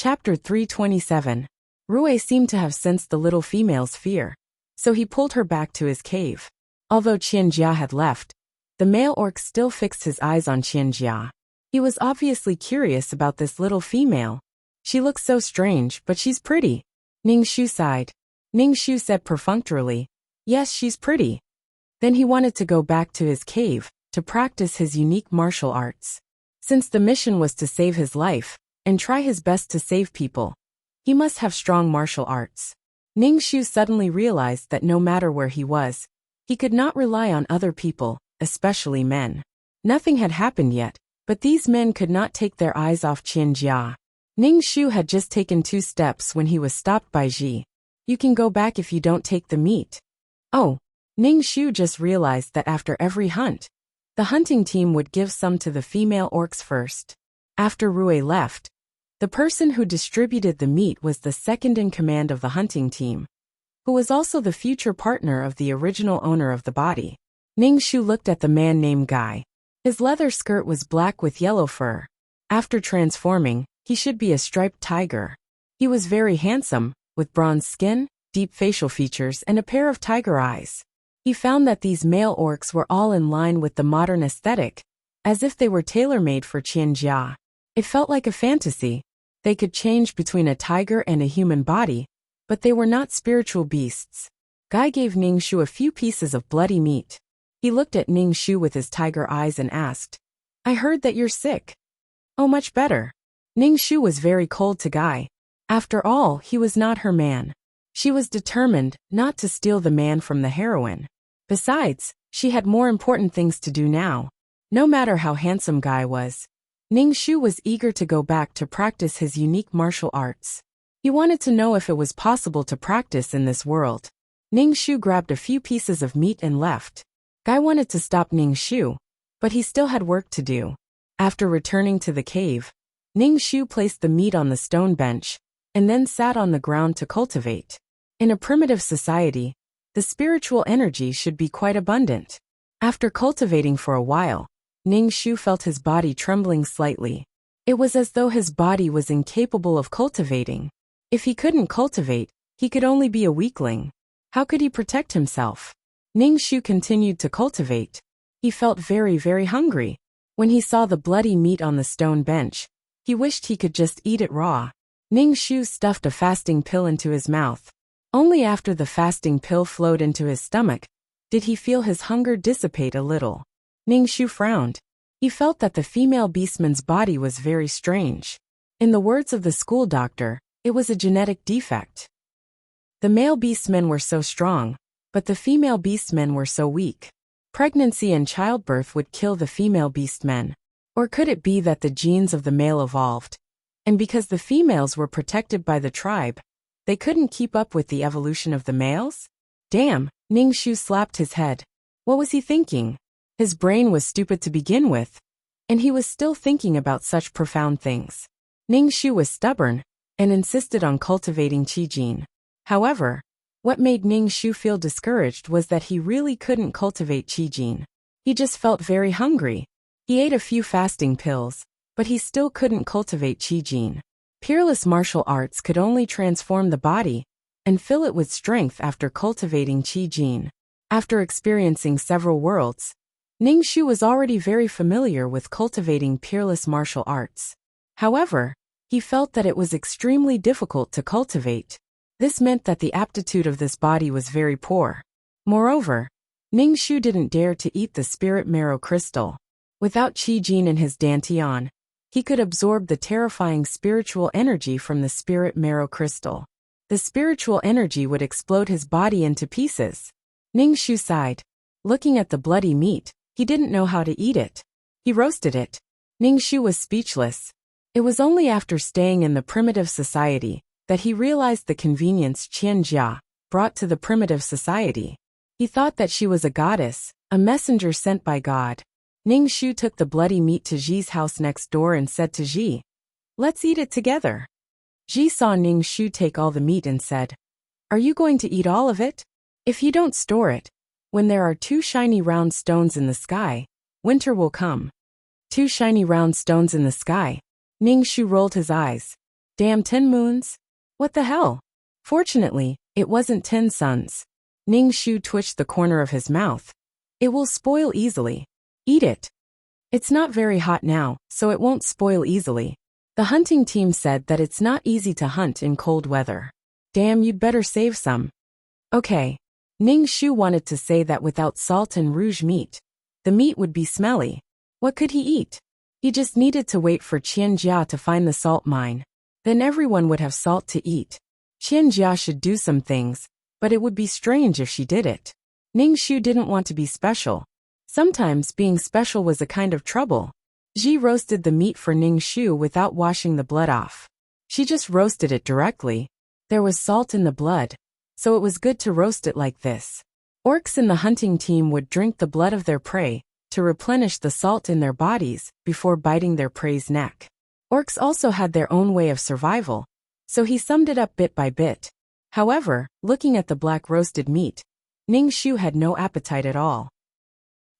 Chapter 327. Rui seemed to have sensed the little female's fear, so he pulled her back to his cave. Although Qianjia had left, the male orc still fixed his eyes on Qianjia. He was obviously curious about this little female. She looks so strange, but she's pretty. Ningxu sighed. Ningxu said perfunctorily, "Yes, she's pretty." Then he wanted to go back to his cave, to practice his unique martial arts. Since the mission was to save his life, and try his best to save people, he must have strong martial arts. Ningxu suddenly realized that no matter where he was, he could not rely on other people, especially men. Nothing had happened yet, but these men could not take their eyes off Qianjia. Ningxu had just taken 2 steps when he was stopped by Ji. "You can go back if you don't take the meat." Oh, Ningxu just realized that after every hunt, the hunting team would give some to the female orcs first. After Rui left, the person who distributed the meat was the second in command of the hunting team, who was also the future partner of the original owner of the body. Ningxu looked at the man named Guy. His leather skirt was black with yellow fur. After transforming, he should be a striped tiger. He was very handsome, with bronze skin, deep facial features, and a pair of tiger eyes. He found that these male orcs were all in line with the modern aesthetic, as if they were tailor-made for Qianjia. It felt like a fantasy. They could change between a tiger and a human body, but they were not spiritual beasts. Guy gave Ningxu a few pieces of bloody meat. He looked at Ningxu with his tiger eyes and asked, "I heard that you're sick." "Oh, much better." Ningxu was very cold to Guy. After all, he was not her man. She was determined not to steal the man from the heroine. Besides, she had more important things to do now. No matter how handsome Guy was, Ningxu was eager to go back to practice his unique martial arts. He wanted to know if it was possible to practice in this world. Ningxu grabbed a few pieces of meat and left. Guy wanted to stop Ningxu, but he still had work to do. After returning to the cave, Ningxu placed the meat on the stone bench, and then sat on the ground to cultivate. In a primitive society, the spiritual energy should be quite abundant. After cultivating for a while, Ningxu felt his body trembling slightly. It was as though his body was incapable of cultivating. If he couldn't cultivate, he could only be a weakling. How could he protect himself? Ningxu continued to cultivate. He felt very, very hungry. When he saw the bloody meat on the stone bench, he wished he could just eat it raw. Ningxu stuffed a fasting pill into his mouth. Only after the fasting pill flowed into his stomach did he feel his hunger dissipate a little. Ningxu frowned. He felt that the female beastman's body was very strange. In the words of the school doctor, it was a genetic defect. The male beastmen were so strong, but the female beastmen were so weak. Pregnancy and childbirth would kill the female beastmen. Or could it be that the genes of the male evolved, and because the females were protected by the tribe, they couldn't keep up with the evolution of the males? Damn, Ningxu slapped his head. What was he thinking? His brain was stupid to begin with, and he was still thinking about such profound things. Ningxu was stubborn, and insisted on cultivating Qijin. However, what made Ningxu feel discouraged was that he really couldn't cultivate Qijin. He just felt very hungry. He ate a few fasting pills, but he still couldn't cultivate Qijin. Peerless martial arts could only transform the body and fill it with strength after cultivating Qijin. After experiencing several worlds, Ningxu was already very familiar with cultivating peerless martial arts. However, he felt that it was extremely difficult to cultivate. This meant that the aptitude of this body was very poor. Moreover, Ningxu didn't dare to eat the spirit marrow crystal. Without Qijin in his dantian, he could absorb the terrifying spiritual energy from the spirit marrow crystal. The spiritual energy would explode his body into pieces. Ningxu sighed. Looking at the bloody meat, he didn't know how to eat it. He roasted it. Ningxu was speechless. It was only after staying in the primitive society that he realized the convenience Qianjia brought to the primitive society. He thought that she was a goddess, a messenger sent by God. Ningxu took the bloody meat to Ji's house next door and said to Ji, "Let's eat it together." Ji saw Ningxu take all the meat and said, "Are you going to eat all of it? If you don't store it, when there are 2 shiny round stones in the sky, winter will come." 2 shiny round stones in the sky. Ningxu rolled his eyes. Damn 10 moons? What the hell? Fortunately, it wasn't 10 suns. Ning Shu twitched the corner of his mouth. It will spoil easily. Eat it. It's not very hot now, so it won't spoil easily. The hunting team said that it's not easy to hunt in cold weather. Damn, you'd better save some. Okay. Ning Shu wanted to say that without salt and rouge meat, the meat would be smelly. What could he eat? He just needed to wait for Qianjia to find the salt mine. Then everyone would have salt to eat. Qianjia should do some things, but it would be strange if she did it. Ning Shu didn't want to be special. Sometimes being special was a kind of trouble. Ji roasted the meat for Ning Shu without washing the blood off. She just roasted it directly. There was salt in the blood, so it was good to roast it like this. Orcs in the hunting team would drink the blood of their prey to replenish the salt in their bodies before biting their prey's neck. Orcs also had their own way of survival, so he summed it up bit by bit. However, looking at the black roasted meat, Ning Shu had no appetite at all.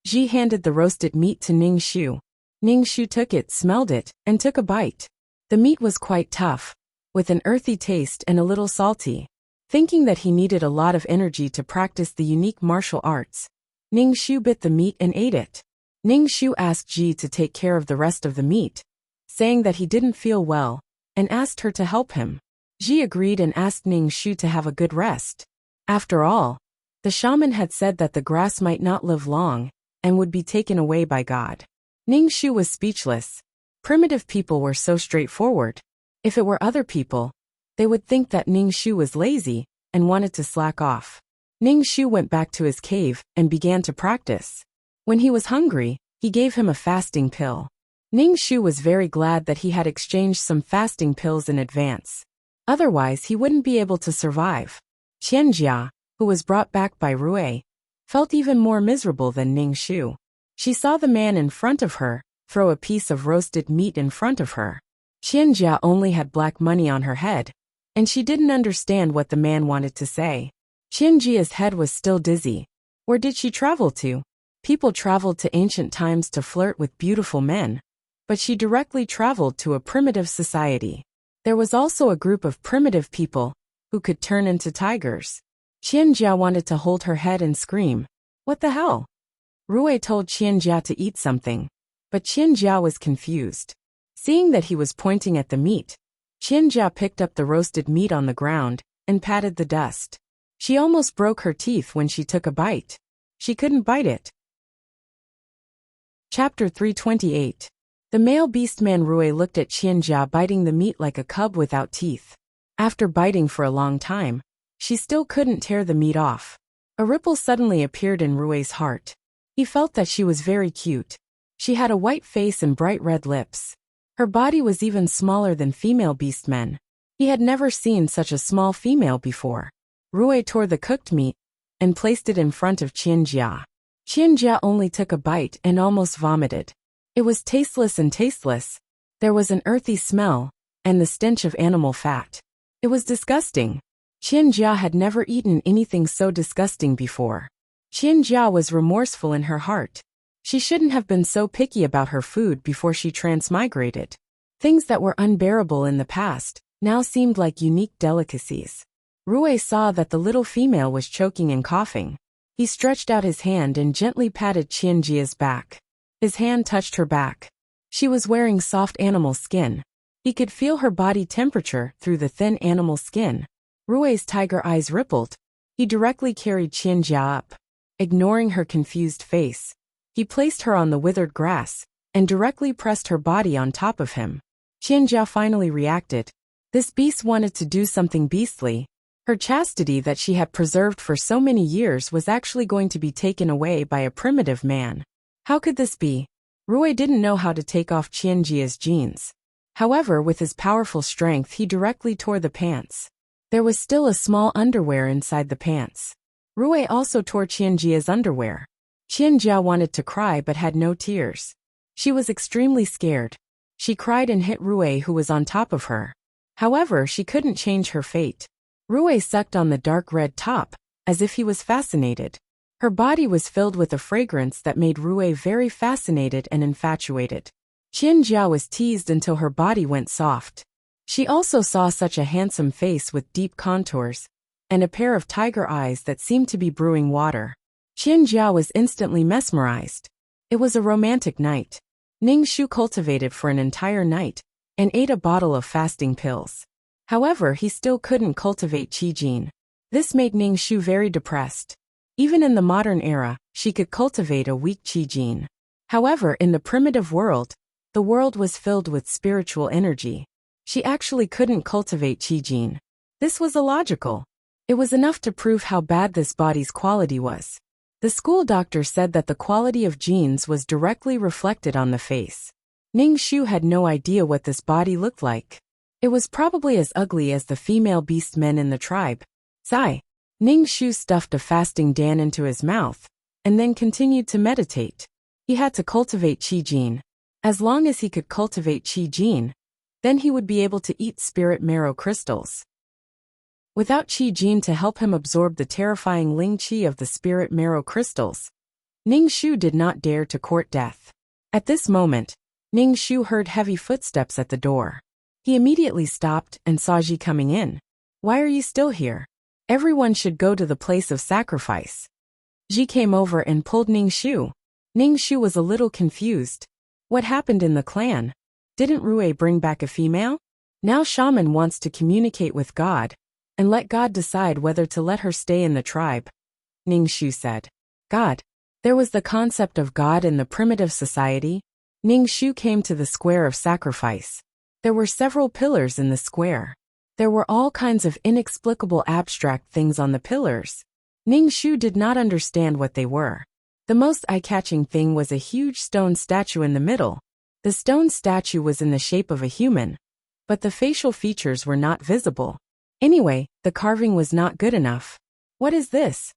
Ji handed the roasted meat to Ning Shu. Ning Shu took it, smelled it, and took a bite. The meat was quite tough, with an earthy taste and a little salty. Thinking that he needed a lot of energy to practice the unique martial arts, Ning Shu bit the meat and ate it. Ning Shu asked Ji to take care of the rest of the meat, saying that he didn't feel well, and asked her to help him. Ji agreed and asked Ning Shu to have a good rest. After all, the shaman had said that the grass might not live long, and would be taken away by God. Ning Shu was speechless. Primitive people were so straightforward. If it were other people, they would think that Ning Shu was lazy and wanted to slack off. Ning Shu went back to his cave and began to practice. When he was hungry, he gave him a fasting pill. Ning Shu was very glad that he had exchanged some fasting pills in advance. Otherwise, he wouldn't be able to survive. Qianjia, who was brought back by Rui, felt even more miserable than Ning Shu. She saw the man in front of her throw a piece of roasted meat in front of her. Qianjia only had black money on her head, and she didn't understand what the man wanted to say. Qianjia's head was still dizzy. Where did she travel to? People traveled to ancient times to flirt with beautiful men, but she directly traveled to a primitive society. There was also a group of primitive people who could turn into tigers. Qianjia wanted to hold her head and scream, "What the hell?" Rui told Qianjia to eat something, but Qianjia was confused. Seeing that he was pointing at the meat, Qianjia picked up the roasted meat on the ground and patted the dust. She almost broke her teeth when she took a bite. She couldn't bite it. Chapter 328. The male beastman Rui looked at Qianjia biting the meat like a cub without teeth. After biting for a long time, she still couldn't tear the meat off. A ripple suddenly appeared in Rui's heart. He felt that she was very cute. She had a white face and bright red lips. Her body was even smaller than female beastmen. He had never seen such a small female before. Rui tore the cooked meat and placed it in front of Qianjia. Qianjia only took a bite and almost vomited. It was tasteless and tasteless. There was an earthy smell and the stench of animal fat. It was disgusting. Qianjia had never eaten anything so disgusting before. Qianjia was remorseful in her heart. She shouldn't have been so picky about her food before she transmigrated. Things that were unbearable in the past now seemed like unique delicacies. Rui saw that the little female was choking and coughing. He stretched out his hand and gently patted Qianjia's back. His hand touched her back. She was wearing soft animal skin. He could feel her body temperature through the thin animal skin. Rui's tiger eyes rippled. He directly carried Qianjia up. Ignoring her confused face, he placed her on the withered grass and directly pressed her body on top of him. Qianjia finally reacted. This beast wanted to do something beastly. Her chastity that she had preserved for so many years was actually going to be taken away by a primitive man. How could this be? Rui didn't know how to take off Qianjia's jeans. However, with his powerful strength, he directly tore the pants. There was still a small underwear inside the pants. Rui also tore Qianjia's underwear. Qianjia wanted to cry but had no tears. She was extremely scared. She cried and hit Rui, who was on top of her. However, she couldn't change her fate. Rui sucked on the dark red top, as if he was fascinated. Her body was filled with a fragrance that made Rui very fascinated and infatuated. Qianjia was teased until her body went soft. She also saw such a handsome face with deep contours, and a pair of tiger eyes that seemed to be brewing water. Qianjia was instantly mesmerized. It was a romantic night. Ningxu cultivated for an entire night, and ate a bottle of fasting pills. However, he still couldn't cultivate Qijin. This made Ningxu very depressed. Even in the modern era, she could cultivate a weak Qijin. However, in the primitive world, the world was filled with spiritual energy. She actually couldn't cultivate Qijin. This was illogical. It was enough to prove how bad this body's quality was. The school doctor said that the quality of genes was directly reflected on the face. Ningxu had no idea what this body looked like. It was probably as ugly as the female beast men in the tribe. Sigh. Ningxu stuffed a fasting dan into his mouth, and then continued to meditate. He had to cultivate Qijin. As long as he could cultivate Qijin, then he would be able to eat spirit marrow crystals. Without Qijin to help him absorb the terrifying Ling Qi of the spirit marrow crystals, Ningxu did not dare to court death. At this moment, Ningxu heard heavy footsteps at the door. He immediately stopped and saw Ji coming in. Why are you still here? Everyone should go to the place of sacrifice. Ji came over and pulled Ningxu. Ningxu was a little confused. What happened in the clan? Didn't Rui bring back a female? Now shaman wants to communicate with God, and let God decide whether to let her stay in the tribe. Ningxu said. God. There was the concept of God in the primitive society. Ningxu came to the square of sacrifice. There were several pillars in the square. There were all kinds of inexplicable abstract things on the pillars. Ningxu did not understand what they were. The most eye-catching thing was a huge stone statue in the middle. The stone statue was in the shape of a human, but the facial features were not visible. Anyway, the carving was not good enough. What is this?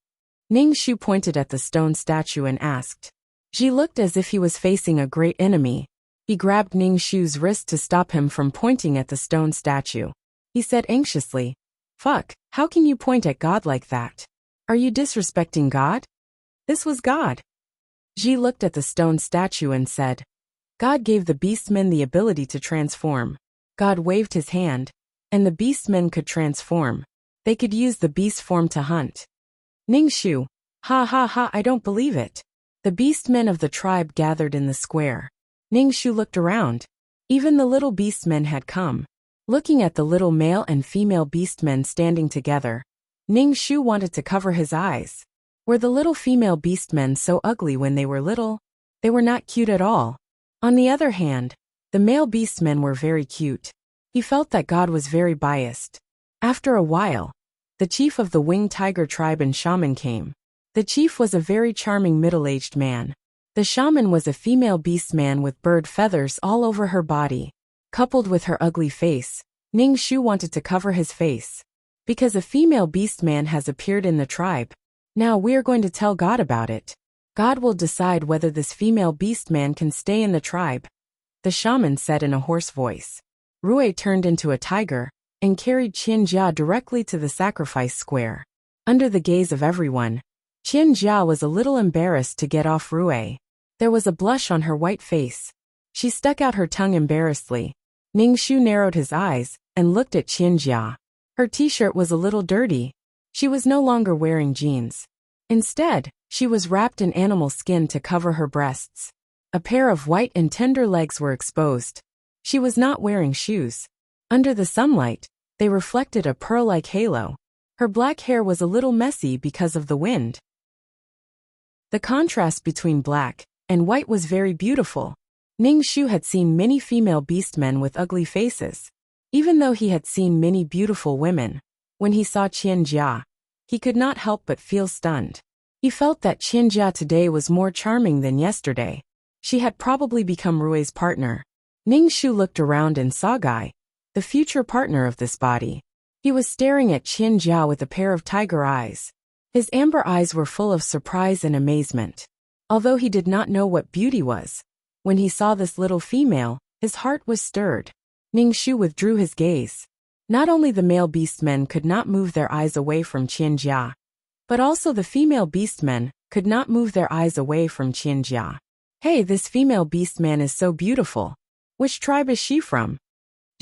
Ningxu pointed at the stone statue and asked. Ji looked as if he was facing a great enemy. He grabbed Ningxu's wrist to stop him from pointing at the stone statue. He said anxiously, Fuck, how can you point at God like that? Are you disrespecting God? This was God. Ji looked at the stone statue and said, God gave the beastmen the ability to transform. God waved his hand, and the beastmen could transform. They could use the beast form to hunt. Ningxu, ha ha ha, I don't believe it. The beastmen of the tribe gathered in the square. Ningxu looked around. Even the little beastmen had come. Looking at the little male and female beastmen standing together, Ningxu wanted to cover his eyes. Were the little female beastmen so ugly when they were little? They were not cute at all. On the other hand, the male beastmen were very cute. He felt that God was very biased. After a while, the chief of the winged tiger tribe and shaman came. The chief was a very charming middle-aged man. The shaman was a female beastman with bird feathers all over her body. Coupled with her ugly face, Ningxu wanted to cover his face. Because a female beastman has appeared in the tribe. Now we are going to tell God about it. God will decide whether this female beastman can stay in the tribe. The shaman said in a hoarse voice. Rui turned into a tiger, and carried Qianjia directly to the sacrifice square. Under the gaze of everyone, Qianjia was a little embarrassed to get off Rui. There was a blush on her white face. She stuck out her tongue embarrassedly. Ningxu narrowed his eyes, and looked at Qianjia. Her t-shirt was a little dirty. She was no longer wearing jeans. Instead, she was wrapped in animal skin to cover her breasts. A pair of white and tender legs were exposed. She was not wearing shoes. Under the sunlight, they reflected a pearl-like halo. Her black hair was a little messy because of the wind. The contrast between black and white was very beautiful. Ningxu had seen many female beastmen with ugly faces. Even though he had seen many beautiful women, when he saw Qianjia, he could not help but feel stunned. He felt that Qianjia today was more charming than yesterday. She had probably become Rui's partner. Ningxu looked around and saw Guy, the future partner of this body. He was staring at Qianjia with a pair of tiger eyes. His amber eyes were full of surprise and amazement. Although he did not know what beauty was, when he saw this little female, his heart was stirred. Ningxu withdrew his gaze. Not only the male beastmen could not move their eyes away from Qianjia, but also the female beastmen could not move their eyes away from Qianjia. Hey, this female beastman is so beautiful. Which tribe is she from?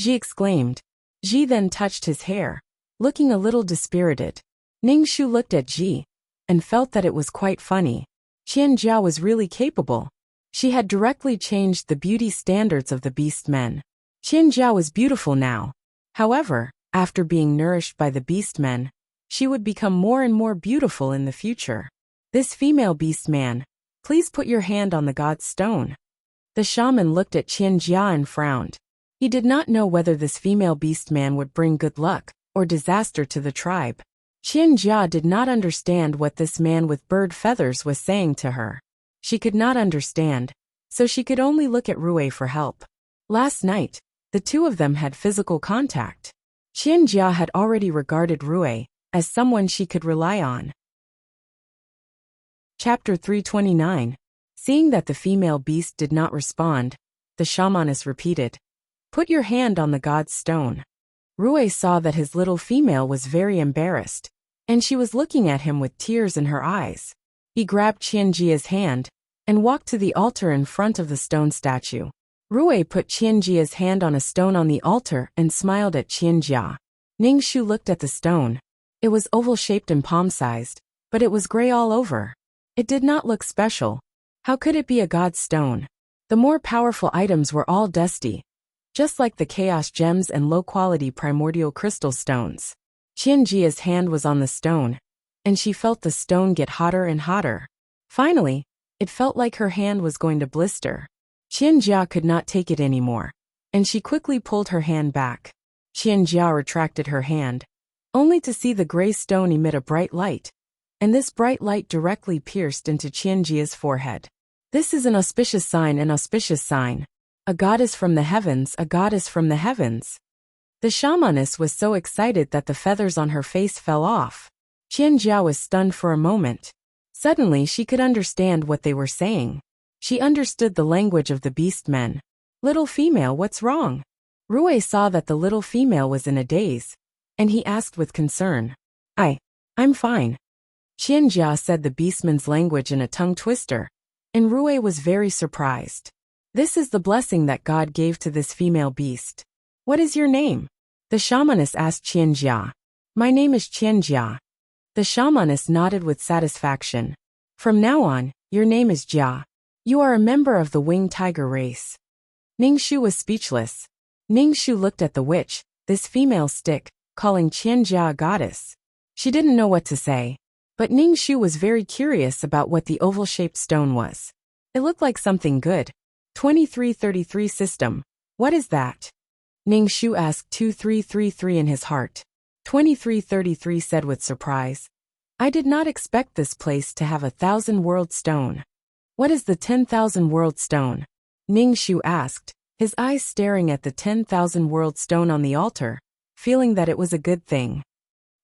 Ji exclaimed. Ji then touched his hair, looking a little dispirited. Ningxu looked at Ji and felt that it was quite funny. Qianjia was really capable. She had directly changed the beauty standards of the beast men. Qianjia was beautiful now. However, after being nourished by the beast men, she would become more and more beautiful in the future. This female beast man, please put your hand on the god's stone. The shaman looked at Qianjia and frowned. He did not know whether this female beast man would bring good luck or disaster to the tribe. Qianjia did not understand what this man with bird feathers was saying to her. She could not understand, so she could only look at Rui for help. Last night, the two of them had physical contact. Qianjia had already regarded Rui as someone she could rely on. Chapter 329. Seeing that the female beast did not respond, the shamaness repeated, "Put your hand on the god's stone." Rui saw that his little female was very embarrassed, and she was looking at him with tears in her eyes. He grabbed Qianjia's hand and walked to the altar in front of the stone statue. Rui put Qianjia's hand on a stone on the altar and smiled at Qianjia. Ningxu looked at the stone. It was oval-shaped and palm-sized, but it was gray all over. It did not look special. How could it be a god's stone? The more powerful items were all dusty, just like the chaos gems and low-quality primordial crystal stones. Qianjia's hand was on the stone, and she felt the stone get hotter and hotter. Finally, it felt like her hand was going to blister. Qianjia could not take it anymore, and she quickly pulled her hand back. Qianjia retracted her hand, only to see the gray stone emit a bright light, and this bright light directly pierced into Qianjia's forehead. This is an auspicious sign, an auspicious sign. A goddess from the heavens, a goddess from the heavens. The shamaness was so excited that the feathers on her face fell off. Qianjia was stunned for a moment. Suddenly she could understand what they were saying. She understood the language of the beast men. "Little female, what's wrong?" Rui saw that the little female was in a daze, and he asked with concern. I'm fine." Qianjia said the beastman's language in a tongue twister, and Rui was very surprised. "This is the blessing that God gave to this female beast. What is your name?" The shamaness asked Qianjia. "My name is Qianjia." The shamaness nodded with satisfaction. "From now on, your name is Jia. You are a member of the winged tiger race." Ningxu was speechless. Ningxu looked at the witch, this female stick, calling Qianjia a goddess. She didn't know what to say, but Ningxu was very curious about what the oval-shaped stone was. It looked like something good. 2333 system. What is that? Ningxu asked 2333 in his heart. 2333 said with surprise. I did not expect this place to have 1,000-world stone. What is the 10,000-world stone? Ningxu asked, his eyes staring at the 10,000-world stone on the altar, feeling that it was a good thing.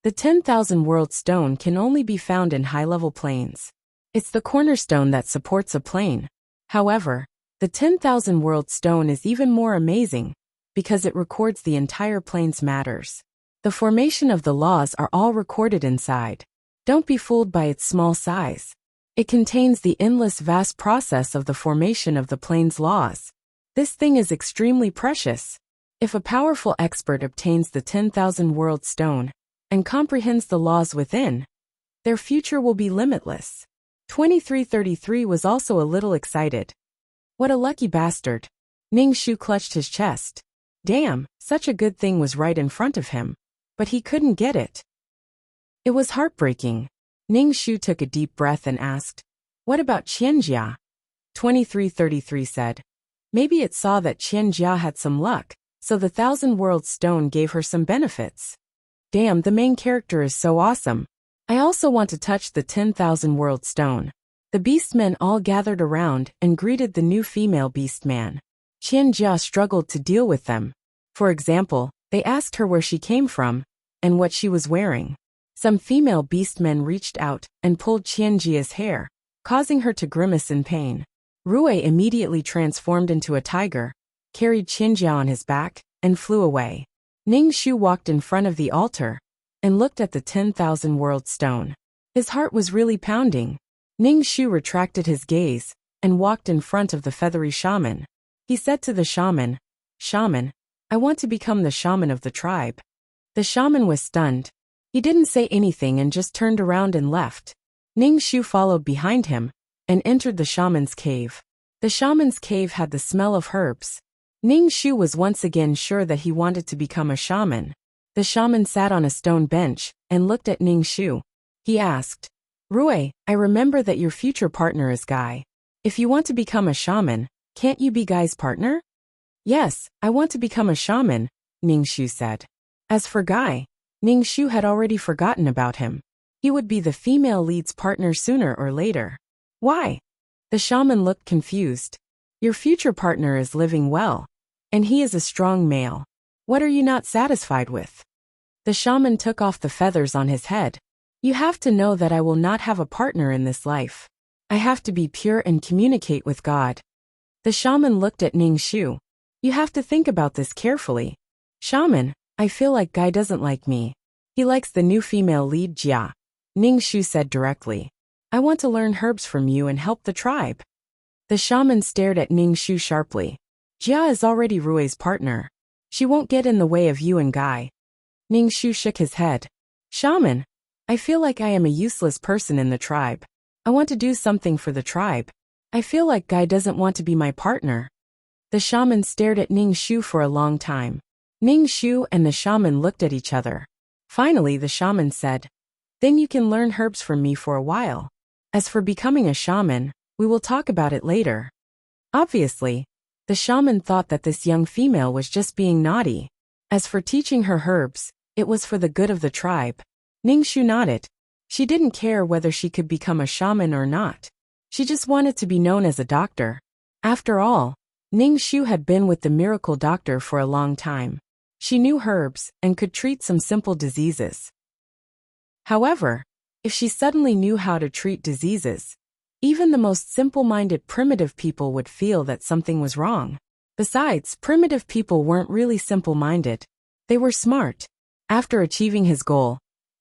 The 10,000-world stone can only be found in high-level planes. It's the cornerstone that supports a plane. However, the 10,000-world stone is even more amazing, because it records the entire plane's matters. The formation of the laws are all recorded inside. Don't be fooled by its small size. It contains the endless vast process of the formation of the plane's laws. This thing is extremely precious. If a powerful expert obtains the 10,000-world stone and comprehends the laws within, their future will be limitless. 2333 was also a little excited. What a lucky bastard. Ningxu clutched his chest. Damn, such a good thing was right in front of him, but he couldn't get it. It was heartbreaking. Ningxu took a deep breath and asked, what about Qianjia? 2333 said. Maybe it saw that Qianjia had some luck, so the 1,000-world stone gave her some benefits. Damn, the main character is so awesome. I also want to touch the 10,000-world stone. The beastmen all gathered around and greeted the new female beastman. Qianjia struggled to deal with them. For example, they asked her where she came from and what she was wearing. Some female beastmen reached out and pulled Qianjia's hair, causing her to grimace in pain. Rui immediately transformed into a tiger, carried Qianjia on his back, and flew away. Ningxu walked in front of the altar and looked at the 10,000-world stone. His heart was really pounding. Ningxu retracted his gaze and walked in front of the feathery shaman. He said to the shaman, Shaman, I want to become the shaman of the tribe. The shaman was stunned. He didn't say anything and just turned around and left. Ning Shu followed behind him and entered the shaman's cave. The shaman's cave had the smell of herbs. Ning Shu was once again sure that he wanted to become a shaman. The shaman sat on a stone bench and looked at Ning Shu. He asked, Rui, I remember that your future partner is Guy. If you want to become a shaman, can't you be Guy's partner? Yes, I want to become a shaman, Ning Shu said. As for Guy, Ning Shu had already forgotten about him. He would be the female lead's partner sooner or later. Why? The shaman looked confused. Your future partner is living well, and he is a strong male. What are you not satisfied with? The shaman took off the feathers on his head. You have to know that I will not have a partner in this life. I have to be pure and communicate with God. The shaman looked at Ning Shu. You have to think about this carefully. Shaman, I feel like Guy doesn't like me. He likes the new female lead Jia. Ning Shu said directly. I want to learn herbs from you and help the tribe. The shaman stared at Ning Shu sharply. Jia is already Rui's partner. She won't get in the way of you and Guy. Ning Shu shook his head. Shaman, I feel like I am a useless person in the tribe. I want to do something for the tribe. I feel like Guy doesn't want to be my partner. The shaman stared at Ning Shu for a long time. Ning Shu and the shaman looked at each other. Finally, the shaman said, Then you can learn herbs from me for a while. As for becoming a shaman, we will talk about it later. Obviously, the shaman thought that this young female was just being naughty. As for teaching her herbs, it was for the good of the tribe. Ning Shu nodded. She didn't care whether she could become a shaman or not. She just wanted to be known as a doctor. After all, Ning Shu had been with the miracle doctor for a long time. She knew herbs and could treat some simple diseases. However, if she suddenly knew how to treat diseases, even the most simple-minded primitive people would feel that something was wrong. Besides, primitive people weren't really simple-minded. They were smart. After achieving his goal,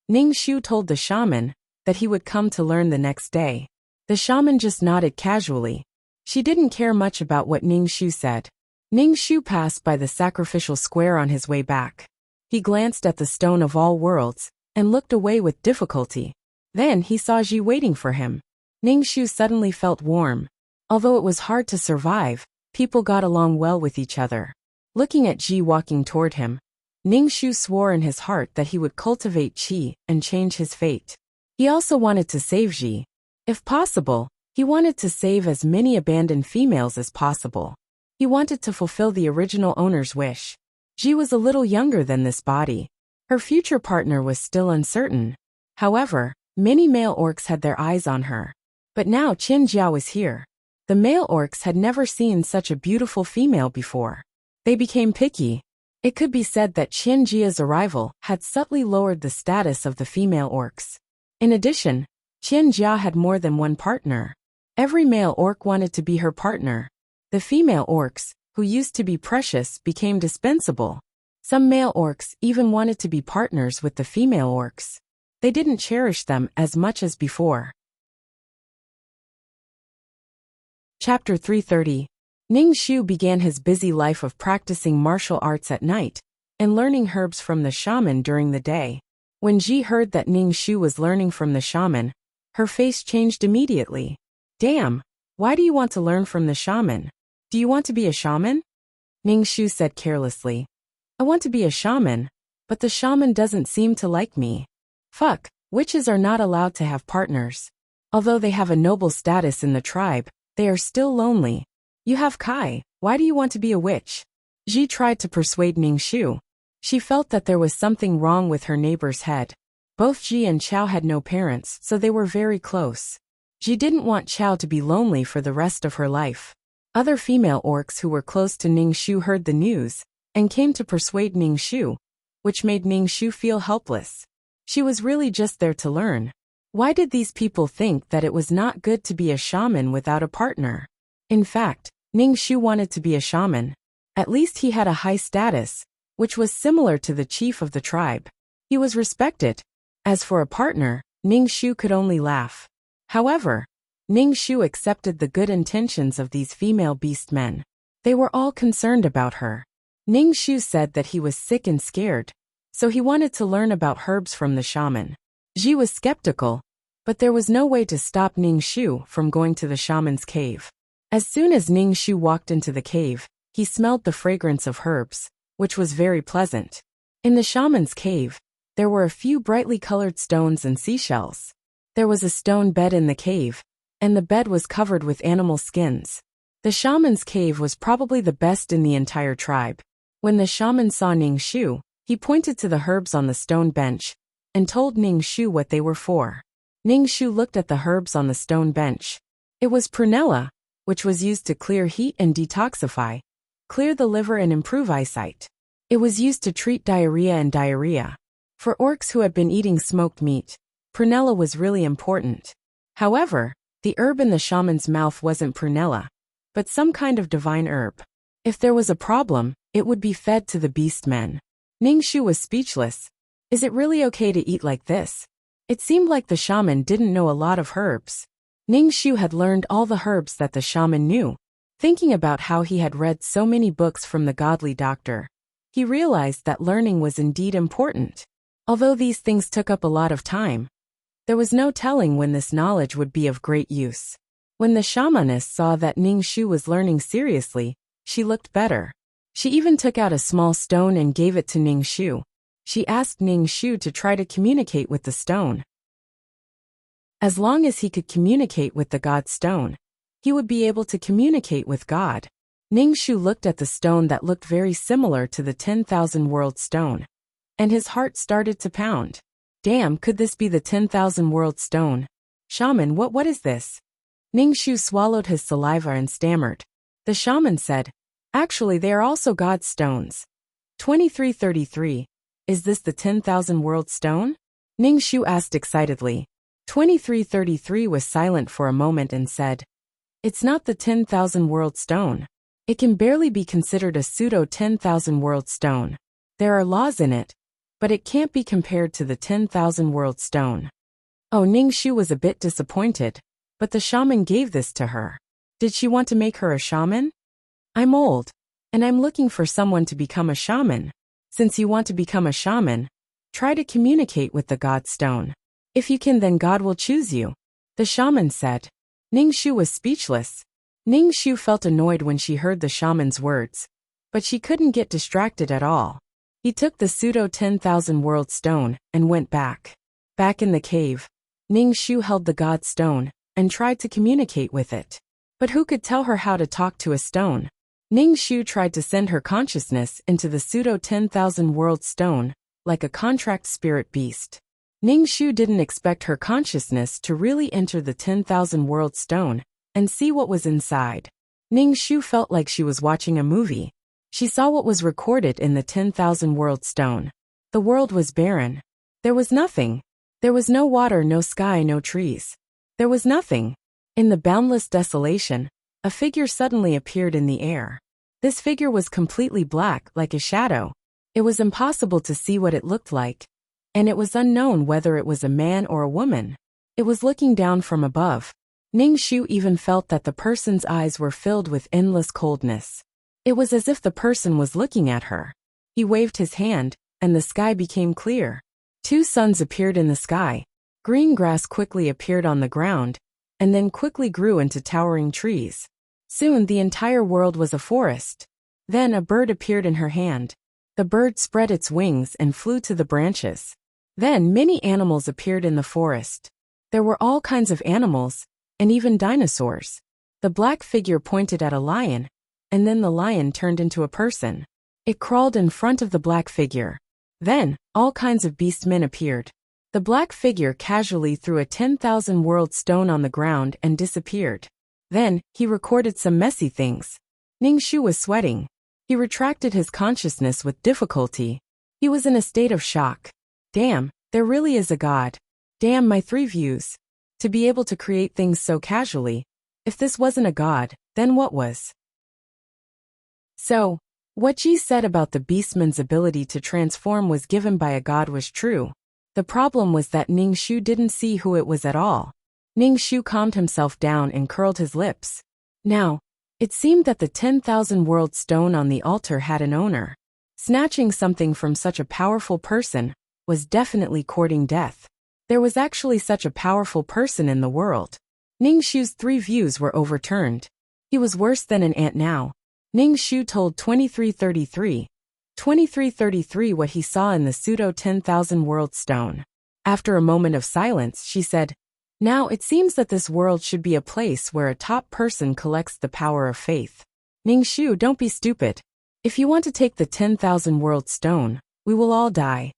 Ning Shu told the shaman that he would come to learn the next day. The shaman just nodded casually. She didn't care much about what Ning Shu said. Ning Shu passed by the sacrificial square on his way back. He glanced at the stone of all worlds and looked away with difficulty. Then he saw Ji waiting for him. Ning Shu suddenly felt warm. Although it was hard to survive, people got along well with each other. Looking at Ji walking toward him, Ning Shu swore in his heart that he would cultivate qi and change his fate. He also wanted to save Ji. If possible, he wanted to save as many abandoned females as possible. He wanted to fulfill the original owner's wish. Ji was a little younger than this body. Her future partner was still uncertain. However, many male orcs had their eyes on her. But now Qin Jia was here. The male orcs had never seen such a beautiful female before. They became picky. It could be said that Qin Jia's arrival had subtly lowered the status of the female orcs. In addition, Qin Jia had more than one partner. Every male orc wanted to be her partner. The female orcs, who used to be precious, became dispensable. Some male orcs even wanted to be partners with the female orcs. They didn't cherish them as much as before. Chapter 330. Ning Shu began his busy life of practicing martial arts at night and learning herbs from the shaman during the day. When Ji heard that Ning Shu was learning from the shaman, her face changed immediately. Damn, why do you want to learn from the shaman? Do you want to be a shaman? Ning Shu said carelessly. I want to be a shaman, but the shaman doesn't seem to like me. Fuck, witches are not allowed to have partners. Although they have a noble status in the tribe, they are still lonely. You have Kai, why do you want to be a witch? Ji tried to persuade Ning Shu. She felt that there was something wrong with her neighbor's head. Both Ji and Chao had no parents, so they were very close. Ji didn't want Chao to be lonely for the rest of her life. Other female orcs who were close to Ning Shu heard the news and came to persuade Ning Shu, which made Ning Shu feel helpless. She was really just there to learn. Why did these people think that it was not good to be a shaman without a partner? In fact, Ning Shu wanted to be a shaman. At least he had a high status, which was similar to the chief of the tribe. He was respected. As for a partner, Ning Shu could only laugh. However, Ning Shu accepted the good intentions of these female beast men. They were all concerned about her. Ning Shu said that he was sick and scared, so he wanted to learn about herbs from the shaman. Ji was skeptical, but there was no way to stop Ning Shu from going to the shaman's cave. As soon as Ning Shu walked into the cave, he smelled the fragrance of herbs, which was very pleasant. In the shaman's cave, there were a few brightly colored stones and seashells. There was a stone bed in the cave, and the bed was covered with animal skins. The shaman's cave was probably the best in the entire tribe. When the shaman saw Ning Shu, he pointed to the herbs on the stone bench and told Ning Shu what they were for. Ning Shu looked at the herbs on the stone bench. It was prunella, which was used to clear heat and detoxify, clear the liver and improve eyesight. It was used to treat diarrhea and diarrhea. For orcs who had been eating smoked meat, prunella was really important. However, the herb in the shaman's mouth wasn't prunella, but some kind of divine herb. If there was a problem, it would be fed to the beastmen. Ning Shu was speechless. Is it really okay to eat like this? It seemed like the shaman didn't know a lot of herbs. Ning Shu had learned all the herbs that the shaman knew. Thinking about how he had read so many books from the godly doctor, he realized that learning was indeed important. Although these things took up a lot of time, there was no telling when this knowledge would be of great use. When the shamaness saw that Ning Shu was learning seriously, she looked better. She even took out a small stone and gave it to Ning Shu. She asked Ning Shu to try to communicate with the stone. As long as he could communicate with the God stone, he would be able to communicate with God. Ning Shu looked at the stone that looked very similar to the 10,000 world stone, and his heart started to pound. Damn, could this be the 10,000 world stone? Shaman, what is this? Ning Shu swallowed his saliva and stammered. The shaman said, actually they are also God's stones. 2333. Is this the 10,000 world stone? Ning Shu asked excitedly. 2333 was silent for a moment and said, it's not the 10,000 world stone. It can barely be considered a pseudo 10,000 world stone. There are laws in it, but it can't be compared to the 10,000 world stone. Oh, Ning Shu was a bit disappointed, but the shaman gave this to her. Did she want to make her a shaman? I'm old, and I'm looking for someone to become a shaman. Since you want to become a shaman, try to communicate with the God stone. If you can, then God will choose you. The shaman said. Ning Shu was speechless. Ning Shu felt annoyed when she heard the shaman's words, but she couldn't get distracted at all. He took the pseudo 10,000 world stone and went back. Back in the cave, Ning Shu held the God stone and tried to communicate with it. But who could tell her how to talk to a stone? Ning Shu tried to send her consciousness into the pseudo 10,000 world stone, like a contract spirit beast. Ning Shu didn't expect her consciousness to really enter the 10,000 world stone and see what was inside. Ning Shu felt like she was watching a movie. She saw what was recorded in the 10,000 world stone. The world was barren. There was nothing. There was no water, no sky, no trees. There was nothing. In the boundless desolation, a figure suddenly appeared in the air. This figure was completely black, like a shadow. It was impossible to see what it looked like, and it was unknown whether it was a man or a woman. It was looking down from above. Ning Shu even felt that the person's eyes were filled with endless coldness. It was as if the person was looking at her. He waved his hand, and the sky became clear. Two suns appeared in the sky. Green grass quickly appeared on the ground, and then quickly grew into towering trees. Soon the entire world was a forest. Then a bird appeared in her hand. The bird spread its wings and flew to the branches. Then many animals appeared in the forest. There were all kinds of animals, and even dinosaurs. The black figure pointed at a lion, and then the lion turned into a person. It crawled in front of the black figure. Then, all kinds of beastmen appeared. The black figure casually threw a 10,000 world stone on the ground and disappeared. Then, he recorded some messy things. Ning Shu was sweating. He retracted his consciousness with difficulty. He was in a state of shock. Damn, there really is a God. Damn, my 3 views. To be able to create things so casually. If this wasn't a God, then what was? So, what Ji said about the beastman's ability to transform was given by a God was true. The problem was that Ning Shu didn't see who it was at all. Ning Shu calmed himself down and curled his lips. Now, it seemed that the 10,000 world stone on the altar had an owner. Snatching something from such a powerful person was definitely courting death. There was actually such a powerful person in the world. Ning Shu's 3 views were overturned. He was worse than an ant now. Ning Shu told 2333 what he saw in the pseudo 10,000 world stone. After a moment of silence, she said, "Now it seems that this world should be a place where a top person collects the power of faith. Ning Shu, don't be stupid. If you want to take the 10,000 world stone, we will all die.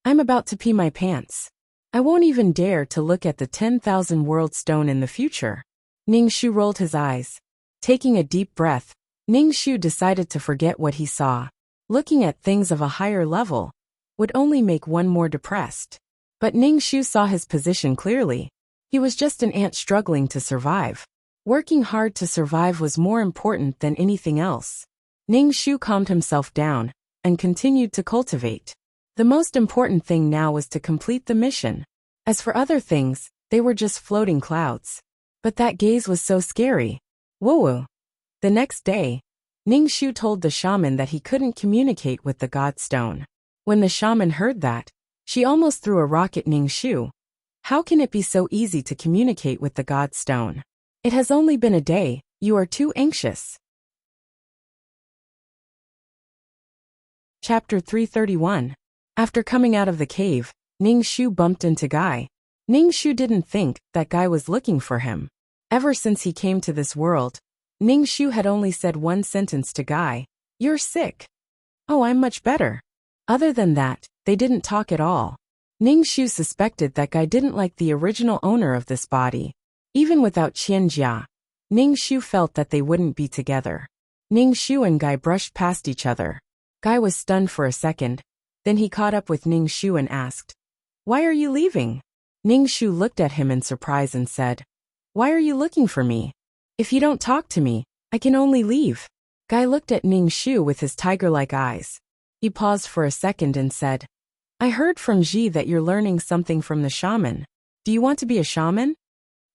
I'm about to pee my pants. I won't even dare to look at the 10,000 world stone in the future." Ning Shu rolled his eyes. Taking a deep breath, Ning Shu decided to forget what he saw. Looking at things of a higher level would only make one more depressed. But Ning Shu saw his position clearly. He was just an ant struggling to survive. Working hard to survive was more important than anything else. Ning Shu calmed himself down and continued to cultivate. The most important thing now was to complete the mission. As for other things, they were just floating clouds. But that gaze was so scary. Woo-woo. The next day, Ning Shu told the shaman that he couldn't communicate with the God Stone. When the shaman heard that, she almost threw a rock at Ning Shu. How can it be so easy to communicate with the God Stone? It has only been a day, you are too anxious. Chapter 331. After coming out of the cave, Ning Shu bumped into Guy. Ning Shu didn't think that Guy was looking for him. Ever since he came to this world, Ning Shu had only said one sentence to Guy, "You're sick." "Oh, I'm much better." Other than that, they didn't talk at all. Ning Shu suspected that Guy didn't like the original owner of this body. Even without Qianjia, Ning Shu felt that they wouldn't be together. Ning Shu and Guy brushed past each other. Guy was stunned for a second. Then he caught up with Ning Shu and asked, "Why are you leaving?" Ning Shu looked at him in surprise and said, "Why are you looking for me? If you don't talk to me, I can only leave." Guy looked at Ning Shu with his tiger-like eyes. He paused for a second and said, "I heard from Ji that you're learning something from the shaman. Do you want to be a shaman?"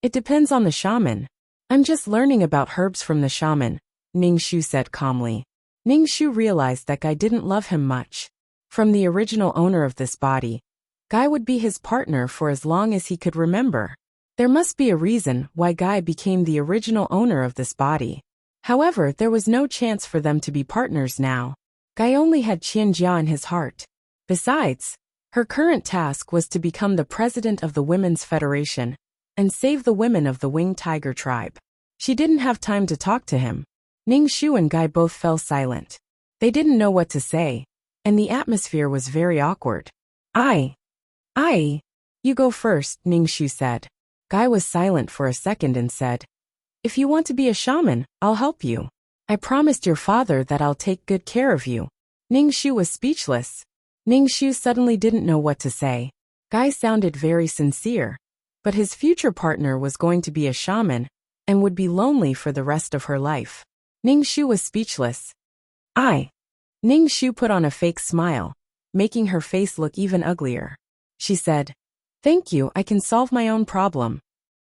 "It depends on the shaman. I'm just learning about herbs from the shaman," Ning Shu said calmly. Ning Shu realized that Guy didn't love him much. From the original owner of this body, Guy would be his partner for as long as he could remember. There must be a reason why Guy became the original owner of this body. However, there was no chance for them to be partners now. Guy only had Qianjia in his heart. Besides, her current task was to become the president of the Women's Federation and save the women of the Winged Tiger tribe. She didn't have time to talk to him. Ning Shu and Guy both fell silent. They didn't know what to say, and the atmosphere was very awkward. I. You go first, Ning Shu said. Guy was silent for a second and said, "If you want to be a shaman, I'll help you. I promised your father that I'll take good care of you." Ning Shu was speechless. Ning Shu suddenly didn't know what to say. Guy sounded very sincere, but his future partner was going to be a shaman and would be lonely for the rest of her life. Ning Shu was speechless. Ning Shu put on a fake smile, making her face look even uglier. She said, "Thank you, I can solve my own problem."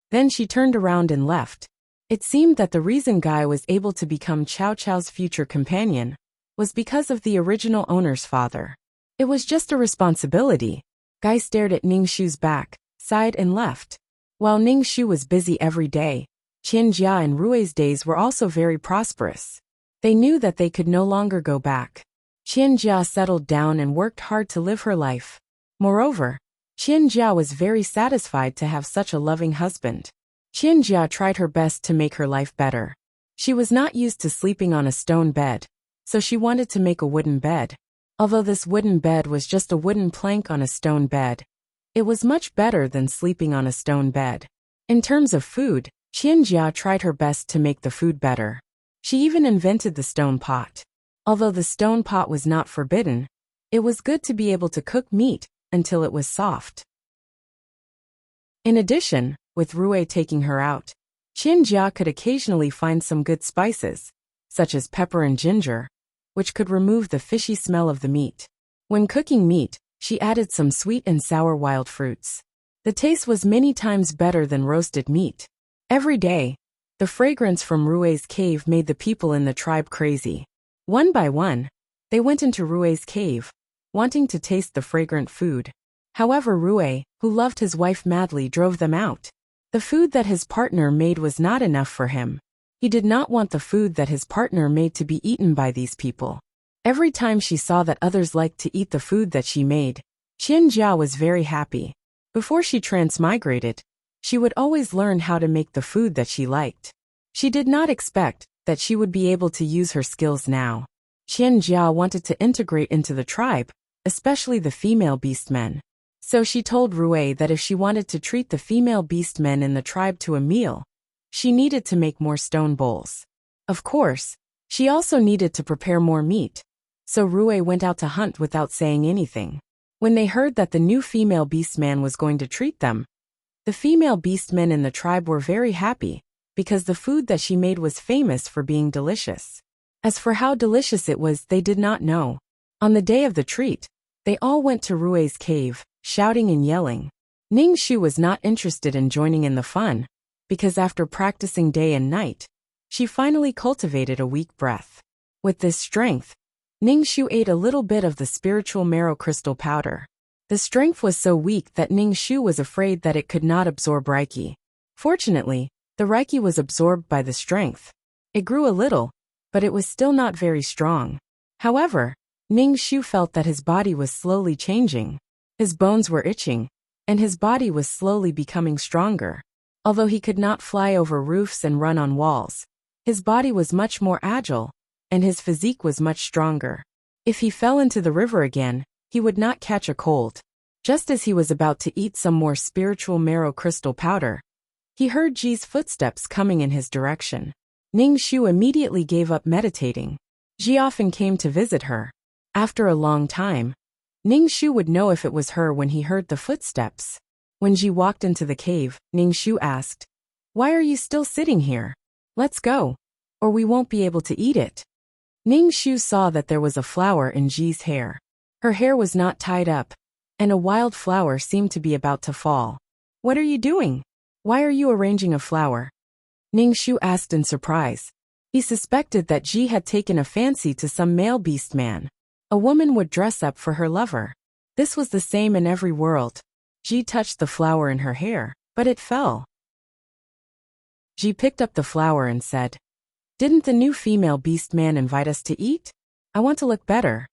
Then she turned around and left. It seemed that the reason Guy was able to become Cao Cao's future companion was because of the original owner's father. It was just a responsibility. Guy stared at Ning Shu's back, sighed and left. While Ning Shu was busy every day, Qianjia and Rui's days were also very prosperous. They knew that they could no longer go back. Qianjia settled down and worked hard to live her life. Moreover, Qianjia was very satisfied to have such a loving husband. Qianjia tried her best to make her life better. She was not used to sleeping on a stone bed, so she wanted to make a wooden bed. Although this wooden bed was just a wooden plank on a stone bed, it was much better than sleeping on a stone bed. In terms of food, Qianjia tried her best to make the food better. She even invented the stone pot. Although the stone pot was not forbidden, it was good to be able to cook meat until it was soft. In addition, with Rui taking her out, Qianjia could occasionally find some good spices, such as pepper and ginger, which could remove the fishy smell of the meat. When cooking meat, she added some sweet and sour wild fruits. The taste was many times better than roasted meat. Every day, the fragrance from Rui's cave made the people in the tribe crazy. One by one, They went into Rue's cave, wanting to taste the fragrant food. However, Rue, who loved his wife madly, drove them out. The food that his partner made was not enough for him. He did not want the food that his partner made to be eaten by these people. Every time she saw that others liked to eat the food that she made, Qianjia was very happy. Before she transmigrated, she would always learn how to make the food that she liked. She did not expect that she would be able to use her skills now. Qianjia wanted to integrate into the tribe, especially the female beastmen. So she told Rue that if she wanted to treat the female beastmen in the tribe to a meal, she needed to make more stone bowls. Of course, she also needed to prepare more meat. So Rue went out to hunt without saying anything. When they heard that the new female beastman was going to treat them, the female beastmen in the tribe were very happy, because the food that she made was famous for being delicious. As for how delicious it was, they did not know. On the day of the treat, they all went to Rue's cave, shouting and yelling. Ningxu was not interested in joining in the fun, because after practicing day and night, she finally cultivated a weak breath. With this strength, Ningxu ate a little bit of the spiritual marrow crystal powder. The strength was so weak that Ningxu was afraid that it could not absorb Reiki. Fortunately, the Reiki was absorbed by the strength. It grew a little, but it was still not very strong. However, Ningxu felt that his body was slowly changing. His bones were itching, and his body was slowly becoming stronger. Although he could not fly over roofs and run on walls, his body was much more agile, and his physique was much stronger. If he fell into the river again, he would not catch a cold. Just as he was about to eat some more spiritual marrow crystal powder, he heard Ji's footsteps coming in his direction. Ningxu immediately gave up meditating. Ji often came to visit her. After a long time, Ningxu would know if it was her when he heard the footsteps. When Ji walked into the cave, Ningxu asked, "Why are you still sitting here? Let's go, or we won't be able to eat it." Ningxu saw that there was a flower in Ji's hair. Her hair was not tied up, and a wild flower seemed to be about to fall. "What are you doing? Why are you arranging a flower?" Ningxu asked in surprise. He suspected that Ji had taken a fancy to some male beast man. A woman would dress up for her lover. This was the same in every world. Ji touched the flower in her hair, but it fell. Ji picked up the flower and said, "Didn't the new female beast man invite us to eat? I want to look better."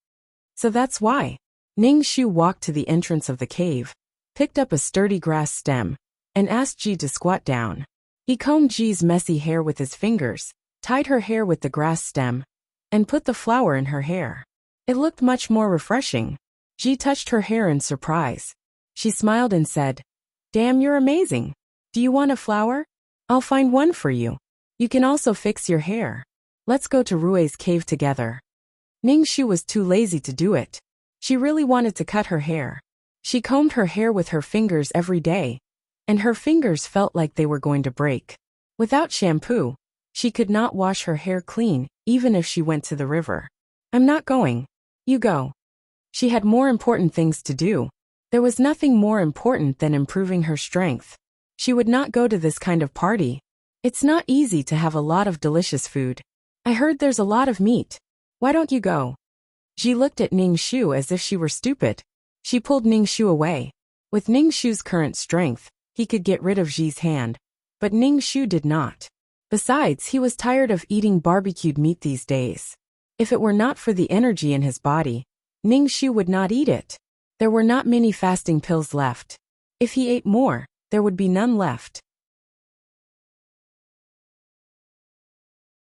So that's why. Ningxu walked to the entrance of the cave, picked up a sturdy grass stem, and asked Ji to squat down. He combed Ji's messy hair with his fingers, tied her hair with the grass stem, and put the flower in her hair. It looked much more refreshing. Ji touched her hair in surprise. She smiled and said, "Damn, you're amazing. Do you want a flower? I'll find one for you. You can also fix your hair. Let's go to Rue's cave together." Ningxu was too lazy to do it. She really wanted to cut her hair. She combed her hair with her fingers every day, and her fingers felt like they were going to break. Without shampoo, she could not wash her hair clean, even if she went to the river. "I'm not going. You go." She had more important things to do. There was nothing more important than improving her strength. She would not go to this kind of party. It's not easy to have a lot of delicious food. "I heard there's a lot of meat. Why don't you go?" Ji looked at Ningxu as if she were stupid. She pulled Ningxu away. With Ningxu's current strength, he could get rid of Ji's hand, but Ningxu did not. Besides, he was tired of eating barbecued meat these days. If it were not for the energy in his body, Ningxu would not eat it. There were not many fasting pills left. If he ate more, there would be none left.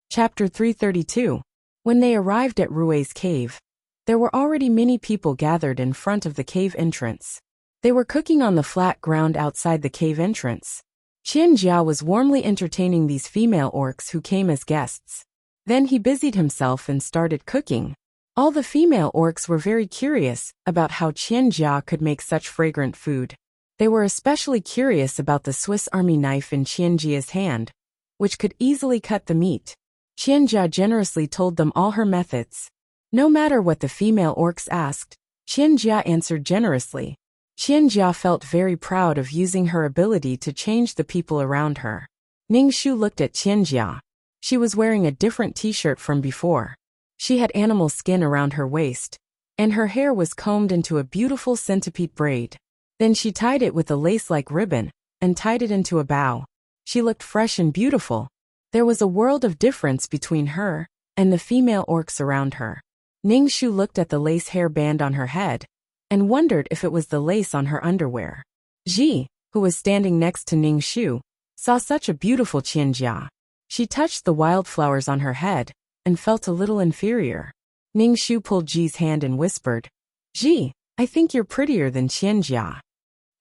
Chapter 332. When they arrived at Rue's cave, there were already many people gathered in front of the cave entrance. They were cooking on the flat ground outside the cave entrance. Qianjia was warmly entertaining these female orcs who came as guests. Then he busied himself and started cooking. All the female orcs were very curious about how Qianjia could make such fragrant food. They were especially curious about the Swiss Army knife in Qianjia's hand, which could easily cut the meat. Qianjia generously told them all her methods. No matter what the female orcs asked, Qianjia answered generously. Qianjia felt very proud of using her ability to change the people around her. Ningxu looked at Qianjia. She was wearing a different t-shirt from before. She had animal skin around her waist, and her hair was combed into a beautiful centipede braid. Then she tied it with a lace-like ribbon, and tied it into a bow. She looked fresh and beautiful. There was a world of difference between her and the female orcs around her. Ningxu looked at the lace hair band on her head, and wondered if it was the lace on her underwear. Ji, who was standing next to Ningxu, saw such a beautiful Qianjia. She touched the wildflowers on her head, and felt a little inferior. Ningxu pulled Ji's hand and whispered, "Ji, I think you're prettier than Qianjia."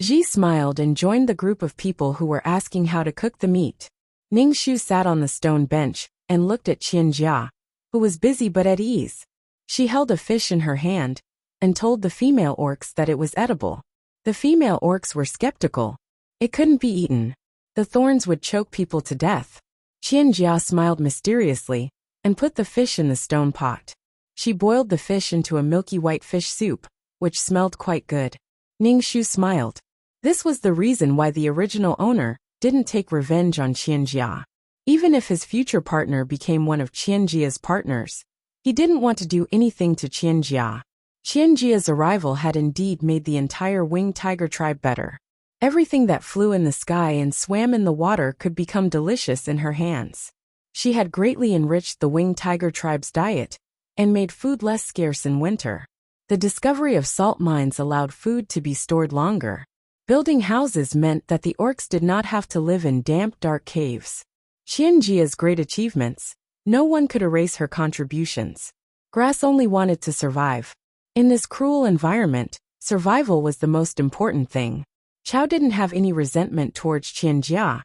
Ji smiled and joined the group of people who were asking how to cook the meat. Ningxu sat on the stone bench and looked at Qianjia, who was busy but at ease. She held a fish in her hand and told the female orcs that it was edible. The female orcs were skeptical. It couldn't be eaten. The thorns would choke people to death. Qianjia smiled mysteriously and put the fish in the stone pot. She boiled the fish into a milky white fish soup, which smelled quite good. Ningxu smiled. This was the reason why the original owner didn't take revenge on Qianjia. Even if his future partner became one of Qianjia's partners, he didn't want to do anything to Qianjia. Qianjia's arrival had indeed made the entire winged tiger tribe better. Everything that flew in the sky and swam in the water could become delicious in her hands. She had greatly enriched the winged tiger tribe's diet and made food less scarce in winter. The discovery of salt mines allowed food to be stored longer. Building houses meant that the orcs did not have to live in damp, dark caves. Qianjia's great achievements, no one could erase her contributions. Grass only wanted to survive. In this cruel environment, survival was the most important thing. Chao didn't have any resentment towards Qianjia,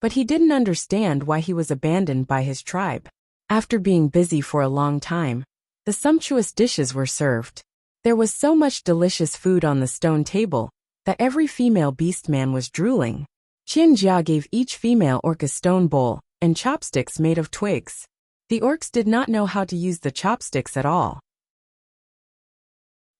but he didn't understand why he was abandoned by his tribe. After being busy for a long time, the sumptuous dishes were served. There was so much delicious food on the stone table that every female beastman was drooling. Qianjia gave each female orc a stone bowl and chopsticks made of twigs. The orcs did not know how to use the chopsticks at all.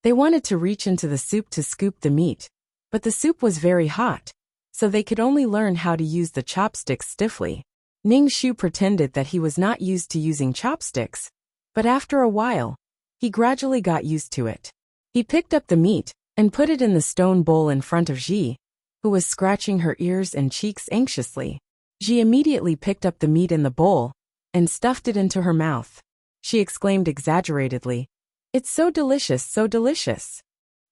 They wanted to reach into the soup to scoop the meat, but the soup was very hot, so they could only learn how to use the chopsticks stiffly. Ningxu pretended that he was not used to using chopsticks, but after a while, he gradually got used to it. He picked up the meat and put it in the stone bowl in front of Ji, who was scratching her ears and cheeks anxiously. Ji immediately picked up the meat in the bowl and stuffed it into her mouth. She exclaimed exaggeratedly, "It's so delicious, so delicious."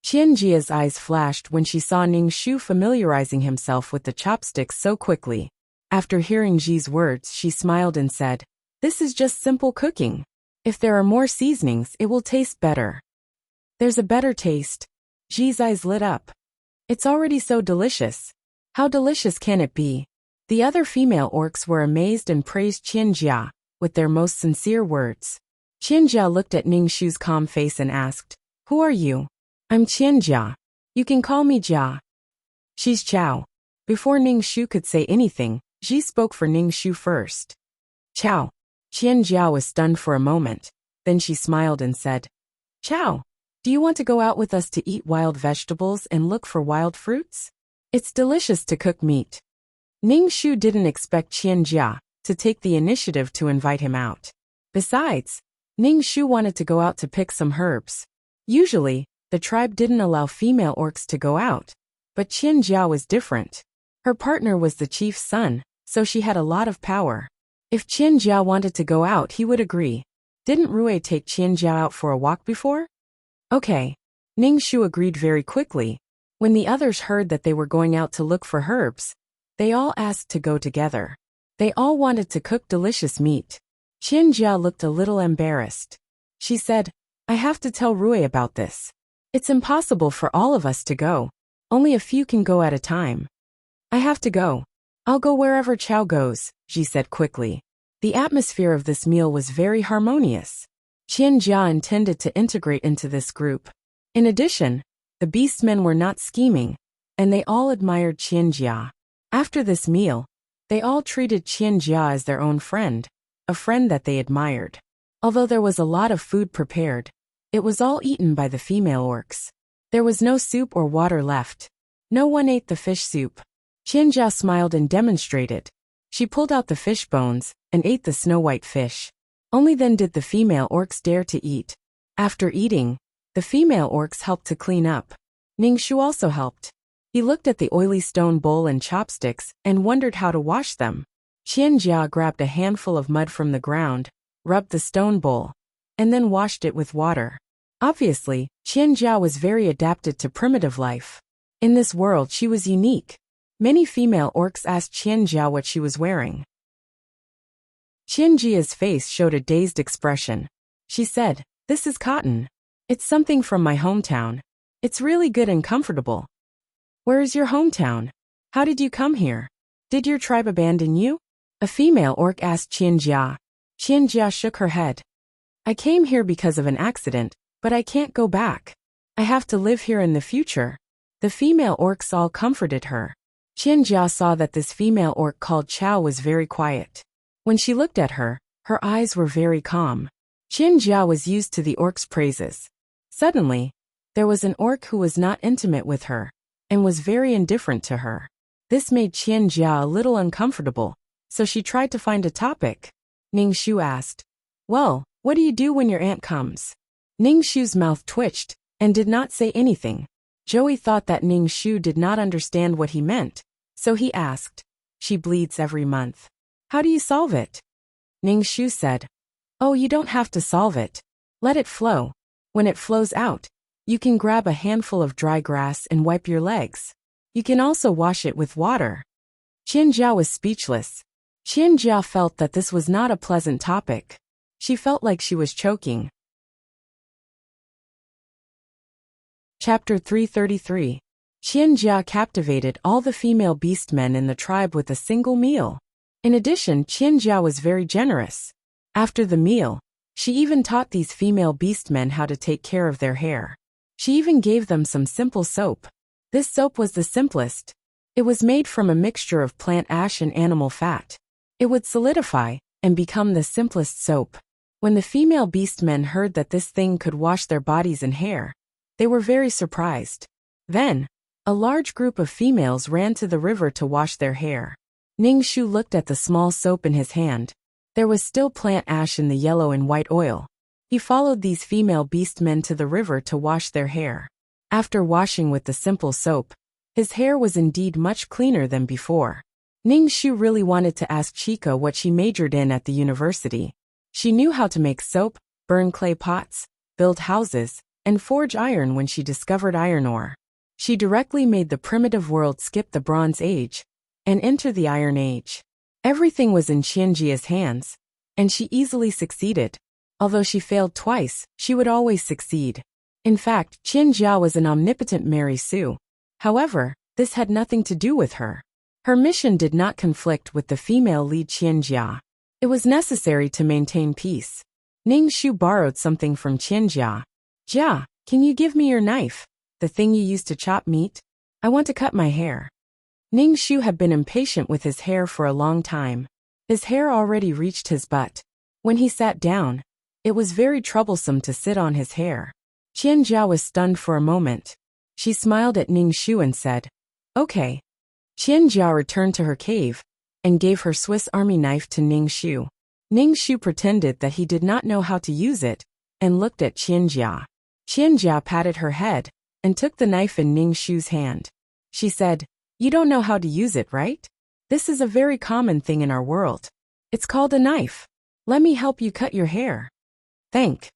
Qianjia's eyes flashed when she saw Ningxu familiarizing himself with the chopsticks so quickly. After hearing Ji's words, she smiled and said, "This is just simple cooking. If there are more seasonings, it will taste better." "There's a better taste." Ji's eyes lit up. "It's already so delicious. How delicious can it be?" The other female orcs were amazed and praised Qianjia with their most sincere words. Qianjia looked at Ningxu's calm face and asked, "Who are you?" "I'm Qianjia. You can call me Jia." "She's Chao." Before Ningxu could say anything, Ji spoke for Ningxu first. "Chao." Qianjia was stunned for a moment. Then she smiled and said, "Chao, do you want to go out with us to eat wild vegetables and look for wild fruits? It's delicious to cook meat." Ningxu didn't expect Qianjia to take the initiative to invite him out. Besides, Ningxu wanted to go out to pick some herbs. Usually, the tribe didn't allow female orcs to go out, but Qianjia was different. Her partner was the chief's son, so she had a lot of power. If Qianjia wanted to go out, he would agree. Didn't Rui take Qianjia out for a walk before? Okay. Ningxu agreed very quickly. When the others heard that they were going out to look for herbs, they all asked to go together. They all wanted to cook delicious meat. Qianjia looked a little embarrassed. She said, "I have to tell Rui about this. It's impossible for all of us to go. Only a few can go at a time." "I have to go. I'll go wherever Chao goes," Ji said quickly. The atmosphere of this meal was very harmonious. Qianjia intended to integrate into this group. In addition, the beastmen were not scheming, and they all admired Qianjia. After this meal, they all treated Qianjia as their own friend, a friend that they admired. Although there was a lot of food prepared, it was all eaten by the female orcs. There was no soup or water left. No one ate the fish soup. Qianjia smiled and demonstrated. She pulled out the fish bones and ate the snow-white fish. Only then did the female orcs dare to eat. After eating, the female orcs helped to clean up. Ningxu also helped. He looked at the oily stone bowl and chopsticks and wondered how to wash them. Qianjia grabbed a handful of mud from the ground, rubbed the stone bowl, and then washed it with water. Obviously, Qianjia was very adapted to primitive life. In this world she was unique. Many female orcs asked Qianjia what she was wearing. Qianjia's face showed a dazed expression. She said, "This is cotton. It's something from my hometown. It's really good and comfortable." "Where is your hometown? How did you come here? Did your tribe abandon you?" a female orc asked Qianjia. Qianjia shook her head. "I came here because of an accident, but I can't go back. I have to live here in the future." The female orcs all comforted her. Qianjia saw that this female orc called Chao was very quiet. When she looked at her, her eyes were very calm. Qianjia was used to the orc's praises. Suddenly, there was an orc who was not intimate with her, and was very indifferent to her. This made Qianjia a little uncomfortable, so she tried to find a topic. Ningxu asked, "Well, what do you do when your aunt comes?" Ningxu's mouth twitched, and did not say anything. Joey thought that Ningxu did not understand what he meant, so he asked, "She bleeds every month. How do you solve it?" Ningxu said, "Oh, you don't have to solve it. Let it flow. When it flows out, you can grab a handful of dry grass and wipe your legs. You can also wash it with water." Qianjia was speechless. Qianjia felt that this was not a pleasant topic. She felt like she was choking. Chapter 333. Qianjia captivated all the female beastmen in the tribe with a single meal. In addition, Qianjia was very generous. After the meal, she even taught these female beastmen how to take care of their hair. She even gave them some simple soap. This soap was the simplest. It was made from a mixture of plant ash and animal fat. It would solidify and become the simplest soap. When the female beastmen heard that this thing could wash their bodies and hair, they were very surprised. Then, a large group of females ran to the river to wash their hair. Ningxu looked at the small soap in his hand. There was still plant ash in the yellow and white oil. He followed these female beastmen to the river to wash their hair. After washing with the simple soap, his hair was indeed much cleaner than before. Ningxu really wanted to ask Chica what she majored in at the university. She knew how to make soap, burn clay pots, build houses, and forge iron when she discovered iron ore. She directly made the primitive world skip the Bronze Age and enter the Iron Age. Everything was in Qianjia's hands, and she easily succeeded. Although she failed twice, she would always succeed. In fact, Qianjia was an omnipotent Mary Sue. However, this had nothing to do with her. Her mission did not conflict with the female lead Qianjia. It was necessary to maintain peace. Ningxu borrowed something from Qianjia. "Jia, can you give me your knife? The thing you use to chop meat? I want to cut my hair." Ningxu had been impatient with his hair for a long time. His hair already reached his butt. When he sat down, it was very troublesome to sit on his hair. Qianjia was stunned for a moment. She smiled at Ningxu and said, "Okay." Qianjia returned to her cave and gave her Swiss Army knife to Ningxu. Ningxu pretended that he did not know how to use it and looked at Qianjia. Qianjia patted her head and took the knife in Ningxu's hand. She said, "You don't know how to use it, right? This is a very common thing in our world. It's called a knife. Let me help you cut your hair." Thank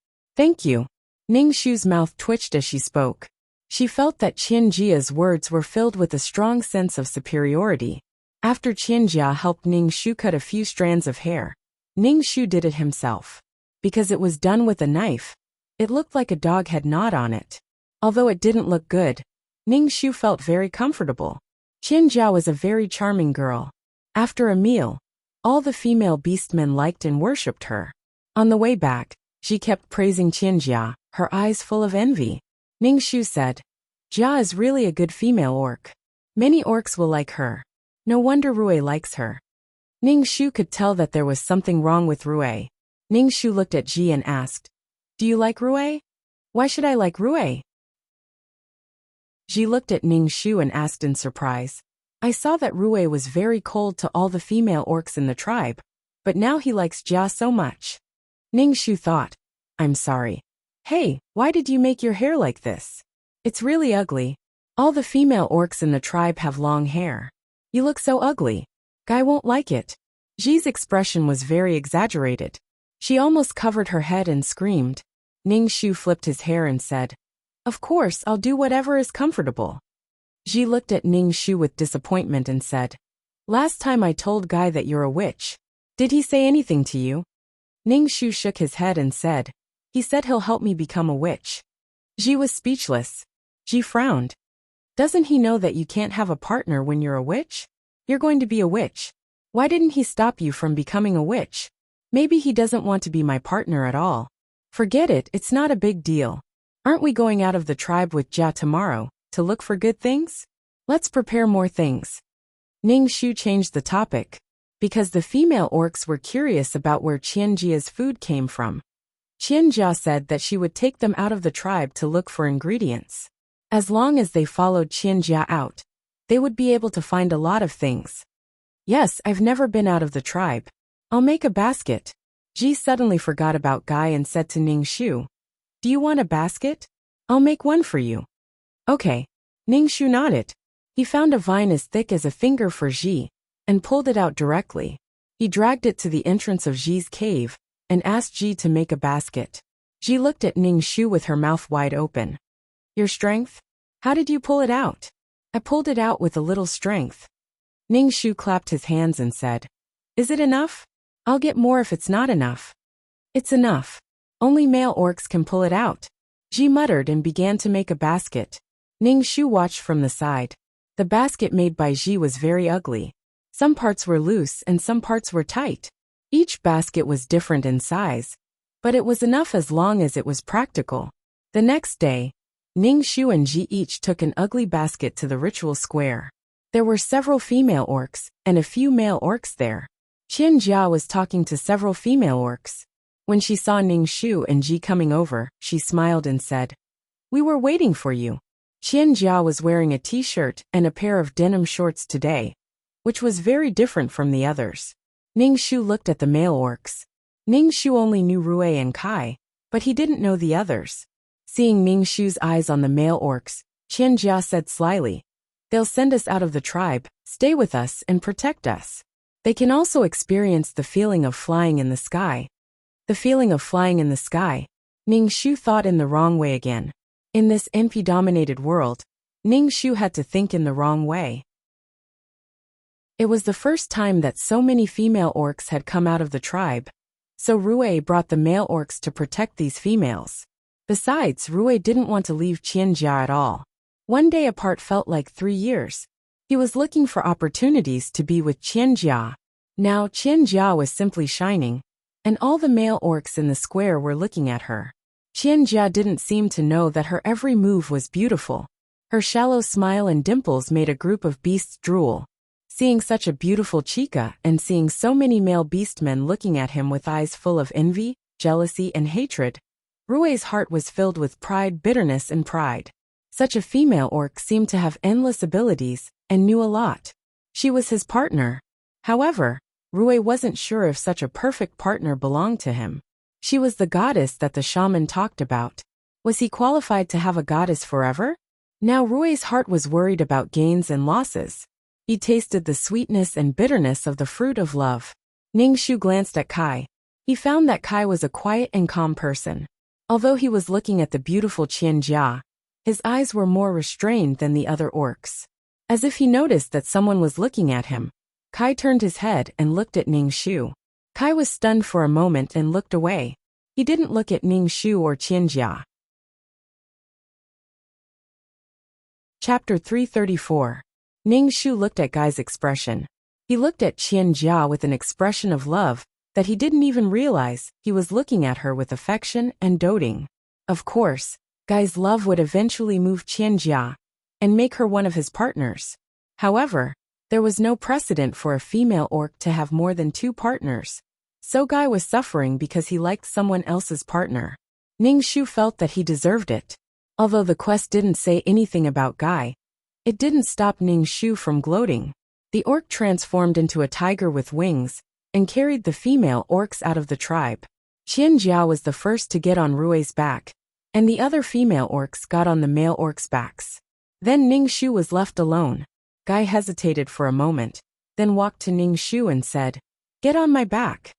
you." Ningxu's mouth twitched as she spoke. She felt that Qianjia's words were filled with a strong sense of superiority. After Qianjia helped Ningxu cut a few strands of hair, Ningxu did it himself. Because it was done with a knife, it looked like a dog had gnawed on it. Although it didn't look good, Ningxu felt very comfortable. Qianjia was a very charming girl. After a meal, all the female beastmen liked and worshipped her. On the way back, she kept praising Qianjia, her eyes full of envy. Ningxu said, "Jia is really a good female orc. Many orcs will like her. No wonder Rui likes her." Ningxu could tell that there was something wrong with Rui. Ningxu looked at Ji and asked, "Do you like Rui? Why should I like Rui?" Ji looked at Ningxu and asked in surprise, "I saw that Rui was very cold to all the female orcs in the tribe, but now he likes Jia so much." Ning Shu thought. I'm sorry. Hey, why did you make your hair like this? It's really ugly. All the female orcs in the tribe have long hair. You look so ugly. Guy won't like it. Ji's expression was very exaggerated. She almost covered her head and screamed. Ning Shu flipped his hair and said, Of course, I'll do whatever is comfortable. Ji looked at Ning Shu with disappointment and said, Last time I told Guy that you're a witch. Did he say anything to you? Ning Shu shook his head and said, He said he'll help me become a witch. Ji was speechless. Ji frowned. Doesn't he know that you can't have a partner when you're a witch? You're going to be a witch. Why didn't he stop you from becoming a witch? Maybe he doesn't want to be my partner at all. Forget it, it's not a big deal. Aren't we going out of the tribe with Jia tomorrow, to look for good things? Let's prepare more things. Ning Shu changed the topic, because the female orcs were curious about where Qianjia's food came from. Qianjia said that she would take them out of the tribe to look for ingredients. As long as they followed Qianjia out, they would be able to find a lot of things. Yes, I've never been out of the tribe. I'll make a basket. Ji suddenly forgot about Guy and said to Ning Shu, Do you want a basket? I'll make one for you. Okay. Ning Shu nodded. He found a vine as thick as a finger for Ji, and pulled it out directly. He dragged it to the entrance of Ji's cave, and asked Ji to make a basket. Ji looked at Ning Shu with her mouth wide open. Your strength? How did you pull it out? I pulled it out with a little strength. Ning Shu clapped his hands and said, Is it enough? I'll get more if it's not enough. It's enough. Only male orcs can pull it out. Ji muttered and began to make a basket. Ning Shu watched from the side. The basket made by Ji was very ugly. Some parts were loose and some parts were tight. Each basket was different in size, but it was enough as long as it was practical. The next day, Ning Shu and Ji each took an ugly basket to the ritual square. There were several female orcs and a few male orcs there. Qianjia was talking to several female orcs. When she saw Ning Shu and Ji coming over, she smiled and said, We were waiting for you. Qianjia was wearing a t-shirt and a pair of denim shorts today, which was very different from the others. Ning Shu looked at the male orcs. Ning Shu only knew Rue and Kai, but he didn't know the others. Seeing Ning Shu's eyes on the male orcs, Qianjia said slyly, They'll send us out of the tribe, stay with us and protect us. They can also experience the feeling of flying in the sky. The feeling of flying in the sky. Ning Shu thought in the wrong way again. In this NP-dominated world, Ning Shu had to think in the wrong way. It was the first time that so many female orcs had come out of the tribe, so Rue brought the male orcs to protect these females. Besides, Rue didn't want to leave Qianjia at all. One day apart felt like 3 years. He was looking for opportunities to be with Qianjia. Now Qianjia was simply shining, and all the male orcs in the square were looking at her. Qianjia didn't seem to know that her every move was beautiful. Her shallow smile and dimples made a group of beasts drool. Seeing such a beautiful chica and seeing so many male beastmen looking at him with eyes full of envy, jealousy and hatred, Rue's heart was filled with pride, bitterness and pride. Such a female orc seemed to have endless abilities and knew a lot. She was his partner. However, Rue wasn't sure if such a perfect partner belonged to him. She was the goddess that the shaman talked about. Was he qualified to have a goddess forever? Now Rue's heart was worried about gains and losses. He tasted the sweetness and bitterness of the fruit of love. Ning Shu glanced at Kai. He found that Kai was a quiet and calm person. Although he was looking at the beautiful Qianjia, his eyes were more restrained than the other orcs. As if he noticed that someone was looking at him, Kai turned his head and looked at Ning Shu. Kai was stunned for a moment and looked away. He didn't look at Ning Shu or Qianjia. Chapter 334. Ning Shu looked at Guy's expression. He looked at Qianjia with an expression of love that he didn't even realize. He was looking at her with affection and doting. Of course, Guy's love would eventually move Qianjia and make her one of his partners. However, there was no precedent for a female orc to have more than 2 partners. So Guy was suffering because he liked someone else's partner. Ning Shu felt that he deserved it. Although the quest didn't say anything about Guy, it didn't stop Ning Shu from gloating. The orc transformed into a tiger with wings and carried the female orcs out of the tribe. Qianjia was the first to get on Rui's back, and the other female orcs got on the male orcs' backs. Then Ning Shu was left alone. Guy hesitated for a moment, then walked to Ning Shu and said, "Get on my back."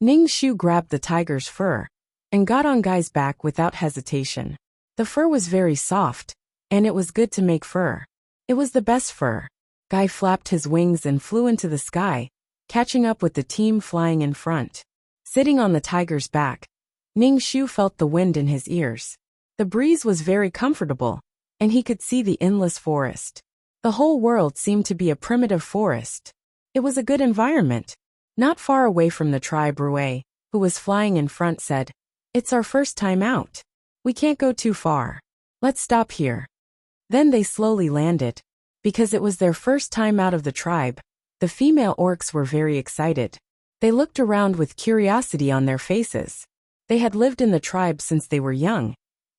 Ning Shu grabbed the tiger's fur and got on Guy's back without hesitation. The fur was very soft, and it was good to make fur. It was the best fur. Guy flapped his wings and flew into the sky, catching up with the team flying in front. Sitting on the tiger's back, Ning Shu felt the wind in his ears. The breeze was very comfortable, and he could see the endless forest. The whole world seemed to be a primitive forest. It was a good environment. Not far away from the tribe, Rui, who was flying in front, said, "It's our first time out. We can't go too far. Let's stop here." Then they slowly landed. Because it was their first time out of the tribe, the female orcs were very excited. They looked around with curiosity on their faces. They had lived in the tribe since they were young,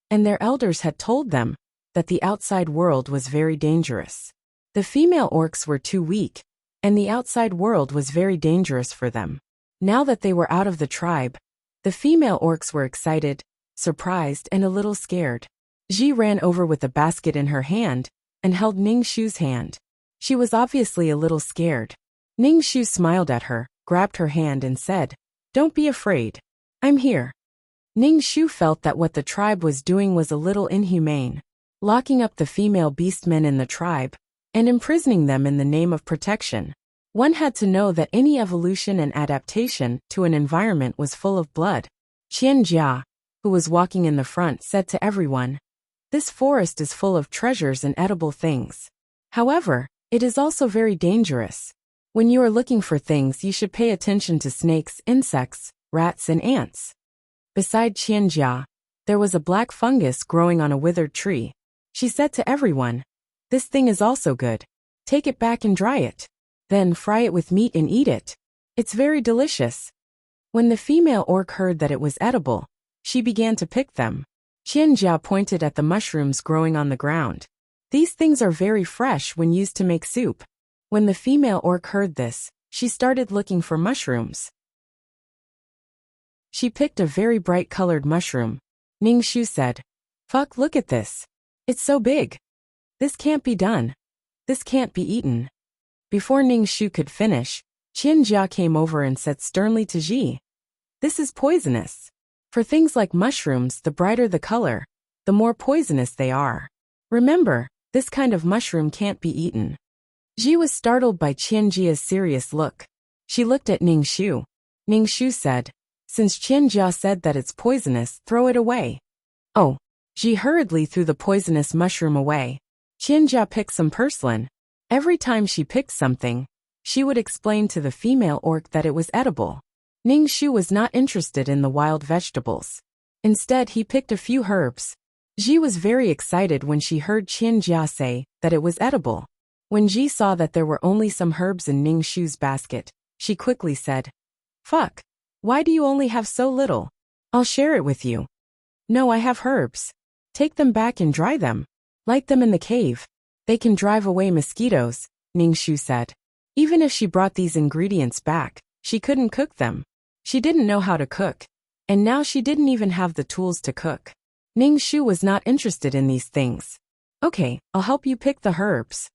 and their elders had told them that the outside world was very dangerous. The female orcs were too weak, and the outside world was very dangerous for them. Now that they were out of the tribe, the female orcs were excited, surprised, and a little scared. Ji ran over with a basket in her hand and held Ning Shu's hand. She was obviously a little scared. Ning Shu smiled at her, grabbed her hand and said, "Don't be afraid. I'm here." Ning Shu felt that what the tribe was doing was a little inhumane, locking up the female beastmen in the tribe and imprisoning them in the name of protection. One had to know that any evolution and adaptation to an environment was full of blood. Qianjia, who was walking in the front, said to everyone, "This forest is full of treasures and edible things. However, it is also very dangerous. When you are looking for things, you should pay attention to snakes, insects, rats, and ants." Beside Qianjia, there was a black fungus growing on a withered tree. She said to everyone, "This thing is also good. Take it back and dry it. Then fry it with meat and eat it. It's very delicious." When the female orc heard that it was edible, she began to pick them. Qianjia pointed at the mushrooms growing on the ground. "These things are very fresh when used to make soup." When the female orc heard this, she started looking for mushrooms. She picked a very bright-colored mushroom. Ning Shu said, "Fuck, look at this. It's so big. This can't be done. This can't be eaten." Before Ning Shu could finish, Qianjia came over and said sternly to Ji, "This is poisonous. For things like mushrooms, the brighter the color, the more poisonous they are. Remember, this kind of mushroom can't be eaten." Ji was startled by Qianjia's serious look. She looked at Ning Shu. Ning Shu said, "Since Qianjia said that it's poisonous, throw it away." "Oh." Ji hurriedly threw the poisonous mushroom away. Qianjia picked some purslane. Every time she picked something, she would explain to the female orc that it was edible. Ning Shu was not interested in the wild vegetables. Instead, he picked a few herbs. Ji was very excited when she heard Qianjia say that it was edible. When Ji saw that there were only some herbs in Ning Shu's basket, she quickly said, "Fuck. Why do you only have so little? I'll share it with you." "No, I have herbs. Take them back and dry them. Light them in the cave. They can drive away mosquitoes," Ning Shu said. Even if she brought these ingredients back, she couldn't cook them. She didn't know how to cook, and now she didn't even have the tools to cook. Ning Shu was not interested in these things. "Okay, I'll help you pick the herbs."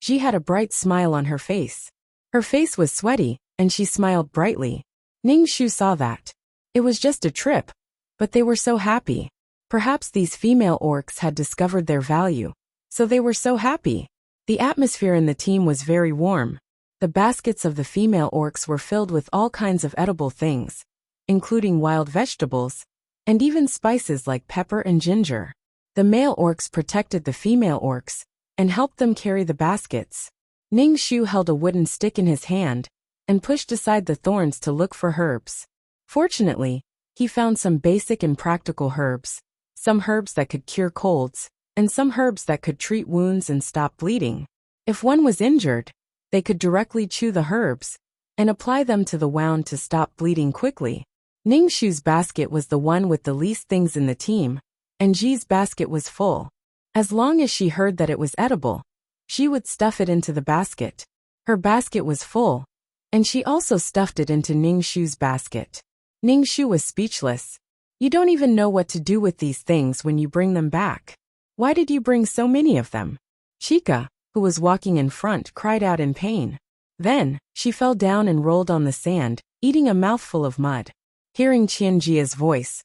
Ji had a bright smile on her face. Her face was sweaty, and she smiled brightly. Ning Shu saw that. It was just a trip, but they were so happy. Perhaps these female orcs had discovered their value, so they were so happy. The atmosphere in the team was very warm. The baskets of the female orcs were filled with all kinds of edible things, including wild vegetables, and even spices like pepper and ginger. The male orcs protected the female orcs and helped them carry the baskets. Ning Shu held a wooden stick in his hand and pushed aside the thorns to look for herbs. Fortunately, he found some basic and practical herbs, some herbs that could cure colds, and some herbs that could treat wounds and stop bleeding. If one was injured, they could directly chew the herbs and apply them to the wound to stop bleeding quickly. Ning Shu's basket was the one with the least things in the team, and Ji's basket was full. As long as she heard that it was edible, she would stuff it into the basket. Her basket was full, and she also stuffed it into Ning Shu's basket. Ning Shu was speechless. You don't even know what to do with these things when you bring them back. Why did you bring so many of them? Chica, who was walking in front, cried out in pain. Then, she fell down and rolled on the sand, eating a mouthful of mud. Hearing Qianjia's voice,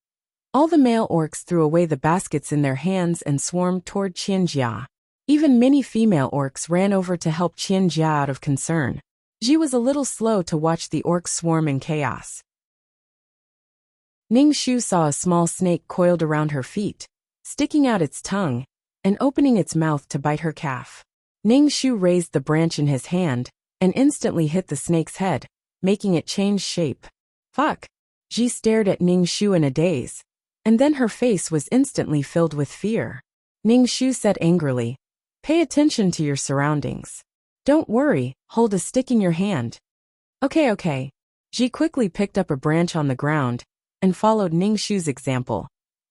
all the male orcs threw away the baskets in their hands and swarmed toward Qianjia. Even many female orcs ran over to help Qianjia out of concern. Ji was a little slow to watch the orcs swarm in chaos. Ning Shu saw a small snake coiled around her feet, sticking out its tongue, and opening its mouth to bite her calf. Ning Shu raised the branch in his hand, and instantly hit the snake's head, making it change shape. Fuck! Ji stared at Ning Shu in a daze, and then her face was instantly filled with fear. Ning Shu said angrily, "Pay attention to your surroundings. Don't worry, hold a stick in your hand." Okay. Ji quickly picked up a branch on the ground, and followed Ning Shu's example,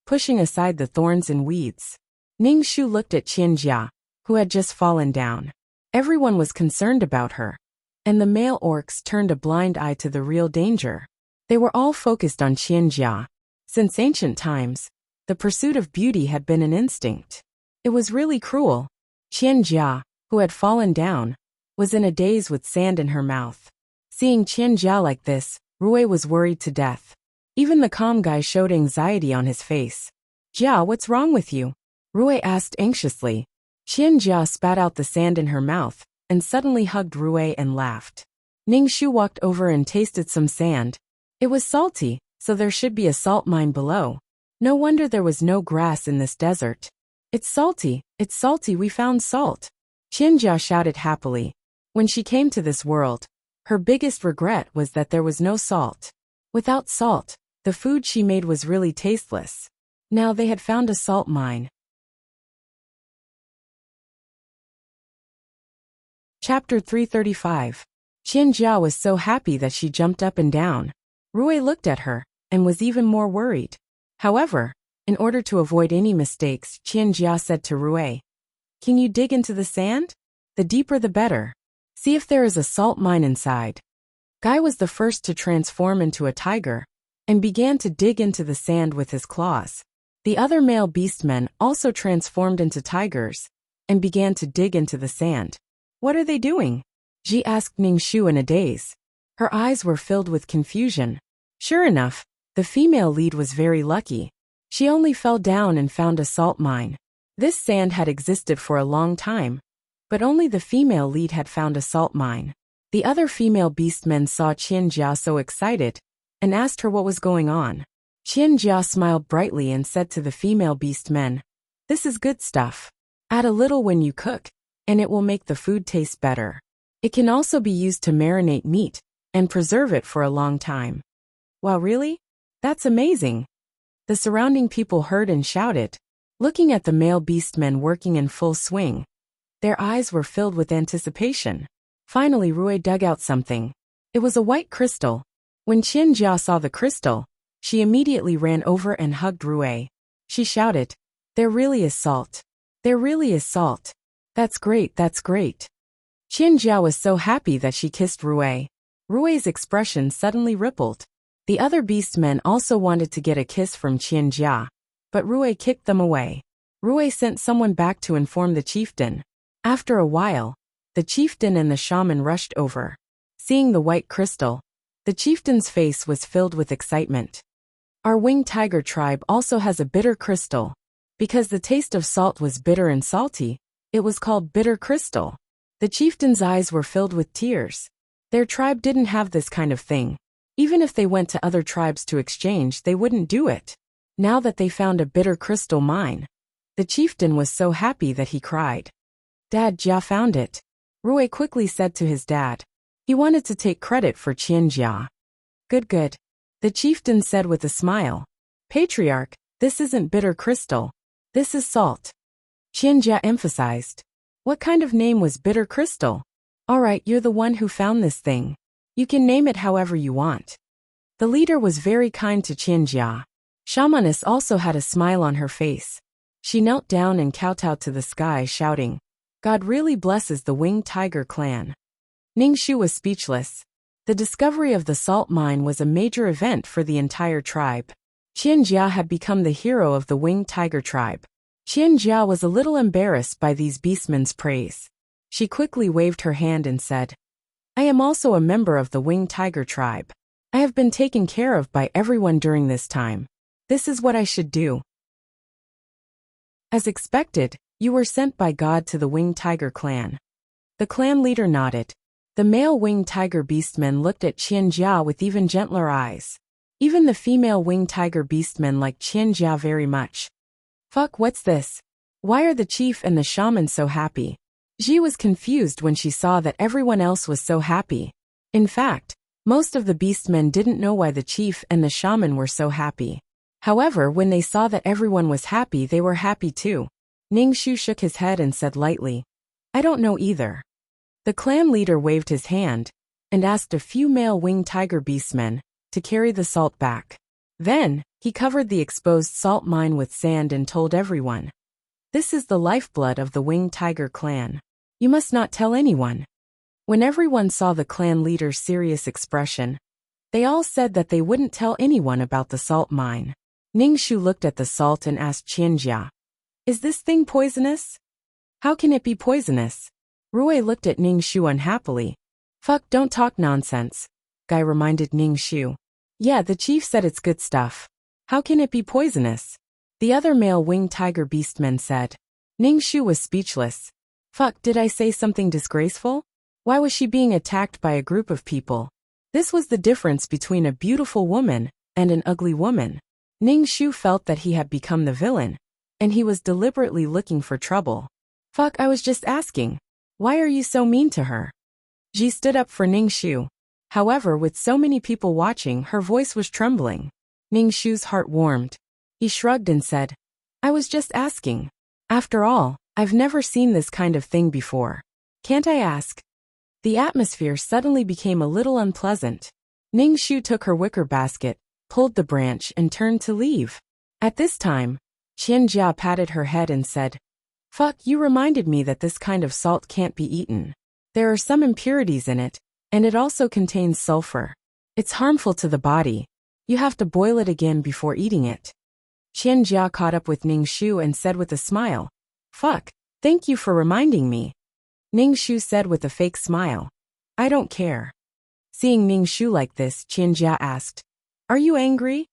pushing aside the thorns and weeds. Ning Shu looked at Qianjia, who had just fallen down. Everyone was concerned about her, and the male orcs turned a blind eye to the real danger. They were all focused on Qianjia. Since ancient times, the pursuit of beauty had been an instinct. It was really cruel. Qianjia, who had fallen down, was in a daze with sand in her mouth. Seeing Qianjia like this, Rui was worried to death. Even the calm guy showed anxiety on his face. "Jia, what's wrong with you?" Rui asked anxiously. Qianjia spat out the sand in her mouth, and suddenly hugged Rui and laughed. Ning Shu walked over and tasted some sand. It was salty, so there should be a salt mine below. No wonder there was no grass in this desert. It's salty, we found salt." Qianjia shouted happily. When she came to this world, her biggest regret was that there was no salt. Without salt, the food she made was really tasteless. Now they had found a salt mine. Chapter 335. Qianjia was so happy that she jumped up and down. Rui looked at her, and was even more worried. However, in order to avoid any mistakes, Qianjia said to Rui, "Can you dig into the sand? The deeper the better. See if there is a salt mine inside." Guy was the first to transform into a tiger, and began to dig into the sand with his claws. The other male beastmen also transformed into tigers, and began to dig into the sand. "What are they doing?" Ji asked Ning Shu in a daze. Her eyes were filled with confusion. Sure enough, the female lead was very lucky. She only fell down and found a salt mine. This sand had existed for a long time, but only the female lead had found a salt mine. The other female beastmen saw Qianjia so excited, and asked her what was going on. Qianjia smiled brightly and said to the female beastmen, "This is good stuff. Add a little when you cook, and it will make the food taste better. It can also be used to marinate meat, and preserve it for a long time." "Wow, really? That's amazing." The surrounding people heard and shouted, looking at the male beastmen working in full swing. Their eyes were filled with anticipation. Finally Rui dug out something. It was a white crystal. When Qianjia saw the crystal, she immediately ran over and hugged Rui. She shouted, "There really is salt. There really is salt. That's great, that's great." Qianjia was so happy that she kissed Rui. Rui's expression suddenly rippled. The other beastmen also wanted to get a kiss from Qianjia, but Rui kicked them away. Rui sent someone back to inform the chieftain. After a while, the chieftain and the shaman rushed over. Seeing the white crystal, the chieftain's face was filled with excitement. "Our winged tiger tribe also has a bitter crystal. Because the taste of salt was bitter and salty, it was called bitter crystal." The chieftain's eyes were filled with tears. Their tribe didn't have this kind of thing. Even if they went to other tribes to exchange, they wouldn't do it. Now that they found a bitter crystal mine, the chieftain was so happy that he cried. "Dad, Jia found it," Rui quickly said to his dad. He wanted to take credit for Qianjia. Good, the chieftain said with a smile. "Patriarch, this isn't bitter crystal. This is salt." Qianjia emphasized. "What kind of name was bitter crystal?" "Alright, you're the one who found this thing. You can name it however you want." The leader was very kind to Qianjia. Shamaness also had a smile on her face. She knelt down and kowtowed to the sky, shouting, "God really blesses the winged tiger clan." Ning Shu was speechless. The discovery of the salt mine was a major event for the entire tribe. Qianjia had become the hero of the winged tiger tribe. Qianjia was a little embarrassed by these beastmen's praise. She quickly waved her hand and said, I am also a member of the winged tiger tribe. I have been taken care of by everyone during this time. This is what I should do. As expected, you were sent by God to the winged tiger clan. The clan leader nodded. The male winged tiger beastmen looked at Qianjia with even gentler eyes. Even the female winged tiger beastmen liked Qianjia very much. Fuck, what's this? Why are the chief and the shaman so happy? Ji was confused when she saw that everyone else was so happy. In fact, most of the beastmen didn't know why the chief and the shaman were so happy. However, when they saw that everyone was happy, they were happy too. Ningxu shook his head and said lightly, I don't know either. The clan leader waved his hand and asked a few male winged tiger beastmen to carry the salt back. Then, he covered the exposed salt mine with sand and told everyone, This is the lifeblood of the winged tiger clan. You must not tell anyone. When everyone saw the clan leader's serious expression, they all said that they wouldn't tell anyone about the salt mine. Ningxu looked at the salt and asked Qianjia, Is this thing poisonous? How can it be poisonous? Rui looked at Ningxu unhappily. Fuck, don't talk nonsense, Guy reminded Ningxu. Yeah, the chief said it's good stuff. How can it be poisonous? The other male winged tiger beastmen said. Ningxu was speechless. Fuck, did I say something disgraceful? Why was she being attacked by a group of people? This was the difference between a beautiful woman and an ugly woman. Ningxu felt that he had become the villain, and he was deliberately looking for trouble. Fuck, I was just asking. Why are you so mean to her? Ji stood up for Ningxu. However, with so many people watching, her voice was trembling. Ningxu's heart warmed. He shrugged and said, I was just asking. After all, I've never seen this kind of thing before. Can't I ask? The atmosphere suddenly became a little unpleasant. Ningxu took her wicker basket, pulled the branch and turned to leave. At this time, Qianjia patted her head and said, Fuck, you reminded me that this kind of salt can't be eaten. There are some impurities in it, and it also contains sulfur. It's harmful to the body. You have to boil it again before eating it. Qianjia caught up with Ningxu and said with a smile, Fuck, thank you for reminding me. Ningxu said with a fake smile, I don't care. Seeing Ningxu like this, Qianjia asked, Are you angry?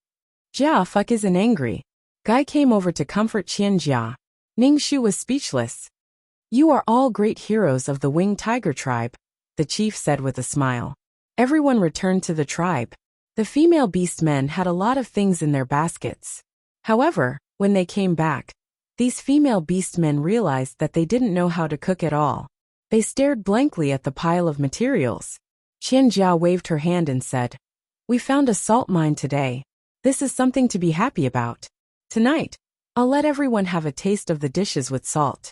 Jia fuck isn't angry. Guy came over to comfort Qianjia. Ningxu was speechless. You are all great heroes of the winged tiger tribe, the chief said with a smile. Everyone returned to the tribe. The female beastmen had a lot of things in their baskets. However, when they came back, these female beastmen realized that they didn't know how to cook at all. They stared blankly at the pile of materials. Qianjia waved her hand and said, We found a salt mine today. This is something to be happy about. Tonight, I'll let everyone have a taste of the dishes with salt.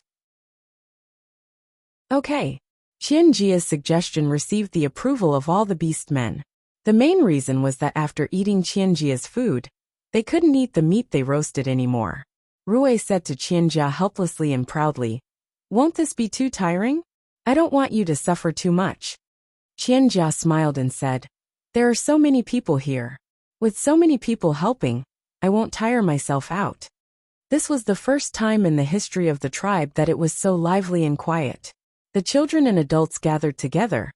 Okay. Qianjia's suggestion received the approval of all the beastmen. The main reason was that after eating Qianjia's food, they couldn't eat the meat they roasted anymore. Rui said to Qianjia helplessly and proudly, Won't this be too tiring? I don't want you to suffer too much. Qianjia smiled and said, There are so many people here. With so many people helping, I won't tire myself out. This was the first time in the history of the tribe that it was so lively and quiet. The children and adults gathered together,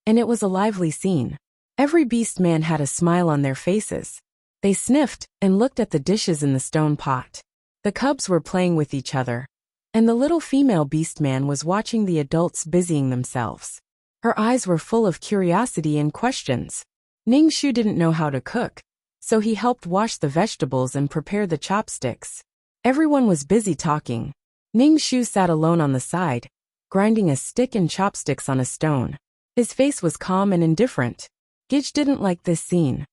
and it was a lively scene. Every beastman had a smile on their faces. They sniffed and looked at the dishes in the stone pot. The cubs were playing with each other, and the little female beastman was watching the adults busying themselves. Her eyes were full of curiosity and questions. Ningxu didn't know how to cook, so he helped wash the vegetables and prepare the chopsticks. Everyone was busy talking. Ningxu sat alone on the side, grinding a stick and chopsticks on a stone. His face was calm and indifferent. Gij didn't like this scene.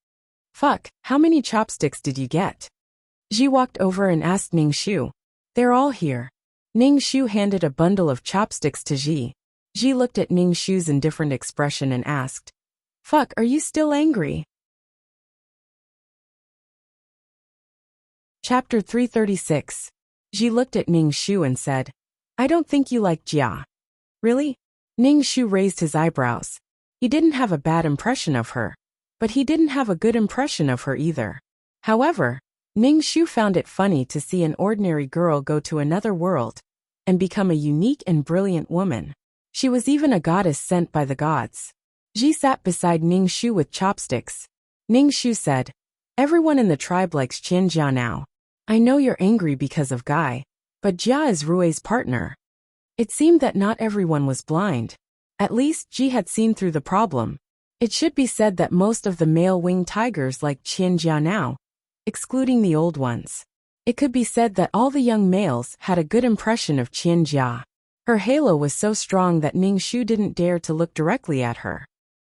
Fuck, how many chopsticks did you get? Ji walked over and asked Ningxu. They're all here. Ningxu handed a bundle of chopsticks to Ji. Ji looked at Ningxu's indifferent expression and asked, Fuck, are you still angry? Chapter 336. Ji looked at Ningxu and said, I don't think you like Jia. Really? Ningxu raised his eyebrows. He didn't have a bad impression of her, but he didn't have a good impression of her either. However, Ning Shu found it funny to see an ordinary girl go to another world and become a unique and brilliant woman. She was even a goddess sent by the gods. Ji sat beside Ning Shu with chopsticks. Ning Shu said, "Everyone in the tribe likes Qianjia now. I know you're angry because of Guy, but Jia is Rui's partner." It seemed that not everyone was blind. At least Ji had seen through the problem. It should be said that most of the male winged tigers liked Qianjia now, excluding the old ones. It could be said that all the young males had a good impression of Qianjia. Her halo was so strong that Ning Shu didn't dare to look directly at her.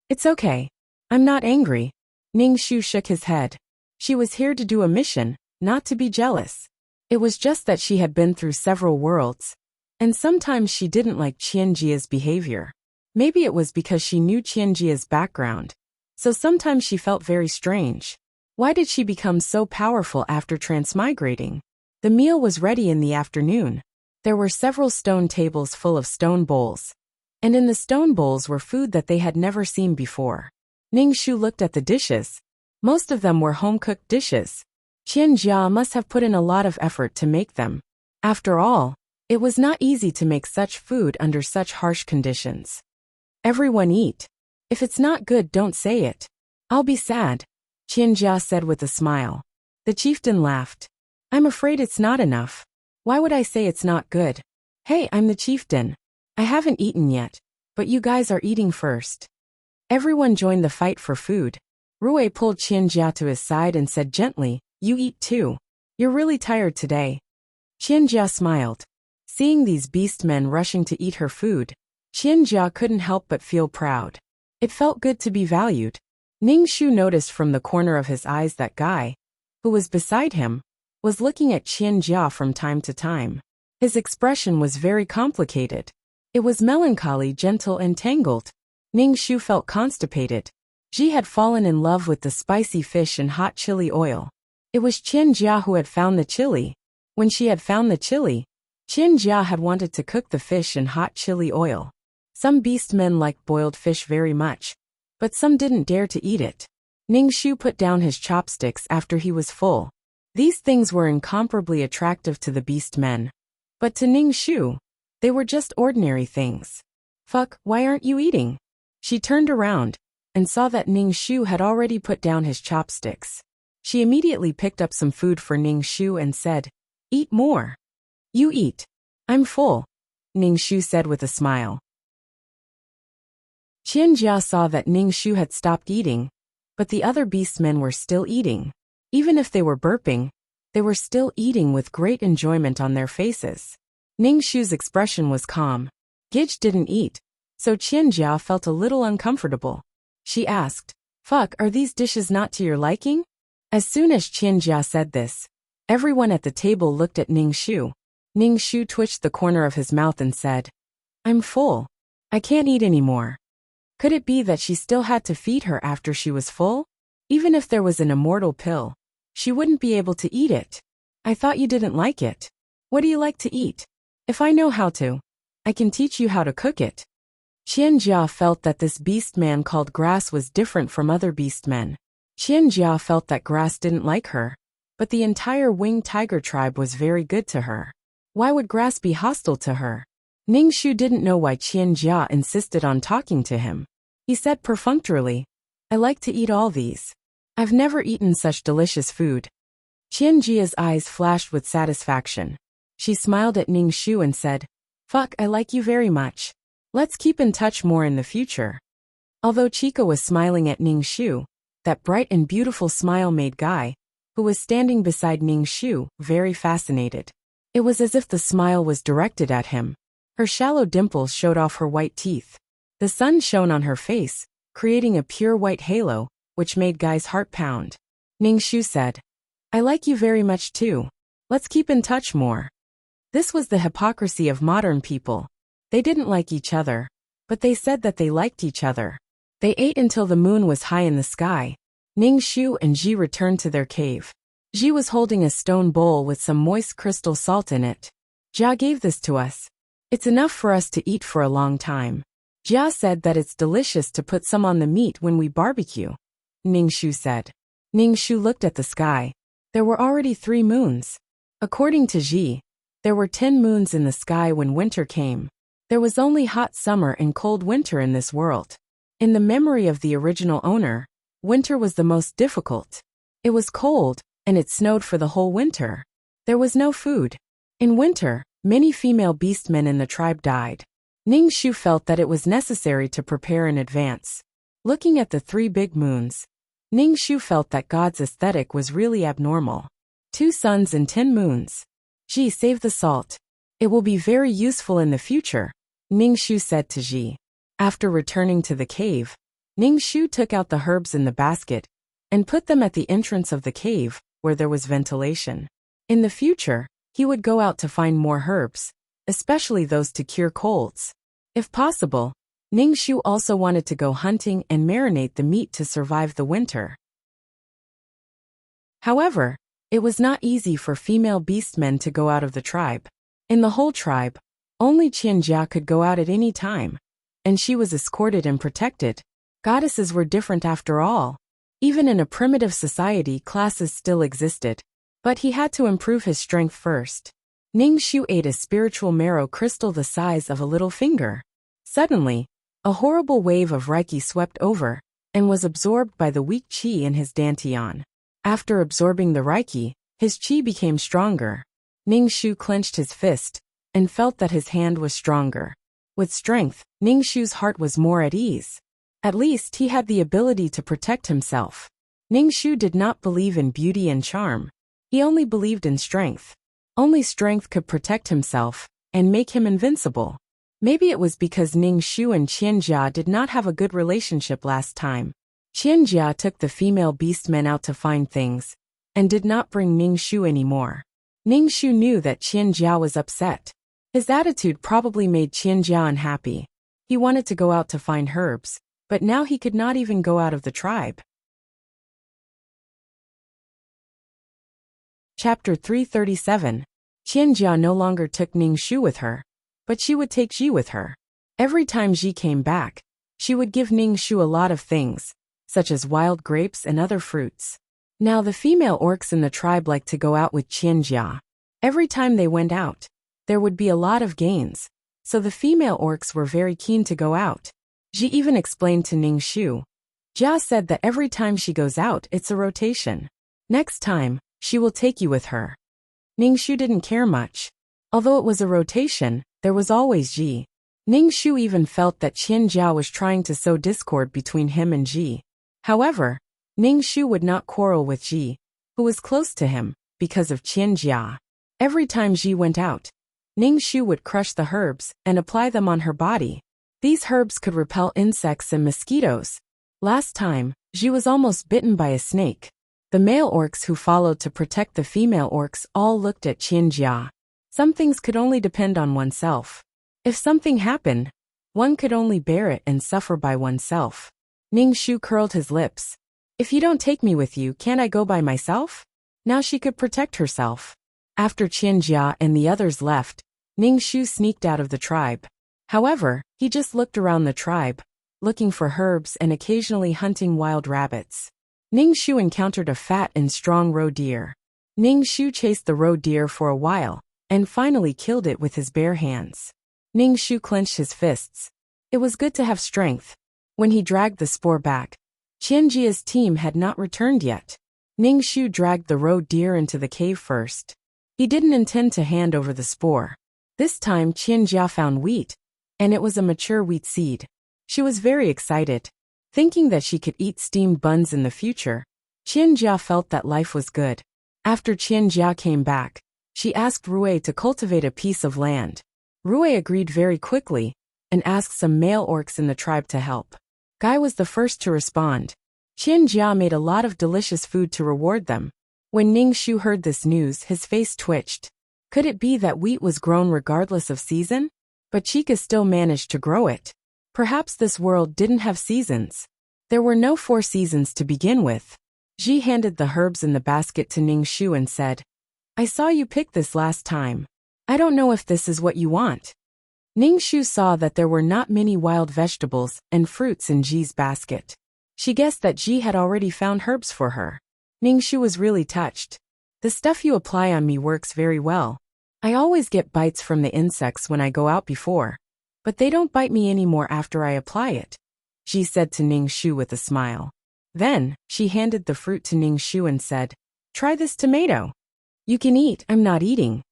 "It's okay. I'm not angry." Ning Shu shook his head. She was here to do a mission, not to be jealous. It was just that she had been through several worlds, and sometimes she didn't like Qianjia's behavior. Maybe it was because she knew Qianjia's background, so sometimes she felt very strange. Why did she become so powerful after transmigrating? The meal was ready in the afternoon. There were several stone tables full of stone bowls, and in the stone bowls were food that they had never seen before. Ning Shu looked at the dishes. Most of them were home-cooked dishes. Qianjia must have put in a lot of effort to make them. After all, it was not easy to make such food under such harsh conditions. "Everyone eat. If it's not good, don't say it. I'll be sad," Qianjia said with a smile. The chieftain laughed. "I'm afraid it's not enough. Why would I say it's not good? Hey, I'm the chieftain. I haven't eaten yet, but you guys are eating first." Everyone joined the fight for food. Rui pulled Qianjia to his side and said gently, "You eat too. You're really tired today." Qianjia smiled. Seeing these beast-men rushing to eat her food, Qianjia couldn't help but feel proud. It felt good to be valued. Ning Shu noticed from the corner of his eyes that Guy, who was beside him, was looking at Qianjia from time to time. His expression was very complicated. It was melancholy, gentle, and tangled. Ning Shu felt constipated. Ji had fallen in love with the spicy fish and hot chili oil. It was Qianjia who had found the chili. When she had found the chili, Qianjia had wanted to cook the fish in hot chili oil. Some beast-men liked boiled fish very much, but some didn't dare to eat it. Ning Shu put down his chopsticks after he was full. These things were incomparably attractive to the beast-men. But to Ning Shu, they were just ordinary things. "Fuck, why aren't you eating?" She turned around and saw that Ning Shu had already put down his chopsticks. She immediately picked up some food for Ning Shu and said, "Eat more." "You eat. I'm full," Ning Shu said with a smile. Qianjia saw that Ning Shu had stopped eating, but the other beastmen were still eating. Even if they were burping, they were still eating with great enjoyment on their faces. Ning Shu's expression was calm. Gij didn't eat, so Qianjia felt a little uncomfortable. She asked, "Fuck, are these dishes not to your liking?" As soon as Qianjia said this, everyone at the table looked at Ning Shu. Ning Shu twitched the corner of his mouth and said, "I'm full. I can't eat anymore." Could it be that she still had to feed her after she was full? Even if there was an immortal pill, she wouldn't be able to eat it. "I thought you didn't like it. What do you like to eat? If I know how to, I can teach you how to cook it." Qianjia felt that this beast man called Grass was different from other beast men. Qianjia felt that Grass didn't like her, but the entire winged tiger tribe was very good to her. Why would Grass be hostile to her? Ning Shu didn't know why Qianjia insisted on talking to him. He said perfunctorily, "I like to eat all these. I've never eaten such delicious food." Qianjia's eyes flashed with satisfaction. She smiled at Ning Shu and said, "Fuck, I like you very much. Let's keep in touch more in the future." Although Chica was smiling at Ning Shu, that bright and beautiful smile made Guy, who was standing beside Ning Shu, very fascinated. It was as if the smile was directed at him. Her shallow dimples showed off her white teeth. The sun shone on her face, creating a pure white halo, which made Guy's heart pound. Ning Shu said, "I like you very much too. Let's keep in touch more." This was the hypocrisy of modern people. They didn't like each other, but they said that they liked each other. They ate until the moon was high in the sky. Ning Shu and Ji returned to their cave. Ji was holding a stone bowl with some moist crystal salt in it. "Jia gave this to us. It's enough for us to eat for a long time." Jia said that it's delicious to put some on the meat when we barbecue, Ningshu said. Ningshu looked at the sky. There were already 3 moons. According to Ji, there were 10 moons in the sky when winter came. There was only hot summer and cold winter in this world. In the memory of the original owner, winter was the most difficult. It was cold, and it snowed for the whole winter. There was no food. In winter, many female beastmen in the tribe died. Ningshu felt that it was necessary to prepare in advance. Looking at the 3 big moons, Ningshu felt that God's aesthetic was really abnormal. 2 suns and 10 moons. Ji, save the salt. It will be very useful in the future, Ningshu said to Ji. After returning to the cave, Ningshu took out the herbs in the basket and put them at the entrance of the cave, where there was ventilation. In the future, he would go out to find more herbs, especially those to cure colds. If possible, Ningshu also wanted to go hunting and marinate the meat to survive the winter. However, it was not easy for female beastmen to go out of the tribe. In the whole tribe, only Qianjia could go out at any time, and she was escorted and protected. Goddesses were different after all. Even in a primitive society, classes still existed. But he had to improve his strength first. Ningshu ate a spiritual marrow crystal the size of a little finger. Suddenly, a horrible wave of Reiki swept over and was absorbed by the weak qi in his dantian. After absorbing the Reiki, his qi became stronger. Ningshu clenched his fist and felt that his hand was stronger. With strength, Ningshu's heart was more at ease. At least he had the ability to protect himself. Ningshu did not believe in beauty and charm. He only believed in strength. Only strength could protect himself and make him invincible. Maybe it was because Ningshu and Qianjia did not have a good relationship last time. Qianjia took the female beastmen out to find things and did not bring Ningshu anymore. Ningshu knew that Qianjia was upset. His attitude probably made Qianjia unhappy. He wanted to go out to find herbs, but now he could not even go out of the tribe. Chapter 337. Qianjia no longer took Ningshu with her, but she would take Ji with her. Every time Ji came back, she would give Ningshu a lot of things, such as wild grapes and other fruits. Now the female orcs in the tribe liked to go out with Qianjia. Every time they went out, there would be a lot of gains, so the female orcs were very keen to go out. Ji even explained to Ningshu. Jia said that every time she goes out, it's a rotation. Next time, she will take you with her. Ningshu didn't care much. Although it was a rotation, there was always Ji. Ningshu even felt that Qianjia was trying to sow discord between him and Ji. However, Ningshu would not quarrel with Ji, who was close to him, because of Qianjia. Every time Ji went out, Ningshu would crush the herbs and apply them on her body. These herbs could repel insects and mosquitoes. Last time, Ji was almost bitten by a snake. The male orcs who followed to protect the female orcs all looked at Qianjia. Some things could only depend on oneself. If something happened, one could only bear it and suffer by oneself. Ningshu curled his lips. If you don't take me with you, can't I go by myself? Now she could protect herself. After Qianjia and the others left, Ningshu sneaked out of the tribe. However, he just looked around the tribe, looking for herbs and occasionally hunting wild rabbits. Ningshu encountered a fat and strong roe deer. Ningshu chased the roe deer for a while, and finally killed it with his bare hands. Ningshu clenched his fists. It was good to have strength. When he dragged the spoor back, Qianjia's team had not returned yet. Ningshu dragged the roe deer into the cave first. He didn't intend to hand over the spoor. This time Qianjia found wheat, and it was a mature wheat seed. She was very excited. Thinking that she could eat steamed buns in the future, Qianjia felt that life was good. After Qianjia came back, she asked Rui to cultivate a piece of land. Rui agreed very quickly, and asked some male orcs in the tribe to help. Guy was the first to respond. Qianjia made a lot of delicious food to reward them. When Ningshu heard this news, his face twitched. Could it be that wheat was grown regardless of season? But Chica still managed to grow it. Perhaps this world didn't have seasons. There were no 4 seasons to begin with. Ji handed the herbs in the basket to Ningshu and said, I saw you pick this last time. I don't know if this is what you want. Ningshu saw that there were not many wild vegetables and fruits in Ji's basket. She guessed that Ji had already found herbs for her. Ningshu was really touched. The stuff you apply on me works very well. I always get bites from the insects when I go out before, but they don't bite me anymore after I apply it, Ji said to Ningshu with a smile. Then, she handed the fruit to Ningshu and said, "Try this tomato. You can eat, I'm not eating."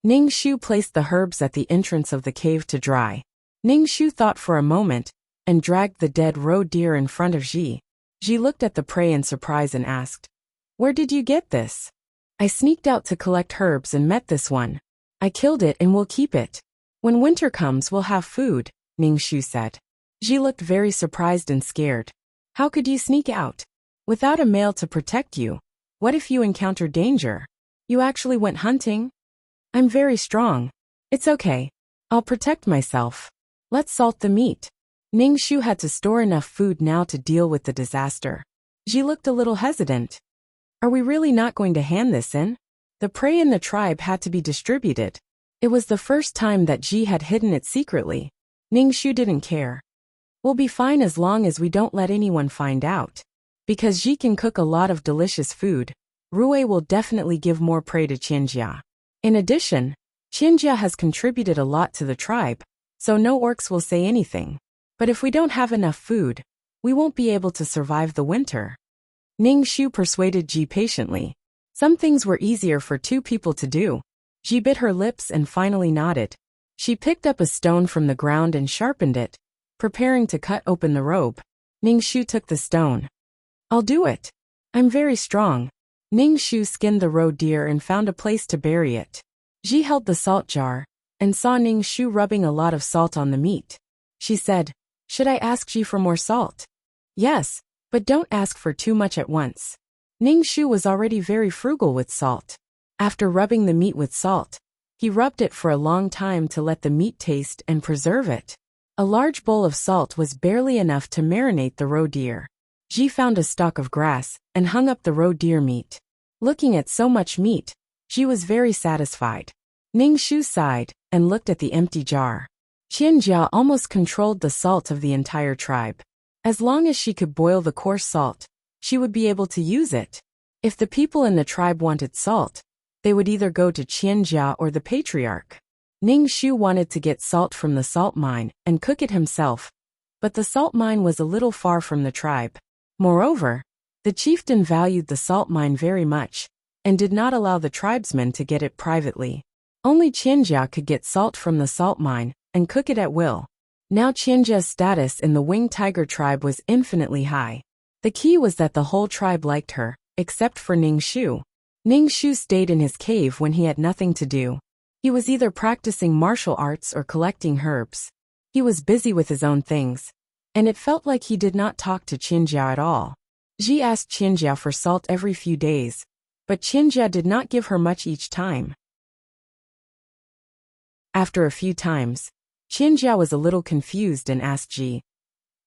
Ningshu placed the herbs at the entrance of the cave to dry. Ningshu thought for a moment and dragged the dead roe deer in front of Ji. Ji looked at the prey in surprise and asked, "Where did you get this?" "I sneaked out to collect herbs and met this one. I killed it and will keep it. When winter comes we'll have food," Ningshu said. Ji looked very surprised and scared. "How could you sneak out? Without a male to protect you? What if you encounter danger? You actually went hunting?" "I'm very strong. It's okay. I'll protect myself. Let's salt the meat." Ningshu had to store enough food now to deal with the disaster. Ji looked a little hesitant. "Are we really not going to hand this in?" The prey in the tribe had to be distributed. It was the first time that Ji had hidden it secretly. Ningshu didn't care. "We'll be fine as long as we don't let anyone find out. Because Ji can cook a lot of delicious food, Rue will definitely give more prey to Qianjia. In addition, Qianjia has contributed a lot to the tribe, so no orcs will say anything. But if we don't have enough food, we won't be able to survive the winter." Ningshu persuaded Ji patiently. Some things were easier for two people to do. Ji bit her lips and finally nodded. She picked up a stone from the ground and sharpened it, preparing to cut open the robe. Ningshu took the stone. "I'll do it. I'm very strong." Ningshu skinned the roe deer and found a place to bury it. Ji held the salt jar and saw Ningshu rubbing a lot of salt on the meat. She said, "Should I ask Ji for more salt?" "Yes, but don't ask for too much at once." Ningshu was already very frugal with salt. After rubbing the meat with salt, he rubbed it for a long time to let the meat taste and preserve it. A large bowl of salt was barely enough to marinate the roe deer. Ji found a stalk of grass and hung up the roe deer meat. Looking at so much meat, Ji was very satisfied. Ningshu sighed and looked at the empty jar. Qianjia almost controlled the salt of the entire tribe. As long as she could boil the coarse salt, she would be able to use it. If the people in the tribe wanted salt, they would either go to Qianjia or the patriarch. Ningshu wanted to get salt from the salt mine and cook it himself, but the salt mine was a little far from the tribe. Moreover, the chieftain valued the salt mine very much and did not allow the tribesmen to get it privately. Only Qianjia could get salt from the salt mine and cook it at will. Now Qianjia's status in the winged tiger tribe was infinitely high. The key was that the whole tribe liked her, except for Ningshu. Ningshu stayed in his cave when he had nothing to do. He was either practicing martial arts or collecting herbs. He was busy with his own things, and it felt like he did not talk to Qianjia at all. Ji asked Qianjia for salt every few days, but Qianjia did not give her much each time. After a few times, Qianjia was a little confused and asked Ji,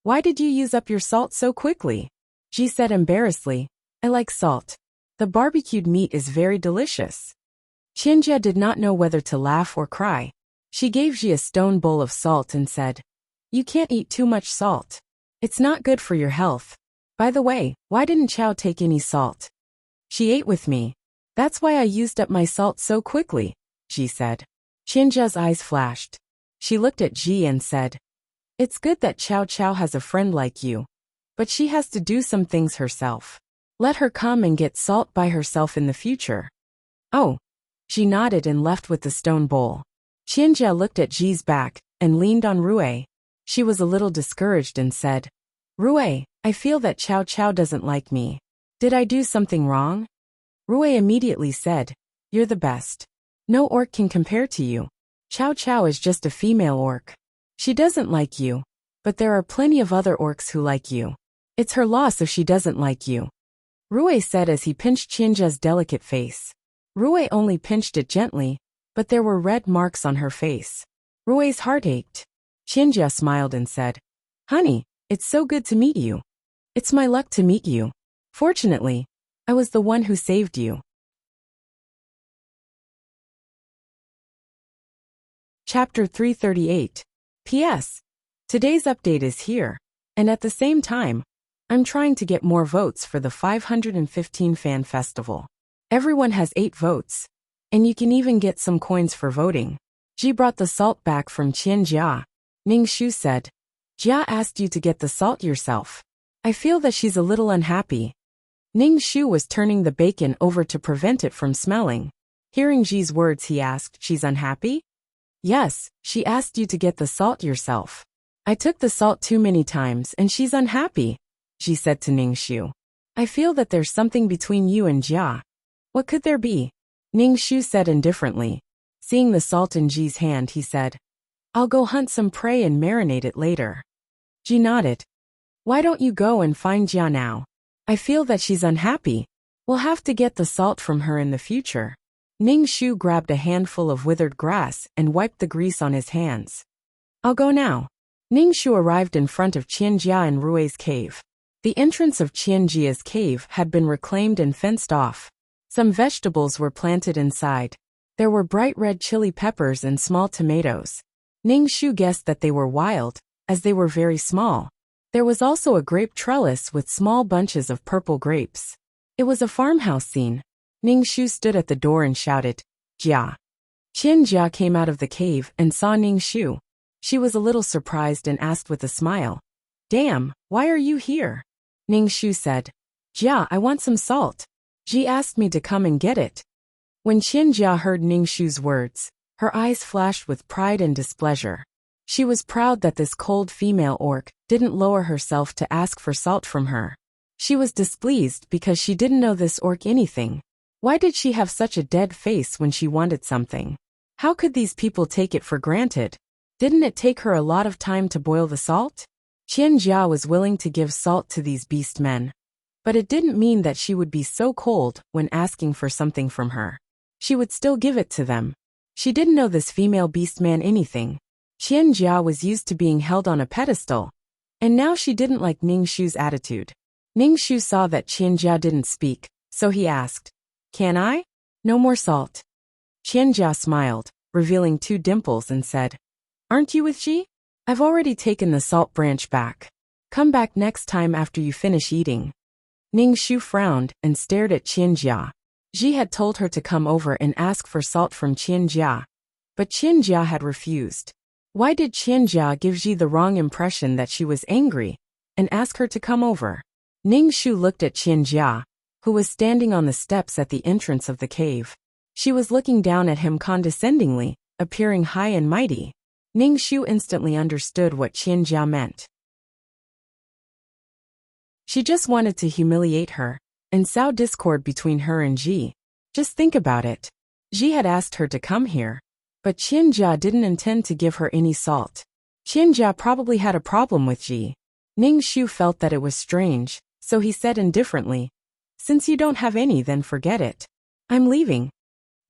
"Why did you use up your salt so quickly?" Ji said embarrassedly, "I like salt. The barbecued meat is very delicious." Qianjia did not know whether to laugh or cry. She gave Ji a stone bowl of salt and said, "You can't eat too much salt. It's not good for your health. By the way, why didn't Chow take any salt?" "She ate with me. That's why I used up my salt so quickly," Ji said. Qianjia's eyes flashed. She looked at Ji and said, "It's good that Chow Chow has a friend like you, but she has to do some things herself. Let her come and get salt by herself in the future." "Oh." She nodded and left with the stone bowl. Qianjia looked at Ji's back and leaned on Rue. She was a little discouraged and said, "Rue, I feel that Chow Chow doesn't like me. Did I do something wrong?" Rue immediately said, "You're the best. No orc can compare to you. Chow Chow is just a female orc. She doesn't like you, but there are plenty of other orcs who like you. It's her loss if she doesn't like you," Rue said as he pinched Qianjia's delicate face. Rue only pinched it gently, but there were red marks on her face. Rue's heart ached. Qianjia smiled and said, "Honey, it's so good to meet you. It's my luck to meet you. Fortunately, I was the one who saved you." Chapter 338. P.S. Today's update is here. And at the same time, I'm trying to get more votes for the 515 fan festival. Everyone has 8 votes. And you can even get some coins for voting. Ji brought the salt back from Qianjia. Ningshu said, Jia asked you to get the salt yourself. I feel that she's a little unhappy. Ningshu was turning the bacon over to prevent it from smelling. Hearing Ji's words, he asked, she's unhappy? Yes, she asked you to get the salt yourself. I took the salt too many times and she's unhappy, Ji said to Ningshu. I feel that there's something between you and Jia. What could there be? Ningshu said indifferently. Seeing the salt in Ji's hand, he said, I'll go hunt some prey and marinate it later. Ji nodded. Why don't you go and find Jia now? I feel that she's unhappy. We'll have to get the salt from her in the future. Ningshu grabbed a handful of withered grass and wiped the grease on his hands. I'll go now. Ningshu arrived in front of Qianjia and Rui's cave. The entrance of Qianjia's cave had been reclaimed and fenced off. Some vegetables were planted inside. There were bright red chili peppers and small tomatoes. Ningshu guessed that they were wild, as they were very small. There was also a grape trellis with small bunches of purple grapes. It was a farmhouse scene. Ningshu stood at the door and shouted, Jia. Qianjia came out of the cave and saw Ningshu. She was a little surprised and asked with a smile, Damn, why are you here? Ningshu said, Jia, I want some salt. Ji asked me to come and get it. When Qianjia heard Ningshu's words, her eyes flashed with pride and displeasure. She was proud that this cold female orc didn't lower herself to ask for salt from her. She was displeased because she didn't know this orc anything. Why did she have such a dead face when she wanted something? How could these people take it for granted? Didn't it take her a lot of time to boil the salt? Qianjia was willing to give salt to these beast men. But it didn't mean that she would be so cold when asking for something from her. She would still give it to them. She didn't know this female beast man anything. Qianjia was used to being held on a pedestal. And now she didn't like Ningshu's attitude. Ningshu saw that Qianjia didn't speak, so he asked, Can I? No more salt. Qianjia smiled, revealing 2 dimples and said, Aren't you with Ji? I've already taken the salt branch back. Come back next time after you finish eating. Ningshu frowned and stared at Qianjia. Ji had told her to come over and ask for salt from Qianjia. But Qianjia had refused. Why did Qianjia give Ji the wrong impression that she was angry and ask her to come over? Ningshu looked at Qianjia, who was standing on the steps at the entrance of the cave. She was looking down at him condescendingly, appearing high and mighty. Ningshu instantly understood what Qianjia meant. She just wanted to humiliate her and sow discord between her and Ji. Just think about it. Ji had asked her to come here, but Qianjia didn't intend to give her any salt. Qianjia probably had a problem with Ji. Ningshu felt that it was strange, so he said indifferently, Since you don't have any, then forget it. I'm leaving.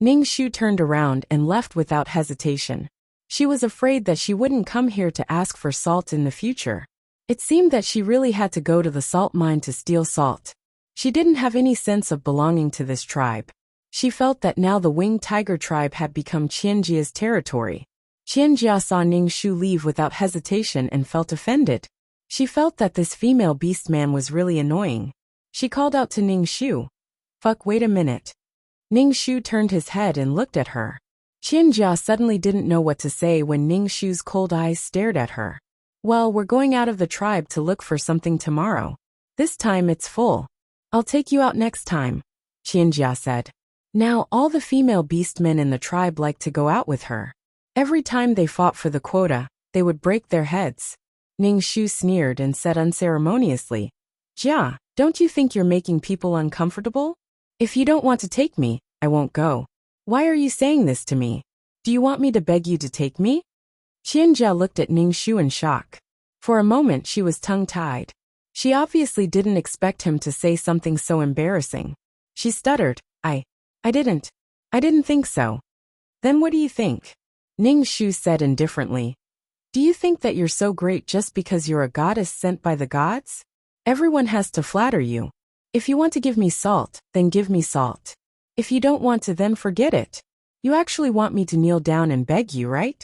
Ningshu turned around and left without hesitation. She was afraid that she wouldn't come here to ask for salt in the future. It seemed that she really had to go to the salt mine to steal salt. She didn't have any sense of belonging to this tribe. She felt that now the winged tiger tribe had become Qianjia's territory. Qianjia saw Ningshu leave without hesitation and felt offended. She felt that this female beast man was really annoying. She called out to Ningshu, Fuck, wait a minute. Ningshu turned his head and looked at her. Qianjia suddenly didn't know what to say when Ningshu's cold eyes stared at her. Well, we're going out of the tribe to look for something tomorrow. This time it's full. I'll take you out next time, Qianjia said. Now all the female beastmen in the tribe liked to go out with her. Every time they fought for the quota, they would break their heads. Ningshu sneered and said unceremoniously, Jia, don't you think you're making people uncomfortable? If you don't want to take me, I won't go. Why are you saying this to me? Do you want me to beg you to take me? Qianjia looked at Ningshu in shock. For a moment she was tongue-tied. She obviously didn't expect him to say something so embarrassing. She stuttered, I didn't think so. Then what do you think? Ningshu said indifferently. Do you think that you're so great just because you're a goddess sent by the gods? Everyone has to flatter you. If you want to give me salt, then give me salt. If you don't want to, then forget it. You actually want me to kneel down and beg you, right?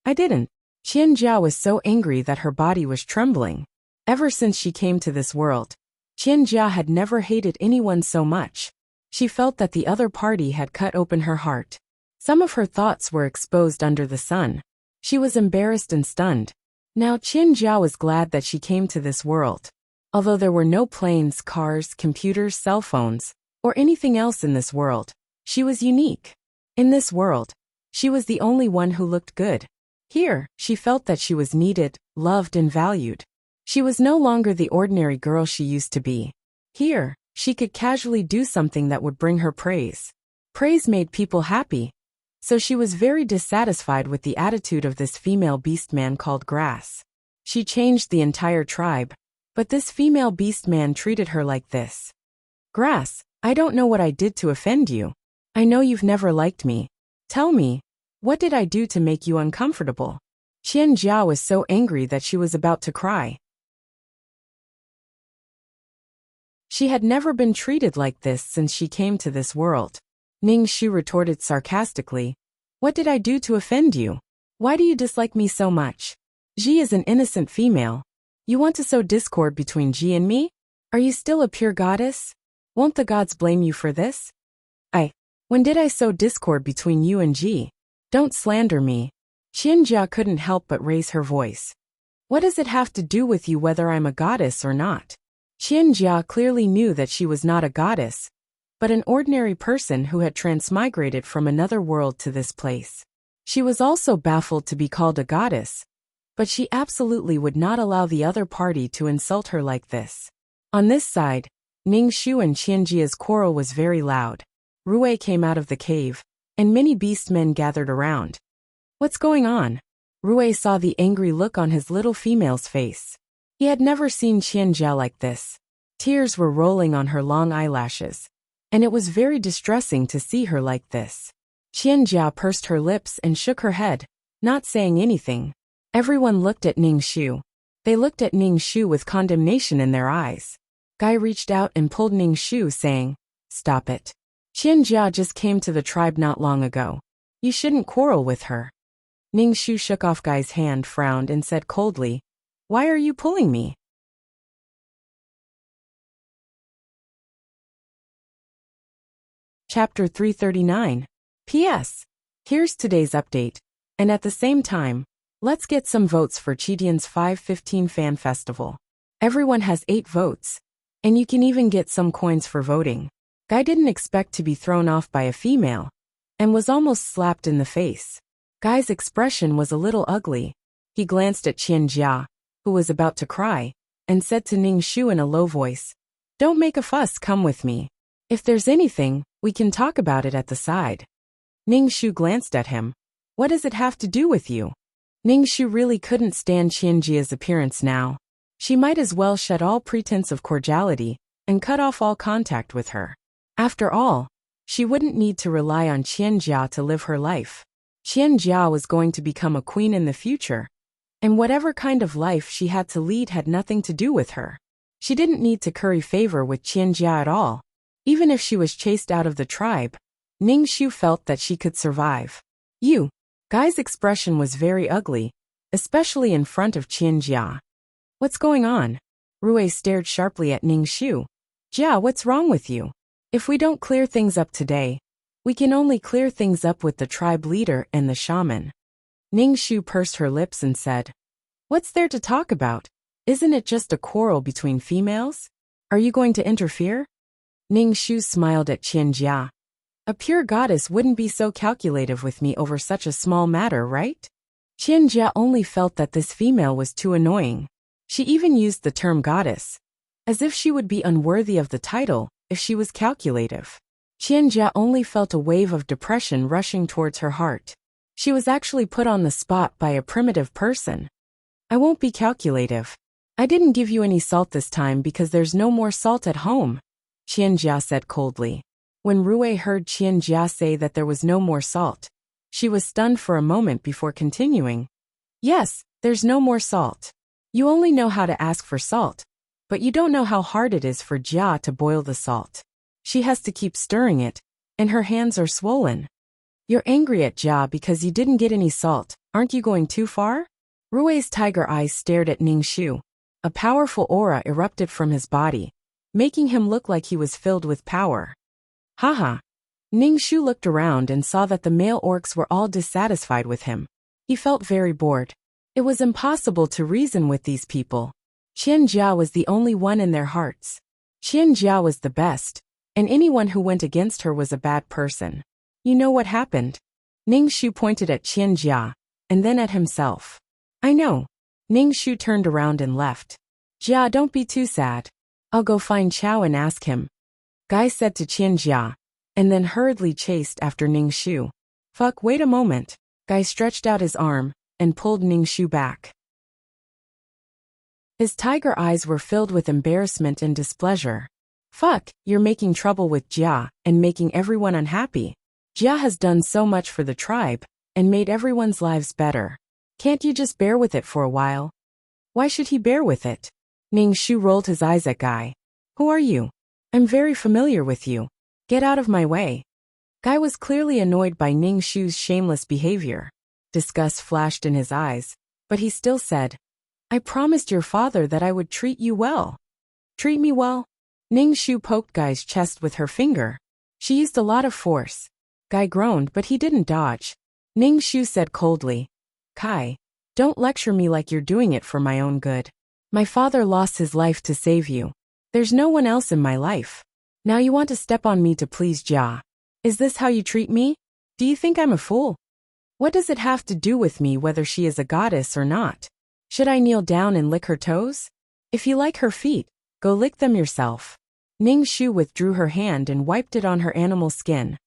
I didn't. Qianjia was so angry that her body was trembling. Ever since she came to this world, Qianjia had never hated anyone so much. She felt that the other party had cut open her heart. Some of her thoughts were exposed under the sun. She was embarrassed and stunned. Now Qianjia was glad that she came to this world. Although there were no planes, cars, computers, cell phones, or anything else in this world, she was unique. In this world, she was the only one who looked good. Here, she felt that she was needed, loved, and valued. She was no longer the ordinary girl she used to be. Here, she could casually do something that would bring her praise. Praise made people happy. So she was very dissatisfied with the attitude of this female beastman called Grass. She changed the entire tribe, but this female beastman treated her like this. Grass, I don't know what I did to offend you. I know you've never liked me. Tell me, what did I do to make you uncomfortable? Qianjia was so angry that she was about to cry. She had never been treated like this since she came to this world. Ning Shu retorted sarcastically, What did I do to offend you? Why do you dislike me so much? Ji is an innocent female. You want to sow discord between Ji and me? Are you still a pure goddess? Won't the gods blame you for this? When did I sow discord between you and Ji? Don't slander me. Qianjia couldn't help but raise her voice. What does it have to do with you whether I'm a goddess or not? Qianjia clearly knew that she was not a goddess, but an ordinary person who had transmigrated from another world to this place. She was also baffled to be called a goddess, but she absolutely would not allow the other party to insult her like this. On this side, Ning Shu and Qianjia's quarrel was very loud. Rui came out of the cave, and many beastmen gathered around. What's going on? Rui saw the angry look on his little female's face. He had never seen Qianjia like this. Tears were rolling on her long eyelashes, and it was very distressing to see her like this. Qianjia pursed her lips and shook her head, not saying anything. Everyone looked at Ning Shu. They looked at Ning Shu with condemnation in their eyes. Guy reached out and pulled Ning Shu, saying, Stop it. Qianjia just came to the tribe not long ago. You shouldn't quarrel with her. Ning Shu shook off Guy's hand, frowned, and said coldly, Why are you pulling me? Chapter 339. P.S. Here's today's update, and at the same time, let's get some votes for Chidian's 515 Fan Festival. Everyone has 8 votes, and you can even get some coins for voting. Guy didn't expect to be thrown off by a female, and was almost slapped in the face. Guy's expression was a little ugly. He glanced at Qianjia, who was about to cry, and said to Ning Shu in a low voice, Don't make a fuss, come with me. If there's anything, we can talk about it at the side. Ning Shu glanced at him. What does it have to do with you? Ning Shu really couldn't stand Qianjia's appearance now. She might as well shed all pretense of cordiality and cut off all contact with her. After all, she wouldn't need to rely on Qianjia to live her life. Qianjia was going to become a queen in the future, and whatever kind of life she had to lead had nothing to do with her. She didn't need to curry favor with Qianjia at all. Even if she was chased out of the tribe, Ning Shu felt that she could survive. Guy's expression was very ugly, especially in front of Qianjia. What's going on? Rui stared sharply at Ning Shu. Jia, what's wrong with you? If we don't clear things up today, we can only clear things up with the tribe leader and the shaman. Ning Shu pursed her lips and said, What's there to talk about? Isn't it just a quarrel between females? Are you going to interfere? Ning Shu smiled at Qianjia. A pure goddess wouldn't be so calculative with me over such a small matter, right? Qianjia only felt that this female was too annoying. She even used the term goddess, as if she would be unworthy of the title if she was calculative. Qianjia only felt a wave of depression rushing towards her heart. She was actually put on the spot by a primitive person. I won't be calculative. I didn't give you any salt this time because there's no more salt at home, Qianjia said coldly. When Rui heard Qianjia say that there was no more salt, she was stunned for a moment before continuing. Yes, there's no more salt. You only know how to ask for salt, but you don't know how hard it is for Jia to boil the salt. She has to keep stirring it, and her hands are swollen. You're angry at Jia because you didn't get any salt. Aren't you going too far? Rui's tiger eyes stared at Ningxu. A powerful aura erupted from his body, making him look like he was filled with power. Haha. Ningxu looked around and saw that the male orcs were all dissatisfied with him. He felt very bored. It was impossible to reason with these people. Qianjia was the only one in their hearts. Qianjia was the best, and anyone who went against her was a bad person. You know what happened? Ningxu pointed at Qianjia, and then at himself. I know. Ningxu turned around and left. Jia, don't be too sad. I'll go find Chao and ask him. Guy said to Qianjia, and then hurriedly chased after Ningxu. Fuck, wait a moment. Guy stretched out his arm and pulled Ningxu back. His tiger eyes were filled with embarrassment and displeasure. Fuck, you're making trouble with Jia and making everyone unhappy. Jia has done so much for the tribe and made everyone's lives better. Can't you just bear with it for a while? Why should he bear with it? Ningxu rolled his eyes at Guy. Who are you? I'm very familiar with you. Get out of my way. Guy was clearly annoyed by Ningxu's shameless behavior. Disgust flashed in his eyes, but he still said, I promised your father that I would treat you well. Treat me well? Ningxu poked Guy's chest with her finger. She used a lot of force. Guy groaned, but he didn't dodge. Ningxu said coldly, Kai, don't lecture me like you're doing it for my own good. My father lost his life to save you. There's no one else in my life. Now you want to step on me to please Jia. Is this how you treat me? Do you think I'm a fool? What does it have to do with me whether she is a goddess or not? Should I kneel down and lick her toes? If you like her feet, go lick them yourself. Ningxu withdrew her hand and wiped it on her animal skin.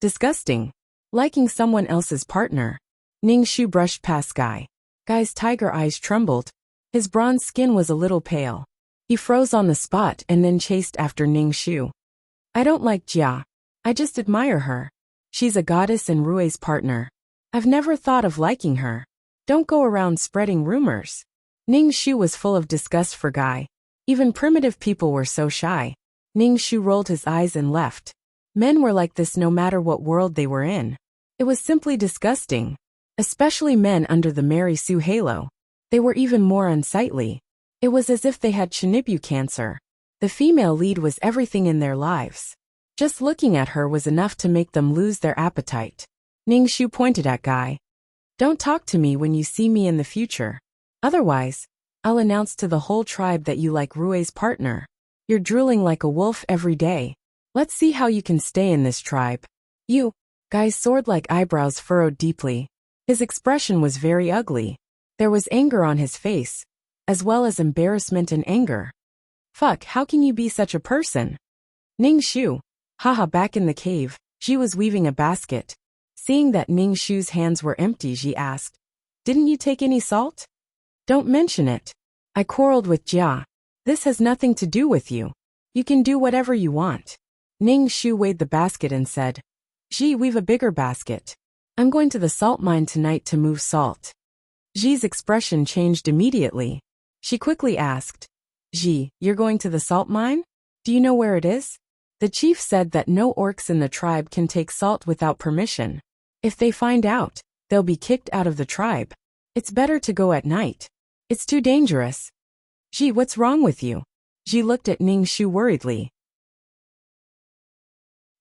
Disgusting. Liking someone else's partner. Ningxu brushed past Guy. Guy's tiger eyes trembled. His bronze skin was a little pale. He froze on the spot and then chased after Ningxu. I don't like Jia. I just admire her. She's a goddess and Rui's partner. I've never thought of liking her. Don't go around spreading rumors. Ningxu was full of disgust for Guy. Even primitive people were so shy. Ningxu rolled his eyes and left. Men were like this no matter what world they were in. It was simply disgusting. Especially men under the Mary Sue halo. They were even more unsightly. It was as if they had Chinibyu cancer. The female lead was everything in their lives. Just looking at her was enough to make them lose their appetite. Ningxu pointed at Guy. Don't talk to me when you see me in the future. Otherwise, I'll announce to the whole tribe that you like Rui's partner. You're drooling like a wolf every day. Let's see how you can stay in this tribe. You. Guy's sword-like eyebrows furrowed deeply. His expression was very ugly. There was anger on his face, as well as embarrassment and anger. Fuck, how can you be such a person? Ningxu. Haha, back in the cave, Ji was weaving a basket. Seeing that Ningxu's hands were empty, Ji asked, Didn't you take any salt? Don't mention it. I quarreled with Jia. This has nothing to do with you. You can do whatever you want. Ningxu weighed the basket and said, Ji, weave a bigger basket. I'm going to the salt mine tonight to move salt. Ji's expression changed immediately. She quickly asked, Ji, you're going to the salt mine? Do you know where it is? The chief said that no orcs in the tribe can take salt without permission. If they find out, they'll be kicked out of the tribe. It's better to go at night. It's too dangerous. Ji, what's wrong with you? Ji looked at Ningxu worriedly.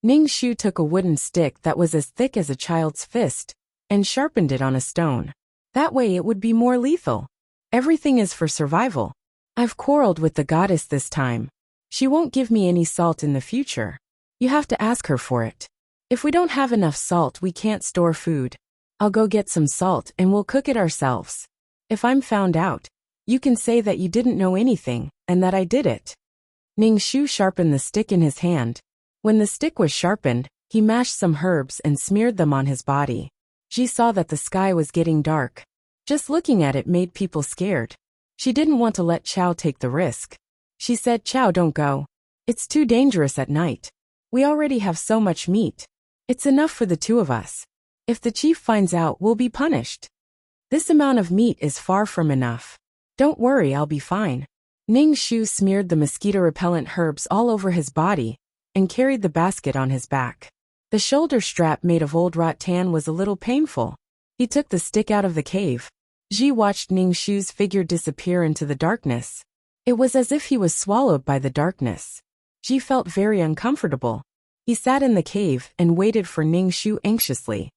Ningxu took a wooden stick that was as thick as a child's fist and sharpened it on a stone. That way it would be more lethal. Everything is for survival. I've quarreled with the goddess this time. She won't give me any salt in the future. You have to ask her for it. If we don't have enough salt, we can't store food. I'll go get some salt and we'll cook it ourselves. If I'm found out, you can say that you didn't know anything and that I did it. Ningxu sharpened the stick in his hand. When the stick was sharpened, he mashed some herbs and smeared them on his body. Ji saw that the sky was getting dark. Just looking at it made people scared. She didn't want to let Chao take the risk. She said, Chao, don't go. It's too dangerous at night. We already have so much meat. It's enough for the two of us. If the chief finds out, we'll be punished. This amount of meat is far from enough. Don't worry, I'll be fine. Ningxu smeared the mosquito-repellent herbs all over his body and carried the basket on his back. The shoulder strap made of old rattan was a little painful. He took the stick out of the cave. Ji watched Ning Shu's figure disappear into the darkness. It was as if he was swallowed by the darkness. Ji felt very uncomfortable. He sat in the cave and waited for Ning Shu anxiously.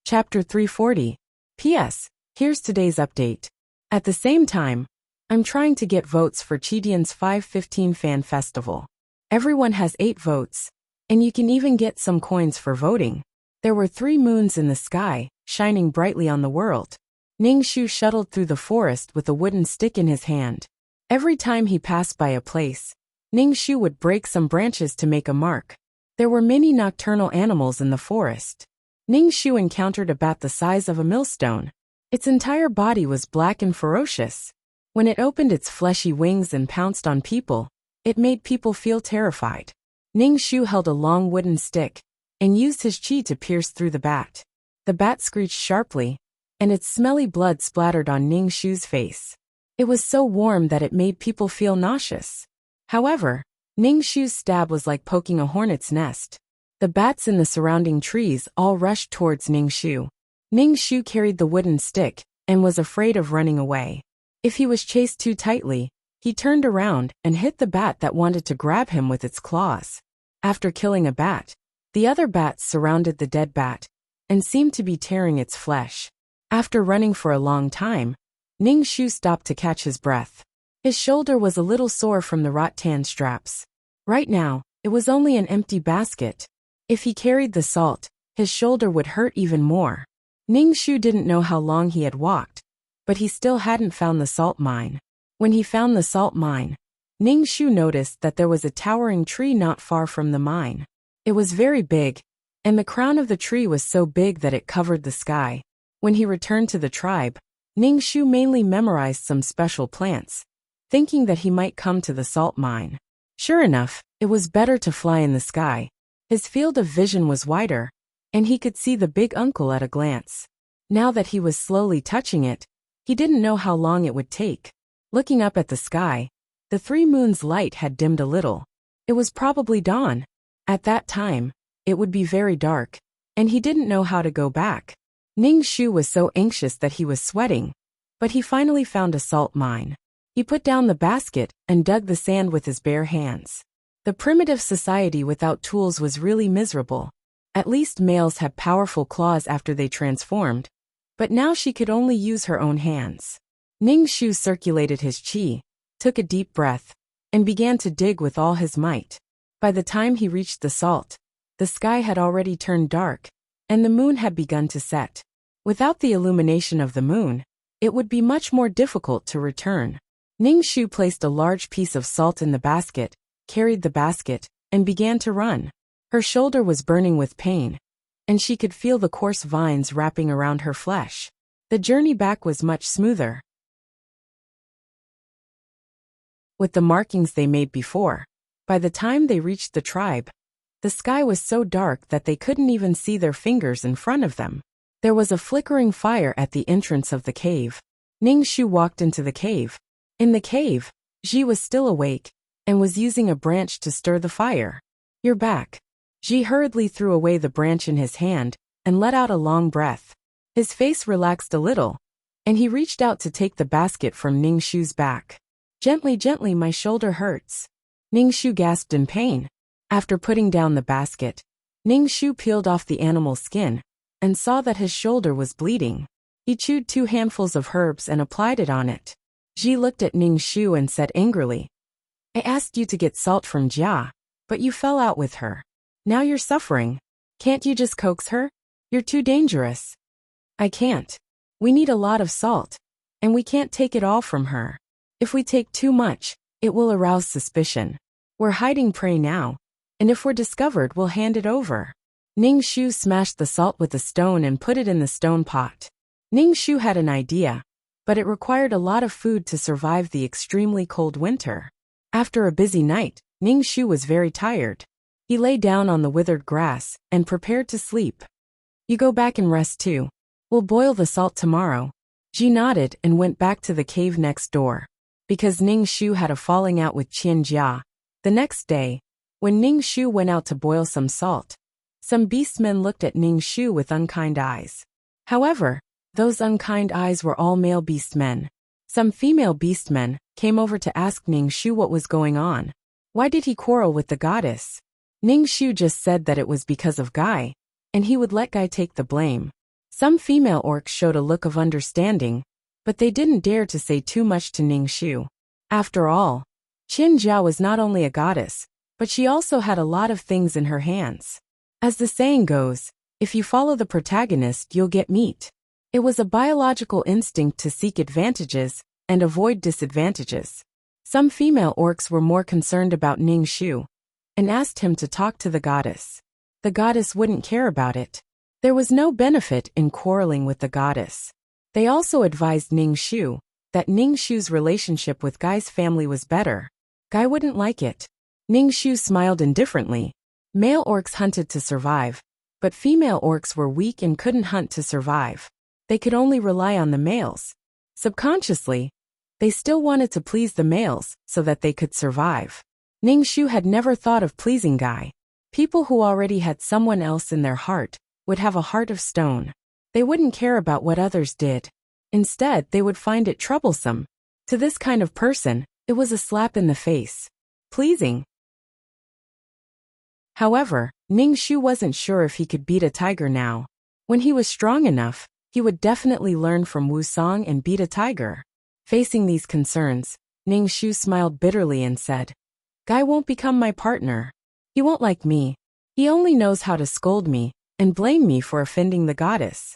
Chapter 340. P.S. Here's today's update. At the same time, I'm trying to get votes for Chidian's 515 Fan Festival. Everyone has 8 votes, and you can even get some coins for voting. There were 3 moons in the sky, shining brightly on the world. Ning Shu shuttled through the forest with a wooden stick in his hand. Every time he passed by a place, Ning Shu would break some branches to make a mark. There were many nocturnal animals in the forest. Ning Shu encountered a bat the size of a millstone. Its entire body was black and ferocious. When it opened its fleshy wings and pounced on people, it made people feel terrified. Ning Shu held a long wooden stick and used his chi to pierce through the bat. The bat screeched sharply, and its smelly blood splattered on Ning Shu's face. It was so warm that it made people feel nauseous. However, Ning Shu's stab was like poking a hornet's nest. The bats in the surrounding trees all rushed towards Ning Shu. Ning Shu carried the wooden stick and was afraid of running away. If he was chased too tightly, he turned around and hit the bat that wanted to grab him with its claws. After killing a bat, the other bats surrounded the dead bat and seemed to be tearing its flesh. After running for a long time, Ning Shu stopped to catch his breath. His shoulder was a little sore from the rattan straps. Right now, it was only an empty basket. If he carried the salt, his shoulder would hurt even more. Ning Shu didn't know how long he had walked, but he still hadn't found the salt mine. When he found the salt mine, Ning Shu noticed that there was a towering tree not far from the mine. It was very big, and the crown of the tree was so big that it covered the sky. When he returned to the tribe, Ning Shu mainly memorized some special plants, thinking that he might come to the salt mine. Sure enough, it was better to fly in the sky. His field of vision was wider, and he could see the big uncle at a glance. Now that he was slowly touching it, he didn't know how long it would take. Looking up at the sky, the 3 moons' light had dimmed a little. It was probably dawn. At that time, it would be very dark, and he didn't know how to go back. Ning Shu was so anxious that he was sweating, but he finally found a salt mine. He put down the basket and dug the sand with his bare hands. The primitive society without tools was really miserable. At least males had powerful claws after they transformed, but now she could only use her own hands. Ning Shu circulated his chi, took a deep breath, and began to dig with all his might. By the time he reached the salt, the sky had already turned dark, and the moon had begun to set. Without the illumination of the moon, it would be much more difficult to return. Ning Shu placed a large piece of salt in the basket, carried the basket, and began to run. Her shoulder was burning with pain, and she could feel the coarse vines wrapping around her flesh. The journey back was much smoother, with the markings they made before. By the time they reached the tribe, the sky was so dark that they couldn't even see their fingers in front of them. There was a flickering fire at the entrance of the cave. Ning Shu walked into the cave. In the cave, Ji was still awake and was using a branch to stir the fire. "You're back." Ji hurriedly threw away the branch in his hand and let out a long breath. His face relaxed a little, and he reached out to take the basket from Ning Shu's back. "Gently, gently, my shoulder hurts." Ning Shu gasped in pain. After putting down the basket, Ning Shu peeled off the animal's skin and saw that his shoulder was bleeding. He chewed 2 handfuls of herbs and applied it on it. Ji looked at Ning Shu and said angrily, "I asked you to get salt from Jia, but you fell out with her. Now you're suffering. Can't you just coax her? You're too dangerous." "I can't. We need a lot of salt, and we can't take it all from her. If we take too much, it will arouse suspicion. We're hiding prey now, and if we're discovered, we'll hand it over." Ning Shu smashed the salt with a stone and put it in the stone pot. Ning Shu had an idea, but it required a lot of food to survive the extremely cold winter. After a busy night, Ning Shu was very tired. He lay down on the withered grass and prepared to sleep. "You go back and rest too. We'll boil the salt tomorrow." Ji nodded and went back to the cave next door. Because Ning Shu had a falling out with Qian Jia, The next day, when Ning Shu went out to boil some salt, some beastmen looked at Ning Shu with unkind eyes. However, those unkind eyes were all male beastmen. Some female beastmen came over to ask Ning Shu what was going on. Why did he quarrel with the goddess? Ning Shu just said that it was because of Guy, and he would let Guy take the blame. Some female orcs showed a look of understanding, but they didn't dare to say too much to Ning Shu. After all, Qin Jia was not only a goddess, but she also had a lot of things in her hands. As the saying goes, if you follow the protagonist, you'll get meat. It was a biological instinct to seek advantages and avoid disadvantages. Some female orcs were more concerned about Ning Shu and asked him to talk to the goddess. The goddess wouldn't care about it. There was no benefit in quarreling with the goddess. They also advised Ning Shu that Ning Shu's relationship with Guy's family was better. Guy wouldn't like it. Ning Shu smiled indifferently. Male orcs hunted to survive, but female orcs were weak and couldn't hunt to survive. They could only rely on the males. Subconsciously, they still wanted to please the males so that they could survive. Ning Shu had never thought of pleasing Guy. People who already had someone else in their heart would have a heart of stone. They wouldn't care about what others did. Instead, they would find it troublesome. To this kind of person, it was a slap in the face. Pleasing. However, Ning Shu wasn't sure if he could beat a tiger now. When he was strong enough, he would definitely learn from Wusong and beat a tiger. Facing these concerns, Ning Shu smiled bitterly and said, Guy won't become my partner. He won't like me. He only knows how to scold me and blame me for offending the goddess.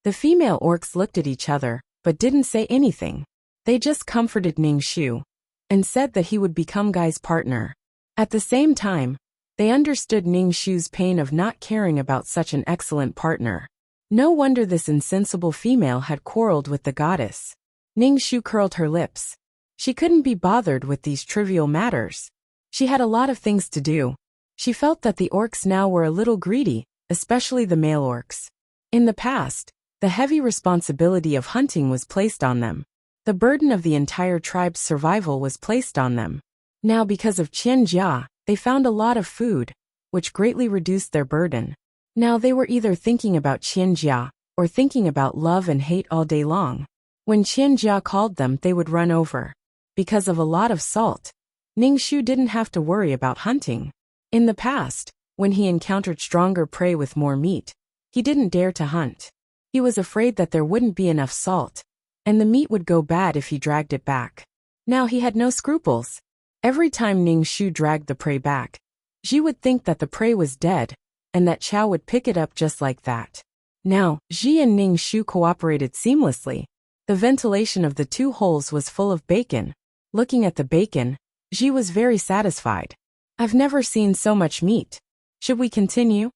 The female orcs looked at each other, but didn't say anything. They just comforted Ning Shu and said that he would become Guy's partner. At the same time, they understood Ning Shu's pain of not caring about such an excellent partner. No wonder this insensible female had quarreled with the goddess. Ning Shu curled her lips. She couldn't be bothered with these trivial matters. She had a lot of things to do. She felt that the orcs now were a little greedy, especially the male orcs. In the past, the heavy responsibility of hunting was placed on them. The burden of the entire tribe's survival was placed on them. Now because of Qian Jia, they found a lot of food, which greatly reduced their burden. Now they were either thinking about Qian Jia or thinking about love and hate all day long. When Qian Jia called them, they would run over. Because of a lot of salt, Ning Shu didn't have to worry about hunting. In the past, when he encountered stronger prey with more meat, he didn't dare to hunt. He was afraid that there wouldn't be enough salt, and the meat would go bad if he dragged it back. Now he had no scruples. Every time Ning Shu dragged the prey back, Ji would think that the prey was dead, and that Chao would pick it up just like that. Now, Ji and Ning Shu cooperated seamlessly. The ventilation of the two holes was full of bacon. Looking at the bacon, Ji was very satisfied. I've never seen so much meat. Should we continue?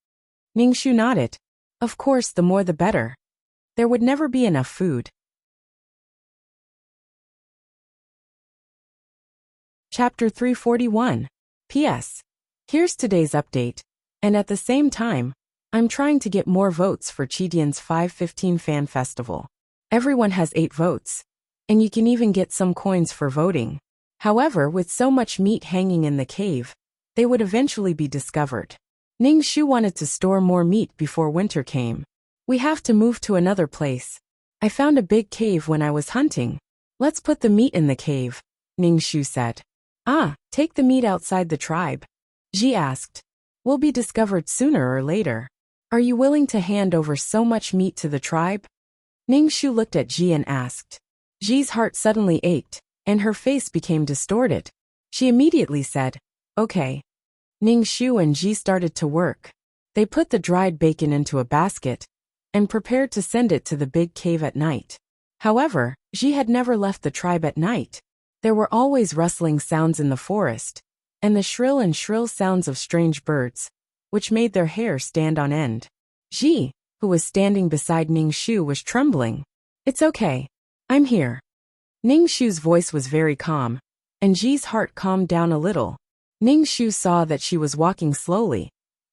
Ning Shu nodded. Of course, the more the better. There would never be enough food. Chapter 341. P.S. Here's today's update. And at the same time, I'm trying to get more votes for Chidian's 515 Fan Festival. Everyone has 8 votes. And you can even get some coins for voting. However, with so much meat hanging in the cave, they would eventually be discovered. Ning Shu wanted to store more meat before winter came. We have to move to another place. I found a big cave when I was hunting. Let's put the meat in the cave, Ning Shu said. Take the meat outside the tribe. Ji asked. We'll be discovered sooner or later. Are you willing to hand over so much meat to the tribe? Ning Shu looked at Ji and asked. Ji's heart suddenly ached, and her face became distorted. She immediately said, Okay. Ning Shu and Ji started to work. They put the dried bacon into a basket and prepared to send it to the big cave at night. However, Ji had never left the tribe at night. There were always rustling sounds in the forest, and the shrill sounds of strange birds, which made their hair stand on end. Ji, who was standing beside Ning Shu, was trembling. It's okay. I'm here. Ning Shu's voice was very calm, and Ji's heart calmed down a little. Ning Shu saw that she was walking slowly,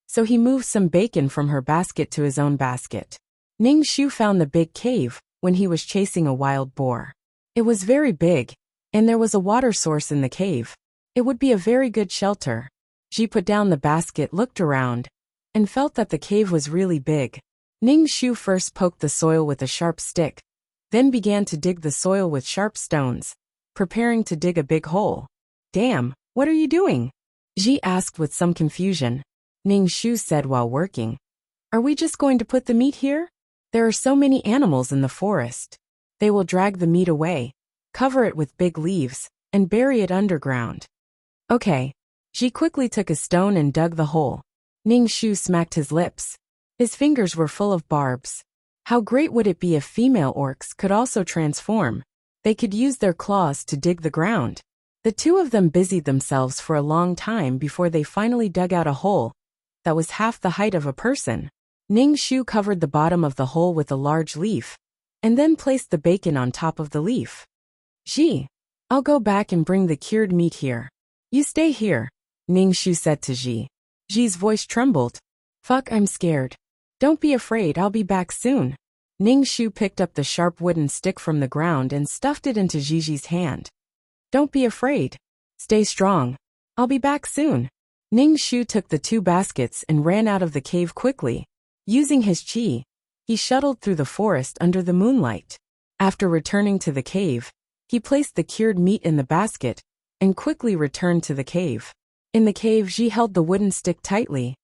so he moved some bacon from her basket to his own basket. Ning Shu found the big cave when he was chasing a wild boar. It was very big, and there was a water source in the cave. It would be a very good shelter. Ji put down the basket, looked around, and felt that the cave was really big. Ning Shu first poked the soil with a sharp stick, then began to dig the soil with sharp stones, preparing to dig a big hole. Damn, what are you doing? Ji asked with some confusion. Ning Shu said while working. Are we just going to put the meat here? There are so many animals in the forest. They will drag the meat away, cover it with big leaves, and bury it underground. Okay. Ji quickly took a stone and dug the hole. Ning Shu smacked his lips. His fingers were full of barbs. How great would it be if female orcs could also transform? They could use their claws to dig the ground. The two of them busied themselves for a long time before they finally dug out a hole that was half the height of a person. Ning Shu covered the bottom of the hole with a large leaf, and then placed the bacon on top of the leaf. Ji, I'll go back and bring the cured meat here. You stay here, Ning Shu said to Ji. Ji's voice trembled. Fuck, I'm scared. Don't be afraid, I'll be back soon. Ning Shu picked up the sharp wooden stick from the ground and stuffed it into Ji's hand. Don't be afraid. Stay strong. I'll be back soon. Ning Shu took the 2 baskets and ran out of the cave quickly. Using his chi, he shuttled through the forest under the moonlight. After returning to the cave, he placed the cured meat in the basket and quickly returned to the cave. In the cave, Ji held the wooden stick tightly.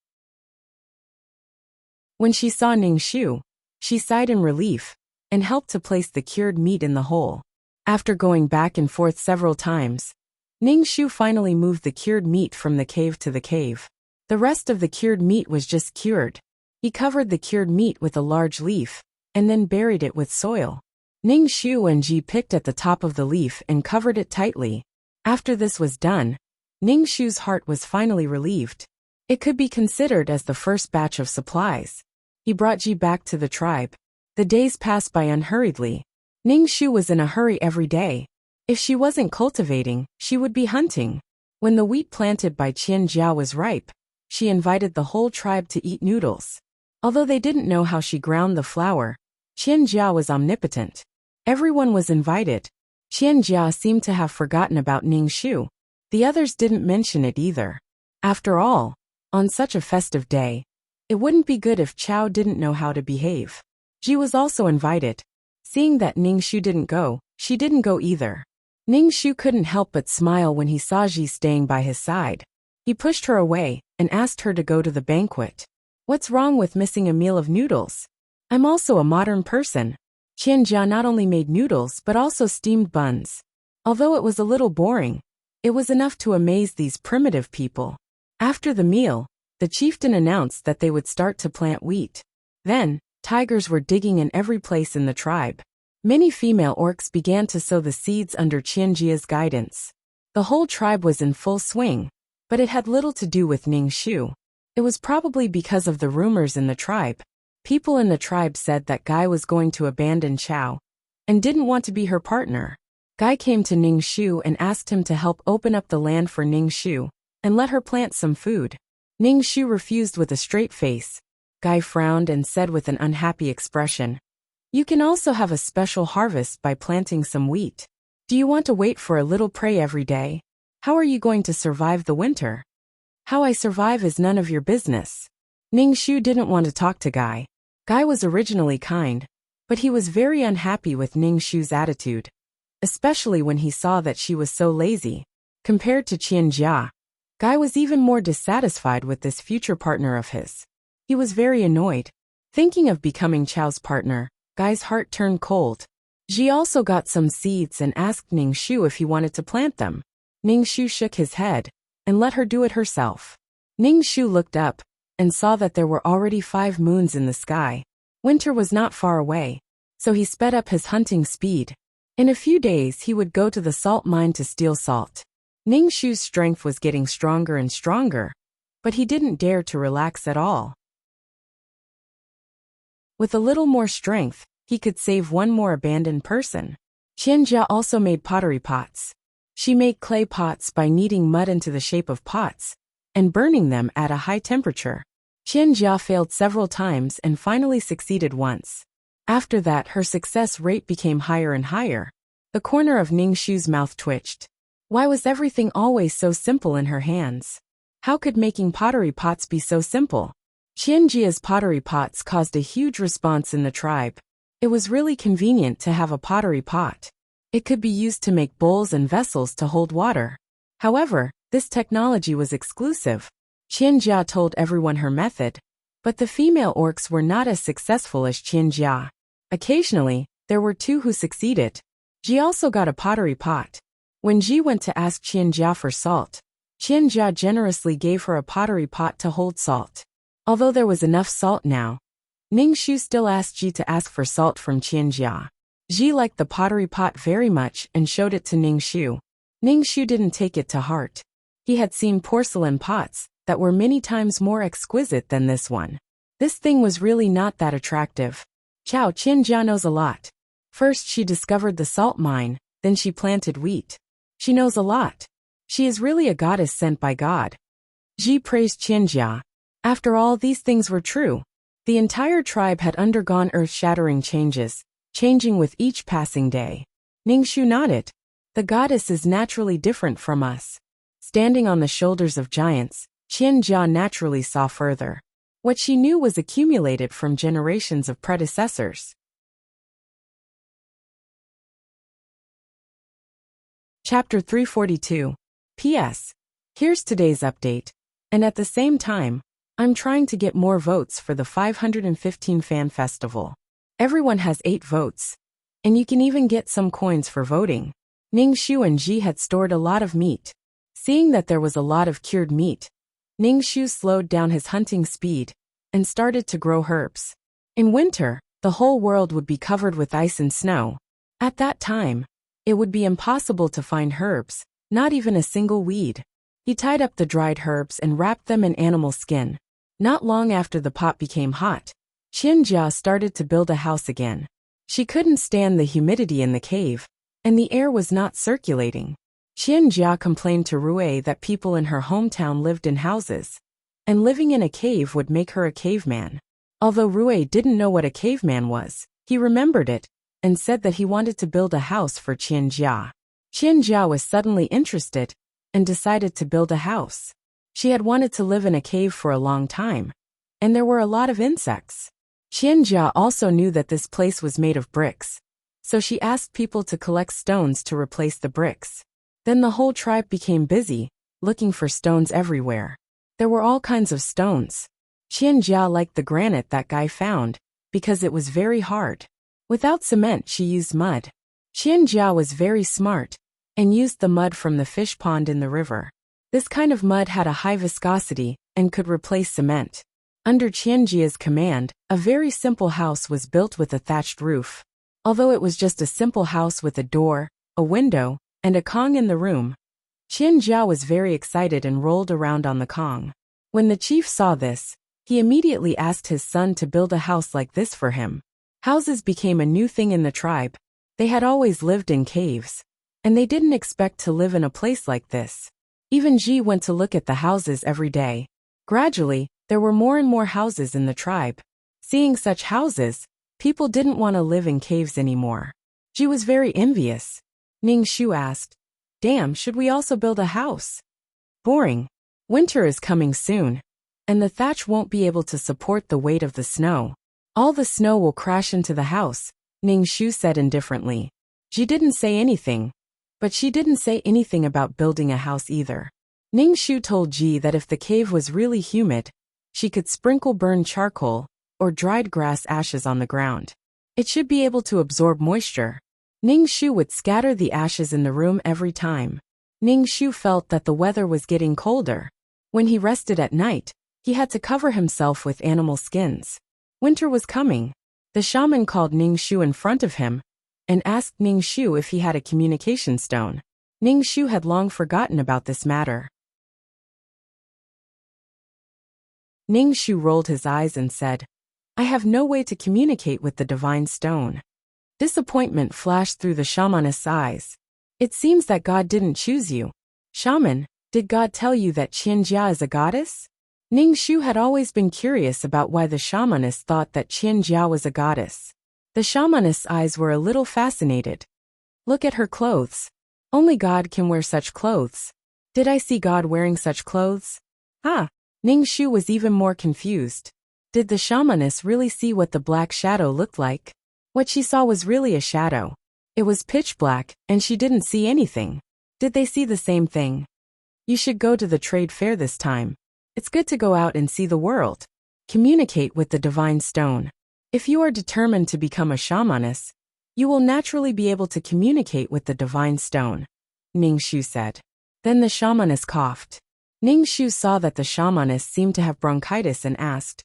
When she saw Ning Shu, she sighed in relief and helped to place the cured meat in the hole. After going back and forth several times, Ning Shu finally moved the cured meat from the cave to the cave. The rest of the cured meat was just cured. He covered the cured meat with a large leaf, and then buried it with soil. Ning Shu and Ji picked at the top of the leaf and covered it tightly. After this was done, Ning Shu's heart was finally relieved. It could be considered as the first batch of supplies. He brought Ji back to the tribe. The days passed by unhurriedly. Ning Shu was in a hurry every day. If she wasn't cultivating, she would be hunting. When the wheat planted by Qian Jia was ripe, she invited the whole tribe to eat noodles. Although they didn't know how she ground the flour, Qian Jia was omnipotent. Everyone was invited. Qian Jia seemed to have forgotten about Ning Shu. The others didn't mention it either. After all, on such a festive day, it wouldn't be good if Chow didn't know how to behave. Ji was also invited. Seeing that Ning Shu didn't go, she didn't go either. Ning Shu couldn't help but smile when he saw Ji staying by his side. He pushed her away and asked her to go to the banquet. What's wrong with missing a meal of noodles? I'm also a modern person. Qian Jia not only made noodles but also steamed buns. Although it was a little boring, it was enough to amaze these primitive people. After the meal, the chieftain announced that they would start to plant wheat. Then, tigers were digging in every place in the tribe. Many female orcs began to sow the seeds under Qian Jia's guidance. The whole tribe was in full swing, but it had little to do with Ning Shu. It was probably because of the rumors in the tribe. People in the tribe said that Guy was going to abandon Chow and didn't want to be her partner. Guy came to Ning Shu and asked him to help open up the land for Ning Shu and let her plant some food. Ning Shu refused with a straight face. Guy frowned and said with an unhappy expression, "You can also have a special harvest by planting some wheat. Do you want to wait for a little prey every day? How are you going to survive the winter?" "How I survive is none of your business." Ning Shu didn't want to talk to Guy. Guy was originally kind, but he was very unhappy with Ning Shu's attitude, especially when he saw that she was so lazy. Compared to Qian Jia, Guy was even more dissatisfied with this future partner of his. He was very annoyed. Thinking of becoming Chow's partner, Guy's heart turned cold. Ji also got some seeds and asked Ning Shu if he wanted to plant them. Ning Shu shook his head and let her do it herself. Ning Shu looked up and saw that there were already 5 moons in the sky. Winter was not far away, so he sped up his hunting speed. In a few days he would go to the salt mine to steal salt. Ning Shu's strength was getting stronger and stronger, but he didn't dare to relax at all. With a little more strength, he could save one more abandoned person. Qian Jia also made pottery pots. She made clay pots by kneading mud into the shape of pots and burning them at a high temperature. Qian Jia failed several times and finally succeeded once. After that, her success rate became higher and higher. The corner of Ning Shu's mouth twitched. Why was everything always so simple in her hands? How could making pottery pots be so simple? Qianjia's pottery pots caused a huge response in the tribe. It was really convenient to have a pottery pot. It could be used to make bowls and vessels to hold water. However, this technology was exclusive. Qianjia told everyone her method, but the female orcs were not as successful as Qianjia. Occasionally, there were two who succeeded. Ji also got a pottery pot. When Ji went to ask Qianjia for salt, Qianjia generously gave her a pottery pot to hold salt. Although there was enough salt now, Ningxu still asked Ji to ask for salt from Qianjia. Ji liked the pottery pot very much and showed it to Ningxu. Ningxu didn't take it to heart. He had seen porcelain pots that were many times more exquisite than this one. This thing was really not that attractive. Qianjia knows a lot. First she discovered the salt mine, then she planted wheat. She knows a lot. She is really a goddess sent by God. Ji praised Qianjia. After all these things were true, the entire tribe had undergone earth-shattering changes, changing with each passing day. Ningxu nodded. The goddess is naturally different from us. Standing on the shoulders of giants, Qianjia naturally saw further. What she knew was accumulated from generations of predecessors. Chapter 342. P.S. Here's today's update. And at the same time, I'm trying to get more votes for the 515 Fan Festival. Everyone has 8 votes. And you can even get some coins for voting. Ningxu and Ji had stored a lot of meat. Seeing that there was a lot of cured meat, Ningxu slowed down his hunting speed and started to grow herbs. In winter, the whole world would be covered with ice and snow. At that time, it would be impossible to find herbs, not even a single weed. He tied up the dried herbs and wrapped them in animal skin. Not long after the pot became hot, Qianjia started to build a house again. She couldn't stand the humidity in the cave, and the air was not circulating. Qianjia complained to Rui that people in her hometown lived in houses, and living in a cave would make her a caveman. Although Rui didn't know what a caveman was, he remembered it, and said that he wanted to build a house for Qianjia. Qianjia was suddenly interested, and decided to build a house. She had wanted to live in a cave for a long time, and there were a lot of insects. Qianjia also knew that this place was made of bricks, so she asked people to collect stones to replace the bricks. Then the whole tribe became busy, looking for stones everywhere. There were all kinds of stones. Qianjia liked the granite that guy found, because it was very hard. Without cement she used mud. Qianjia was very smart, and used the mud from the fish pond in the river. This kind of mud had a high viscosity, and could replace cement. Under Qianjia's command, a very simple house was built with a thatched roof. Although it was just a simple house with a door, a window, and a Kong in the room, Qianjia was very excited and rolled around on the Kong. When the chief saw this, he immediately asked his son to build a house like this for him. Houses became a new thing in the tribe. They had always lived in caves, and they didn't expect to live in a place like this. Even Ji went to look at the houses every day. Gradually, there were more and more houses in the tribe. Seeing such houses, people didn't want to live in caves anymore. Ji was very envious. Ningxu asked, "Damn, should we also build a house?" Boring. Winter is coming soon, and the thatch won't be able to support the weight of the snow. All the snow will crash into the house, Ningxu said indifferently. Ji didn't say anything, but she didn't say anything about building a house either. Ningxu told Ji that if the cave was really humid, she could sprinkle burned charcoal or dried grass ashes on the ground. It should be able to absorb moisture. Ningxu would scatter the ashes in the room every time. Ningxu felt that the weather was getting colder. When he rested at night, he had to cover himself with animal skins. Winter was coming. The shaman called Ningxu in front of him and asked Ningxu if he had a communication stone. Ningxu had long forgotten about this matter. Ningxu rolled his eyes and said, "I have no way to communicate with the divine stone." Disappointment flashed through the shamanist's eyes. "It seems that God didn't choose you. Shaman, did God tell you that Qianjia is a goddess?" Ningxu had always been curious about why the shamanist thought that Qianjia was a goddess. The shamanist's eyes were a little fascinated. "Look at her clothes. Only God can wear such clothes. Did I see God wearing such clothes? Ah! Ning Shu was even more confused. Did the shamaness really see what the black shadow looked like? What she saw was really a shadow. It was pitch black, and she didn't see anything. Did they see the same thing? You should go to the trade fair this time. It's good to go out and see the world. Communicate with the divine stone. If you are determined to become a shamaness, you will naturally be able to communicate with the divine stone, Ning Shu said. Then the shamaness coughed. Ning Shu saw that the shamaness seemed to have bronchitis and asked,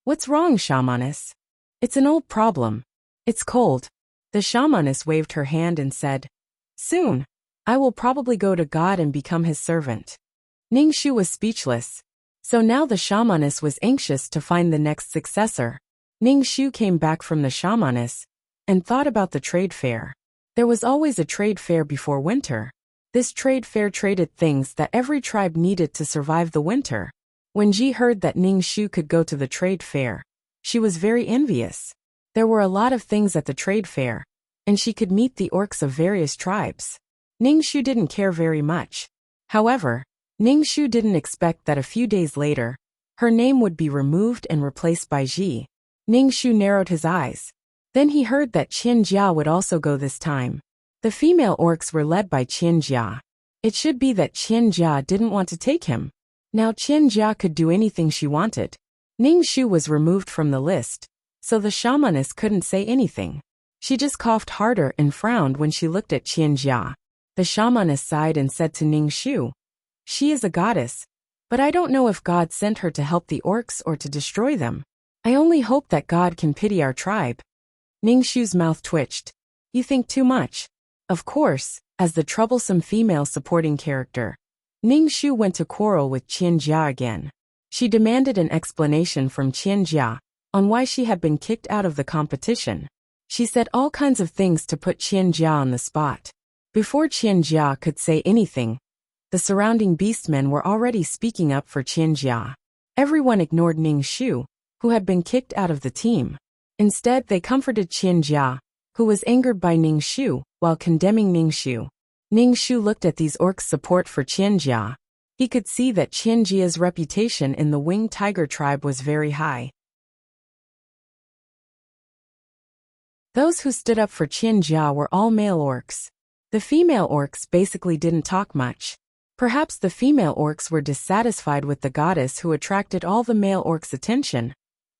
"What's wrong, shamaness?" "It's an old problem. It's cold." The shamaness waved her hand and said, "Soon, I will probably go to God and become his servant." Ning Shu was speechless. So now the shamaness was anxious to find the next successor. Ning Shu came back from the shamaness and thought about the trade fair. There was always a trade fair before winter. This trade fair traded things that every tribe needed to survive the winter. When Ji heard that Ning Shu could go to the trade fair, she was very envious. There were a lot of things at the trade fair, and she could meet the orcs of various tribes. Ning Shu didn't care very much. However, Ning Shu didn't expect that a few days later, her name would be removed and replaced by Ji. Ning Shu narrowed his eyes. Then he heard that Qian Jia would also go this time. The female orcs were led by Qian Jia. It should be that Qian Jia didn't want to take him. Now Qian Jia could do anything she wanted. Ning Shu was removed from the list, so the shamaness couldn't say anything. She just coughed harder and frowned when she looked at Qian Jia. The shamaness sighed and said to Ning Shu, "She is a goddess, but I don't know if God sent her to help the orcs or to destroy them. I only hope that God can pity our tribe." Ning Shu's mouth twitched. "You think too much." Of course, as the troublesome female supporting character, Ning Shu went to quarrel with Qian Jia again. She demanded an explanation from Qian Jia on why she had been kicked out of the competition. She said all kinds of things to put Qian Jia on the spot. Before Qian Jia could say anything, the surrounding beastmen were already speaking up for Qian Jia. Everyone ignored Ning Shu, who had been kicked out of the team. Instead, they comforted Qian Jia, who was angered by Ning Shu, while condemning Ning Shu. Ning Shu looked at these orcs' support for Qian Jia. He could see that Qian Jia's reputation in the winged tiger tribe was very high. Those who stood up for Qian Jia were all male orcs. The female orcs basically didn't talk much. Perhaps the female orcs were dissatisfied with the goddess who attracted all the male orcs' attention,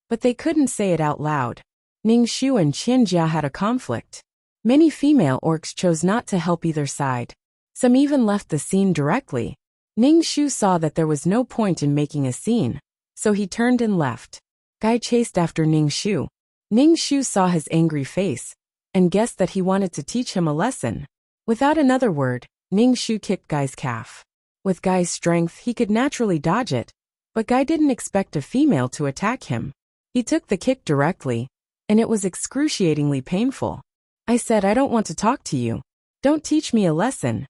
but they couldn't say it out loud. Ning Shu and Qian Jia had a conflict. Many female orcs chose not to help either side. Some even left the scene directly. Ning Shu saw that there was no point in making a scene, so he turned and left. Guy chased after Ning Shu. Ning Shu saw his angry face and guessed that he wanted to teach him a lesson. Without another word, Ning Shu kicked Guy's calf. With Guy's strength, he could naturally dodge it, but Guy didn't expect a female to attack him. He took the kick directly, and it was excruciatingly painful. "I said I don't want to talk to you. Don't teach me a lesson."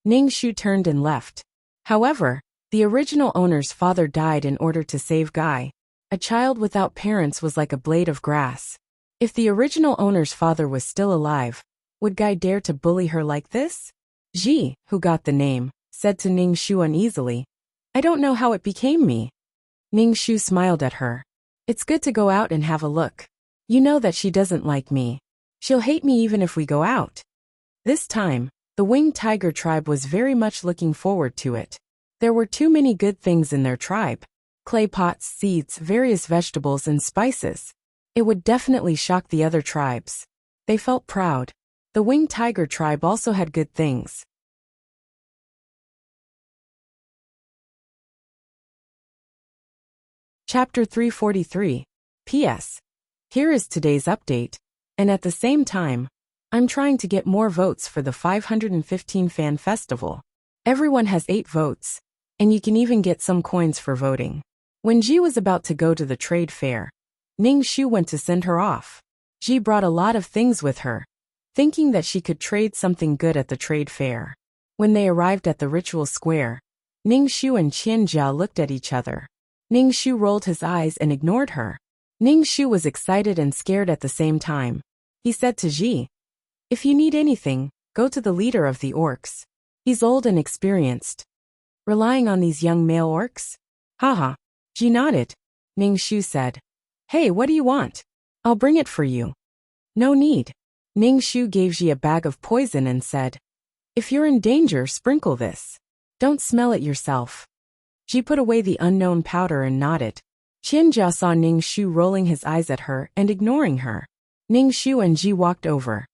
Ning Shu turned and left. However, the original owner's father died in order to save Guy. A child without parents was like a blade of grass. If the original owner's father was still alive, would Guy dare to bully her like this? Ji, who got the name, said to Ning Shu uneasily, "I don't know how it became me." Ning Shu smiled at her. "It's good to go out and have a look. You know that she doesn't like me. She'll hate me even if we go out." This time, the winged tiger tribe was very much looking forward to it. There were too many good things in their tribe. Clay pots, seeds, various vegetables and spices. It would definitely shock the other tribes. They felt proud. The winged tiger tribe also had good things. Chapter 343. P.S. Here is today's update, and at the same time, I'm trying to get more votes for the 515 Fan Festival. Everyone has 8 votes, and you can even get some coins for voting. When Ji was about to go to the trade fair, Ning Shu went to send her off. Ji brought a lot of things with her, thinking that she could trade something good at the trade fair. When they arrived at the ritual square, Ning Shu and Qian Jia looked at each other. Ning Shu rolled his eyes and ignored her. Ning Shu was excited and scared at the same time. He said to Ji, "If you need anything, go to the leader of the orcs. He's old and experienced. Relying on these young male orcs? Haha. Ji nodded. Ning Shu said, "Hey, what do you want? I'll bring it for you." "No need." Ning Shu gave Ji a bag of poison and said, "If you're in danger, sprinkle this. Don't smell it yourself." Ji put away the unknown powder and nodded. Qianjia saw Ning Shu rolling his eyes at her and ignoring her. Ning Shu and Ji walked over.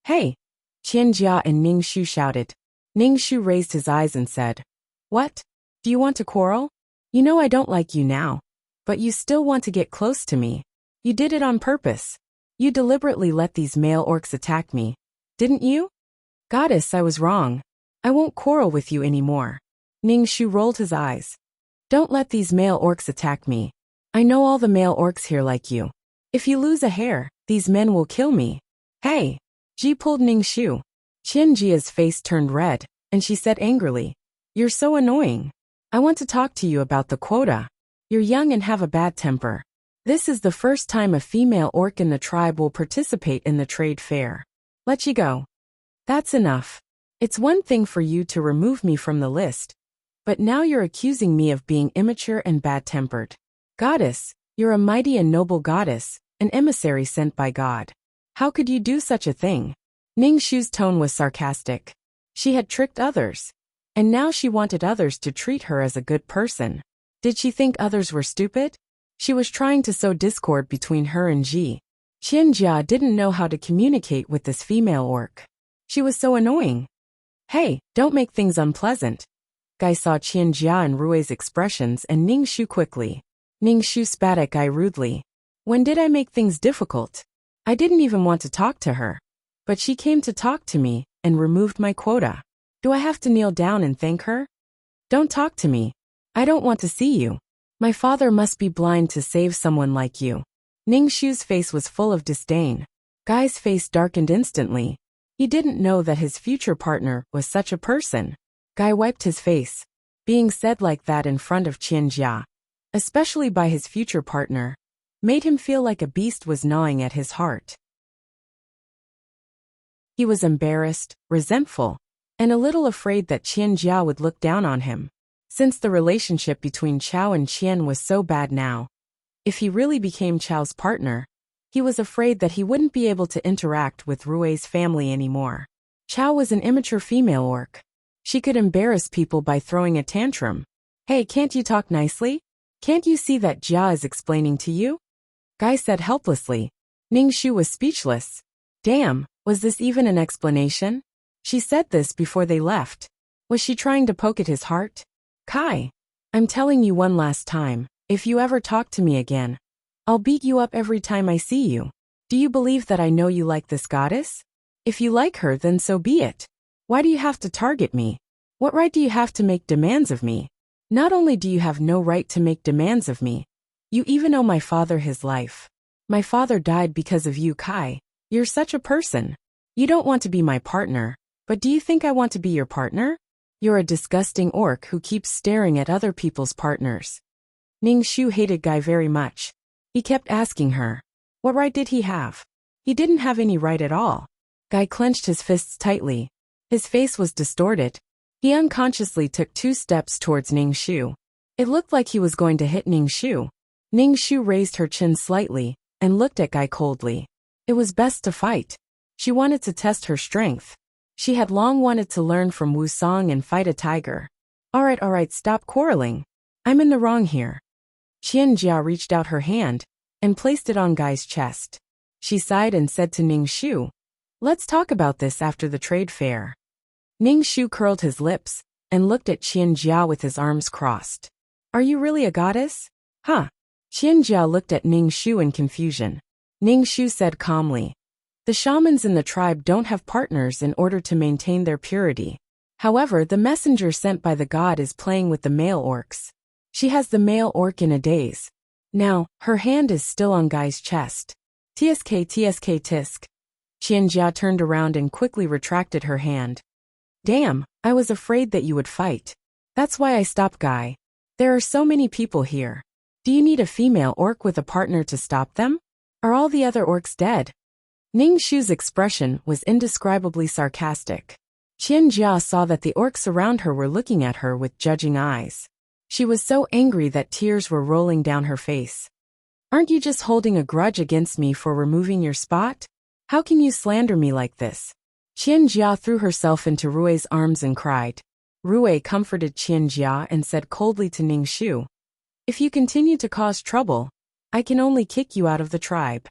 "Hey!" Qianjia and Ning Shu shouted. Ning Shu raised his eyes and said, "What? Do you want to quarrel? You know I don't like you now. But you still want to get close to me. You did it on purpose. You deliberately let these male orcs attack me. Didn't you?" "Goddess, I was wrong. I won't quarrel with you anymore." Ning Shu rolled his eyes. "Don't let these male orcs attack me. I know all the male orcs here like you. If you lose a hair, these men will kill me." "Hey!" Ji pulled Ning Shu. Qianjia's face turned red, and she said angrily, "You're so annoying. I want to talk to you about the quota. You're young and have a bad temper. This is the first time a female orc in the tribe will participate in the trade fair. Let you go." "That's enough. It's one thing for you to remove me from the list, but now you're accusing me of being immature and bad-tempered. Goddess, you're a mighty and noble goddess, an emissary sent by God. How could you do such a thing?" Ning Shu's tone was sarcastic. She had tricked others, and now she wanted others to treat her as a good person. Did she think others were stupid? She was trying to sow discord between her and Ji. Qianjia didn't know how to communicate with this female orc. She was so annoying. "Hey, don't make things unpleasant." Guy saw Qianjia and Rui's expressions and Ning Shu quickly. Ning Shu spat at Guy rudely. "When did I make things difficult? I didn't even want to talk to her. But she came to talk to me and removed my quota. Do I have to kneel down and thank her? Don't talk to me. I don't want to see you. My father must be blind to save someone like you." Ning Shu's face was full of disdain. Guy's face darkened instantly. He didn't know that his future partner was such a person. Guy wiped his face. Being said like that in front of Qianjia, especially by his future partner, made him feel like a beast was gnawing at his heart. He was embarrassed, resentful, and a little afraid that Qianjia would look down on him. Since the relationship between Chao and Qian was so bad now, if he really became Chao's partner, he was afraid that he wouldn't be able to interact with Rui's family anymore. Chao was an immature female orc. She could embarrass people by throwing a tantrum. "Hey, can't you talk nicely? Can't you see that Jia is explaining to you?" Guy said helplessly. Ning Shu was speechless. Damn, was this even an explanation? She said this before they left. Was she trying to poke at his heart? "Kai, I'm telling you one last time, if you ever talk to me again, I'll beat you up every time I see you. Do you believe that I know you like this goddess? If you like her, then so be it. Why do you have to target me? What right do you have to make demands of me? Not only do you have no right to make demands of me, you even owe my father his life. My father died because of you, Kai. You're such a person. You don't want to be my partner, but do you think I want to be your partner? You're a disgusting orc who keeps staring at other people's partners." Ning Shu hated Guy very much. He kept asking her, what right did he have? He didn't have any right at all. Guy clenched his fists tightly. His face was distorted. He unconsciously took 2 steps towards Ning Shu. It looked like he was going to hit Ning Shu. Ning Shu raised her chin slightly and looked at Guy coldly. It was best to fight. She wanted to test her strength. She had long wanted to learn from Wusong and fight a tiger. Alright, stop quarreling. I'm in the wrong here." Qianjia reached out her hand and placed it on Guy's chest. She sighed and said to Ning Shu, "Let's talk about this after the trade fair." Ning Shu curled his lips and looked at Qianjia with his arms crossed. "Are you really a goddess? Huh?" Qianjia looked at Ning Shu in confusion. Ning Shu said calmly, "The shamans in the tribe don't have partners in order to maintain their purity. However, the messenger sent by the god is playing with the male orcs. She has the male orc in a daze. Now, her hand is still on Guy's chest. Tsk tisk. Qianjia turned around and quickly retracted her hand. "Damn, I was afraid that you would fight. That's why I stopped Guy. There are so many people here. Do you need a female orc with a partner to stop them? Are all the other orcs dead?" Ning Shu's expression was indescribably sarcastic. Qianjia saw that the orcs around her were looking at her with judging eyes. She was so angry that tears were rolling down her face. Aren't you just holding a grudge against me for removing your spot? How can you slander me like this? Qianjia threw herself into Rui's arms and cried. Rui comforted Qianjia and said coldly to Ningxu, "If you continue to cause trouble, I can only kick you out of the tribe."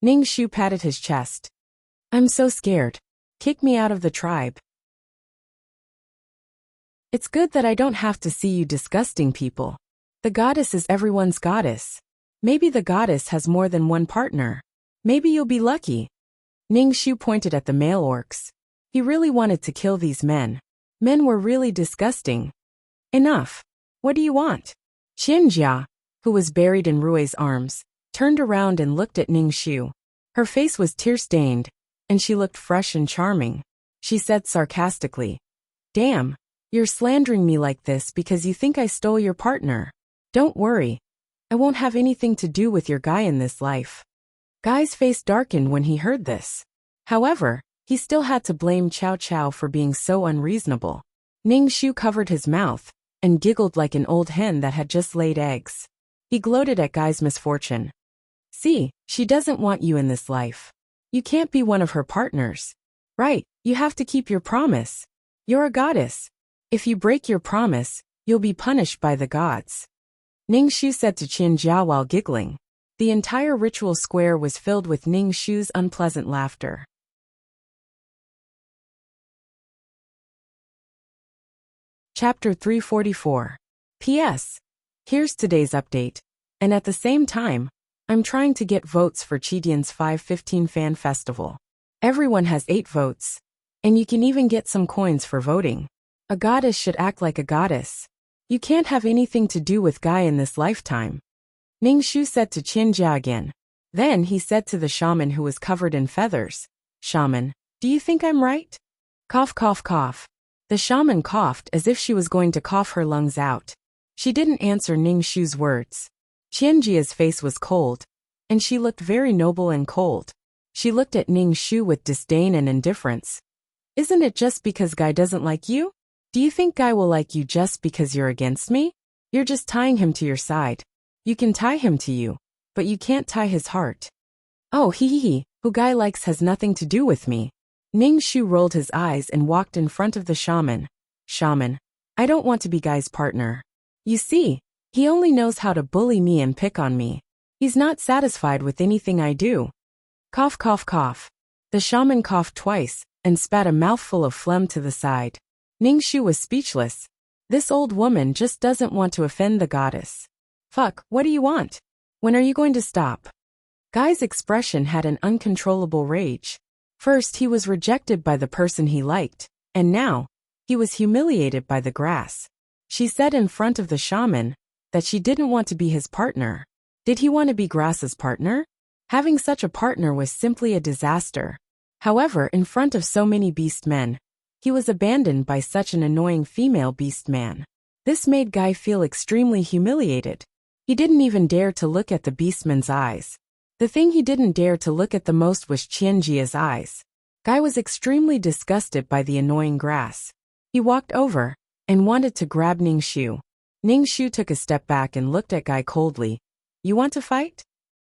Ningxu patted his chest. "I'm so scared. Kick me out of the tribe. It's good that I don't have to see you disgusting people. The goddess is everyone's goddess. Maybe the goddess has more than one partner. Maybe you'll be lucky." Ningxu pointed at the male orcs. He really wanted to kill these men. Men were really disgusting. "Enough. What do you want?" Qianjia, who was buried in Rui's arms, turned around and looked at Ningxu. Her face was tear-stained, and she looked fresh and charming. She said sarcastically, "Damn. You're slandering me like this because you think I stole your partner. Don't worry. I won't have anything to do with your guy in this life." Guy's face darkened when he heard this. However, he still had to blame Cao Cao for being so unreasonable. Ningxu covered his mouth and giggled like an old hen that had just laid eggs. He gloated at Guy's misfortune. "See, she doesn't want you in this life. You can't be one of her partners. Right, you have to keep your promise. You're a goddess. If you break your promise, you'll be punished by the gods." Ningxu said to Qianjia while giggling. The entire ritual square was filled with Ningxu's unpleasant laughter. Chapter 344. P.S. Here's today's update. And at the same time, I'm trying to get votes for Chidian's 515 Fan Festival. Everyone has 8 votes. And you can even get some coins for voting. A goddess should act like a goddess. You can't have anything to do with Guy in this lifetime. Ningxu said to Qianjia again. Then he said to the shaman who was covered in feathers, "Shaman, do you think I'm right?" Cough, cough, cough. The shaman coughed as if she was going to cough her lungs out. She didn't answer Ningxu's words. Qianjia's face was cold, and she looked very noble and cold. She looked at Ningxu with disdain and indifference. "Isn't it just because Guy doesn't like you? Do you think Guy will like you just because you're against me? You're just tying him to your side. You can tie him to you, but you can't tie his heart." "Oh, he, who Guy likes has nothing to do with me." Ningxu rolled his eyes and walked in front of the shaman. "Shaman, I don't want to be Guy's partner. You see, he only knows how to bully me and pick on me. He's not satisfied with anything I do." Cough, cough, cough. The shaman coughed twice and spat a mouthful of phlegm to the side. Ningxu was speechless. This old woman just doesn't want to offend the goddess. "Fuck, what do you want? When are you going to stop?" Guy's expression had an uncontrollable rage. First he was rejected by the person he liked, and now, he was humiliated by the grass. She said in front of the shaman that she didn't want to be his partner. Did he want to be Grass's partner? Having such a partner was simply a disaster. However, in front of so many beast men, he was abandoned by such an annoying female beast man. This made Guy feel extremely humiliated. He didn't even dare to look at the beastman's eyes. The thing he didn't dare to look at the most was Qianjia's eyes. Guy was extremely disgusted by the annoying grass. He walked over and wanted to grab Ningxu. Ningxu took a step back and looked at Guy coldly. "You want to fight?"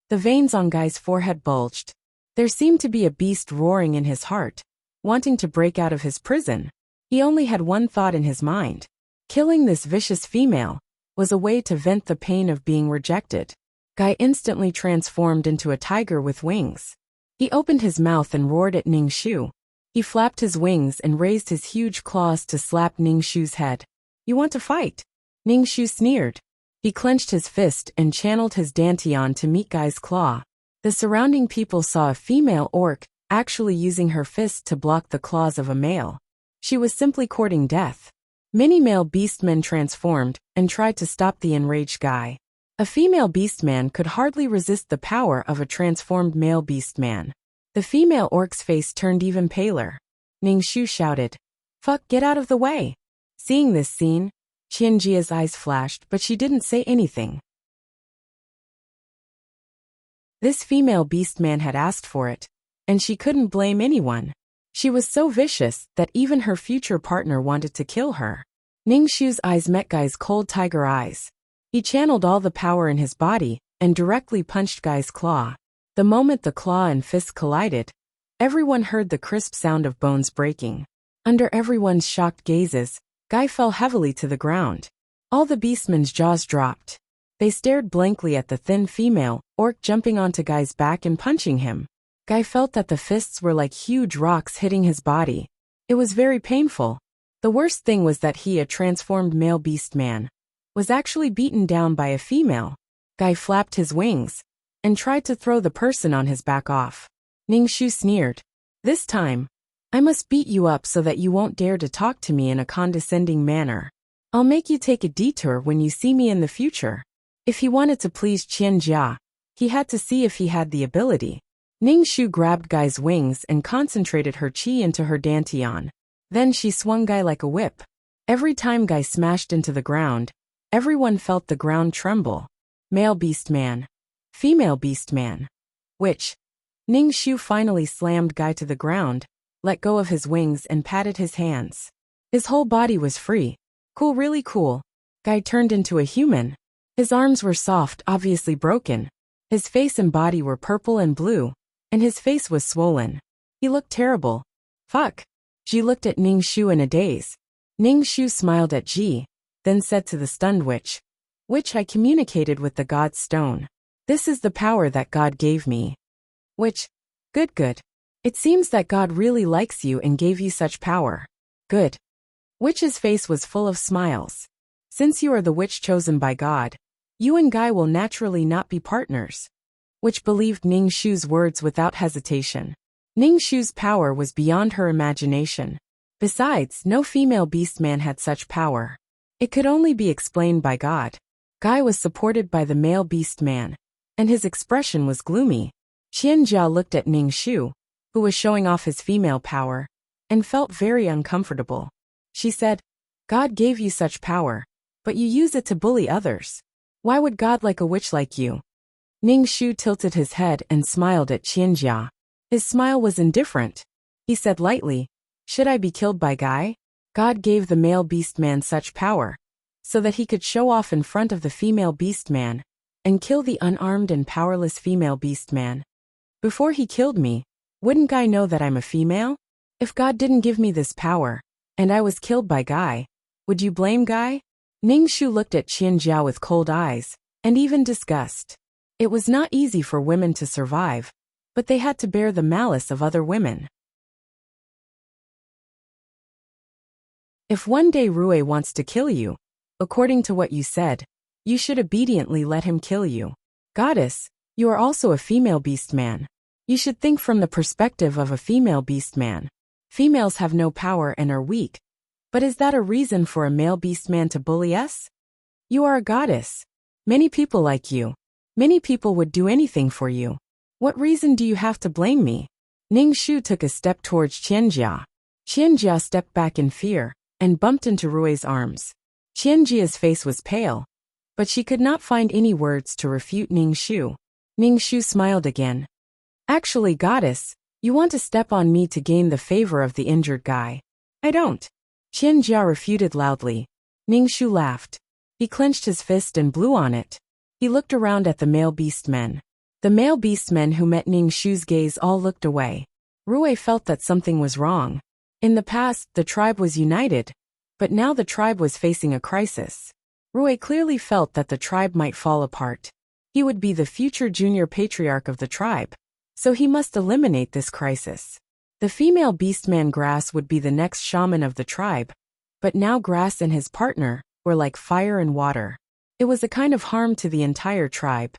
The veins on Guy's forehead bulged. There seemed to be a beast roaring in his heart, wanting to break out of his prison. He only had one thought in his mind. Killing this vicious female was a way to vent the pain of being rejected. Guy instantly transformed into a tiger with wings. He opened his mouth and roared at Ningxu. He flapped his wings and raised his huge claws to slap Ningxu's head. "You want to fight?" Ningxu sneered. He clenched his fist and channeled his dantian to meet Guy's claw. The surrounding people saw a female orc actually using her fist to block the claws of a male. She was simply courting death. Many male beastmen transformed and tried to stop the enraged Guy. A female beastman could hardly resist the power of a transformed male beastman. The female orc's face turned even paler. Ningxu shouted, "Fuck, get out of the way!" Seeing this scene, Qianjia's eyes flashed, but she didn't say anything. This female beastman had asked for it, and she couldn't blame anyone. She was so vicious that even her future partner wanted to kill her. Ningshu's eyes met Guy's cold tiger eyes. He channeled all the power in his body and directly punched Guy's claw. The moment the claw and fist collided, everyone heard the crisp sound of bones breaking. Under everyone's shocked gazes, Guy fell heavily to the ground. All the beastmen's jaws dropped. They stared blankly at the thin female orc jumping onto Guy's back and punching him. Guy felt that the fists were like huge rocks hitting his body. It was very painful. The worst thing was that he, a transformed male beast man, was actually beaten down by a female. Guy flapped his wings and tried to throw the person on his back off. Ningshu sneered. This time, I must beat you up so that you won't dare to talk to me in a condescending manner. I'll make you take a detour when you see me in the future. If he wanted to please Qianjia, he had to see if he had the ability. Ningshu grabbed Guy's wings and concentrated her chi into her dantian. Then she swung Guy like a whip. Every time Guy smashed into the ground, everyone felt the ground tremble. Male beast man. Female beast man. Which? Ningshu finally slammed Guy to the ground, let go of his wings and patted his hands. His whole body was free. Cool, really cool. Guy turned into a human. His arms were soft, obviously broken. His face and body were purple and blue, and his face was swollen. He looked terrible. Fuck. Ji looked at Ningshu in a daze. Ningshu smiled at Ji, then said to the stunned witch, I communicated with the god's stone. This is the power that God gave me. Witch, good. It seems that God really likes you and gave you such power. Good. Witch's face was full of smiles. Since you are the witch chosen by God, you and Guy will naturally not be partners. Witch believed Ningshu's words without hesitation. Ningshu's power was beyond her imagination. Besides, no female beastman had such power. It could only be explained by God. Guy was supported by the male beastman, and his expression was gloomy. Qianjia looked at Ningshu, who was showing off his female power, and felt very uncomfortable. She said, God gave you such power, but you use it to bully others. Why would God like a witch like you? Ningshu tilted his head and smiled at Qianjia. His smile was indifferent. He said lightly, should I be killed by Guy? God gave the male beastman such power, so that he could show off in front of the female beastman, and kill the unarmed and powerless female beastman. Before he killed me, wouldn't Guy know that I'm a female? If God didn't give me this power, and I was killed by Guy, would you blame Guy? Ningshu looked at Qianjia with cold eyes, and even disgust. It was not easy for women to survive, but they had to bear the malice of other women. If one day Rui wants to kill you, according to what you said, you should obediently let him kill you. Goddess, you are also a female beastman. You should think from the perspective of a female beastman. Females have no power and are weak. But is that a reason for a male beastman to bully us? You are a goddess. Many people like you. Many people would do anything for you. What reason do you have to blame me? Ningshu took a step towards Qianjia. Qianjia stepped back in fear and bumped into Rui's arms. Qianjia's face was pale, but she could not find any words to refute Ningshu. Ningshu smiled again. Actually, goddess, you want to step on me to gain the favor of the injured guy. I don't. Qianjia refuted loudly. Ningshu laughed. He clenched his fist and blew on it. He looked around at the male beastmen. The male beastmen who met Ningshu's gaze all looked away. Rui felt that something was wrong. In the past, the tribe was united, but now the tribe was facing a crisis. Rui clearly felt that the tribe might fall apart. He would be the future junior patriarch of the tribe, so he must eliminate this crisis. The female beastman Grass would be the next shaman of the tribe, but now Grass and his partner were like fire and water. It was a kind of harm to the entire tribe.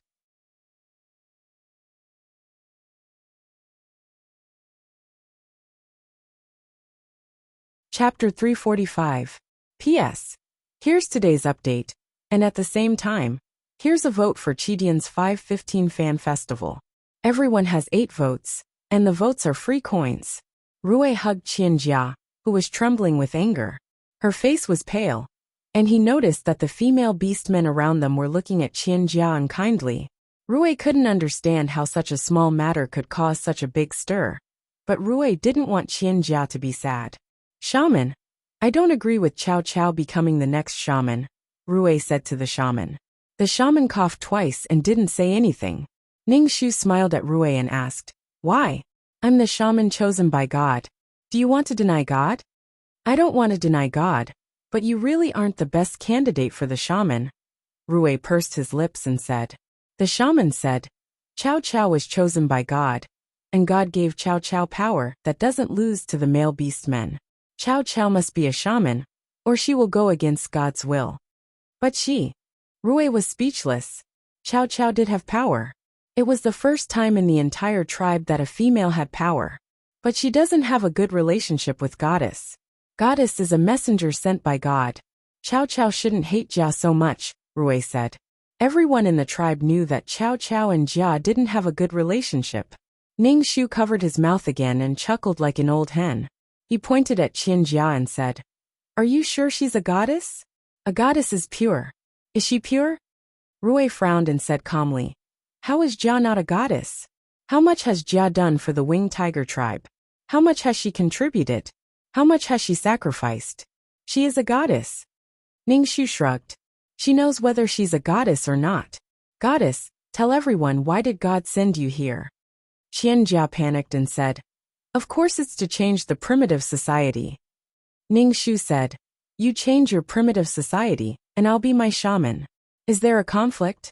Chapter 345. P.S. Here's today's update, and at the same time, here's a vote for Chidian's 515 Fan Festival. Everyone has 8 votes, and the votes are free coins. Rui hugged Qianjia, who was trembling with anger. Her face was pale, and he noticed that the female beastmen around them were looking at Qianjia unkindly. Rui couldn't understand how such a small matter could cause such a big stir, but Rui didn't want Qianjia to be sad. Shaman, I don't agree with Cao Cao becoming the next shaman, Rui said to the shaman. The shaman coughed twice and didn't say anything. Ningxu smiled at Rui and asked, why? I'm the shaman chosen by God. Do you want to deny God? I don't want to deny God, but you really aren't the best candidate for the shaman. Rui pursed his lips and said. The shaman said, Cao Cao was chosen by God, and God gave Cao Cao power that doesn't lose to the male beast men. Cao Cao must be a shaman, or she will go against God's will. But Rui was speechless. Cao Cao did have power. It was the first time in the entire tribe that a female had power. But she doesn't have a good relationship with Goddess. Goddess is a messenger sent by God. Cao Cao shouldn't hate Jia so much, Rui said. Everyone in the tribe knew that Cao Cao and Jia didn't have a good relationship. Ningxu covered his mouth again and chuckled like an old hen. He pointed at Qianjia and said, Are you sure she's a goddess? A goddess is pure. Is she pure? Rui frowned and said calmly, How is Jia not a goddess? How much has Jia done for the winged tiger tribe? How much has she contributed? How much has she sacrificed? She is a goddess. Ningxu shrugged. She knows whether she's a goddess or not. Goddess, tell everyone, why did God send you here? Qianjia panicked and said, Of course it's to change the primitive society. Ningxu said, You change your primitive society, and I'll be my shaman. Is there a conflict?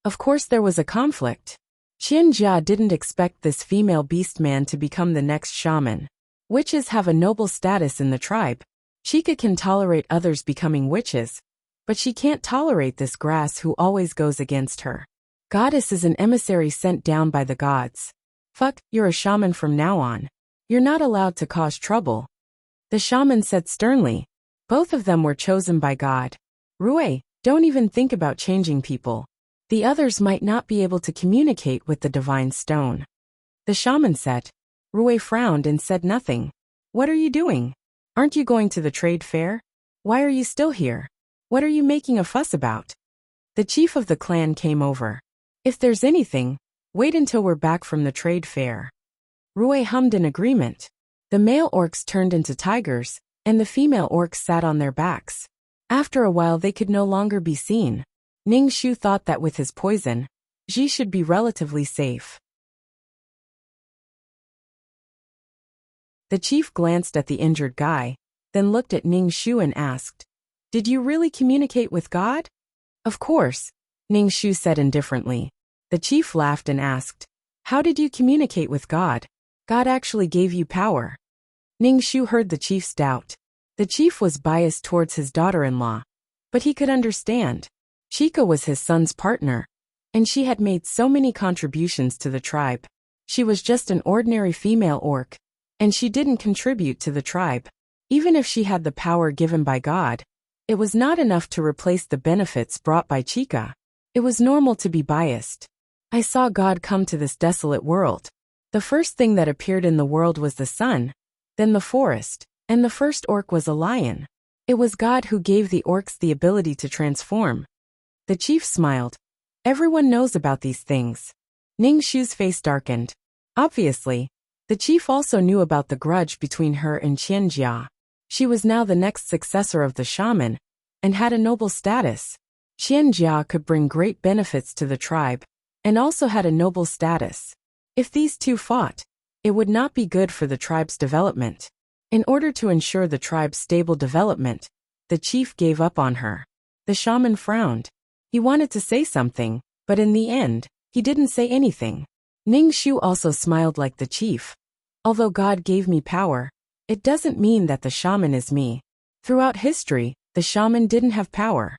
Of course there was a conflict. Qianjia didn't expect this female beast man to become the next shaman. Witches have a noble status in the tribe. Chica can tolerate others becoming witches, but she can't tolerate this grass who always goes against her. Goddess is an emissary sent down by the gods. Fuck, you're a shaman from now on. You're not allowed to cause trouble. The shaman said sternly. Both of them were chosen by God. Rui, don't even think about changing people. The others might not be able to communicate with the divine stone. The shaman said. Rui frowned and said nothing. What are you doing? Aren't you going to the trade fair? Why are you still here? What are you making a fuss about? The chief of the clan came over. If there's anything, wait until we're back from the trade fair. Rui hummed in agreement. The male orcs turned into tigers, and the female orcs sat on their backs. After a while they could no longer be seen. Ningxu thought that with his poison, Ji should be relatively safe. The chief glanced at the injured guy, then looked at Ningxu and asked, Did you really communicate with God? Of course, Ningxu said indifferently. The chief laughed and asked, How did you communicate with God? God actually gave you power. Ningxu heard the chief's doubt. The chief was biased towards his daughter-in-law, but he could understand. Chica was his son's partner, and she had made so many contributions to the tribe. She was just an ordinary female orc, and she didn't contribute to the tribe. Even if she had the power given by God, it was not enough to replace the benefits brought by Chica. It was normal to be biased. I saw God come to this desolate world. The first thing that appeared in the world was the sun, then the forest, and the first orc was a lion. It was God who gave the orcs the ability to transform. The chief smiled. Everyone knows about these things. Ningxu's face darkened. Obviously, the chief also knew about the grudge between her and Qianjia. She was now the next successor of the shaman, and had a noble status. Qianjia could bring great benefits to the tribe, and also had a noble status. If these two fought, it would not be good for the tribe's development. In order to ensure the tribe's stable development, the chief gave up on her. The shaman frowned. He wanted to say something, but in the end, he didn't say anything. Ningxu also smiled like the chief. Although God gave me power, it doesn't mean that the shaman is me. Throughout history, the shaman didn't have power.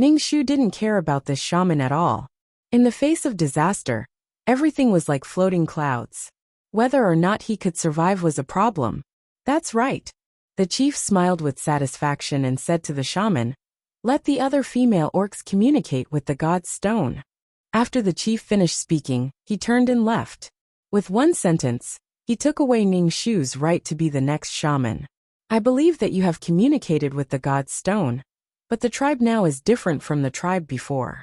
Ningxu didn't care about this shaman at all. In the face of disaster, everything was like floating clouds. Whether or not he could survive was a problem. That's right. The chief smiled with satisfaction and said to the shaman, Let the other female orcs communicate with the god's stone. After the chief finished speaking, he turned and left. With one sentence, he took away Ningxu's right to be the next shaman. I believe that you have communicated with the god's stone, but the tribe now is different from the tribe before.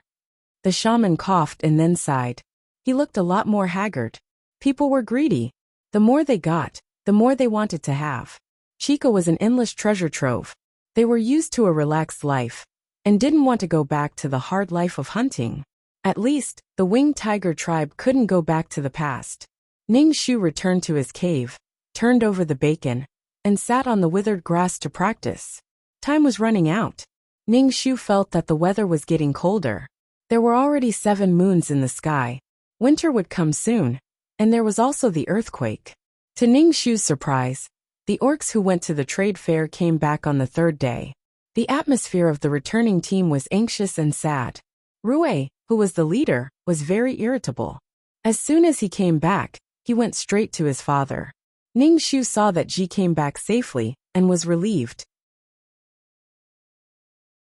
The shaman coughed and then sighed. He looked a lot more haggard. People were greedy. The more they got, the more they wanted to have. Chica was an endless treasure trove. They were used to a relaxed life and didn't want to go back to the hard life of hunting. At least, the winged tiger tribe couldn't go back to the past. Ning Shu returned to his cave, turned over the bacon, and sat on the withered grass to practice. Time was running out. Ning Shu felt that the weather was getting colder. There were already 7 moons in the sky. Winter would come soon, and there was also the earthquake. To Ning Shu's surprise, the orcs who went to the trade fair came back on the 3rd day. The atmosphere of the returning team was anxious and sad. Rui, who was the leader, was very irritable. As soon as he came back, he went straight to his father. Ning Shu saw that Ji came back safely and was relieved.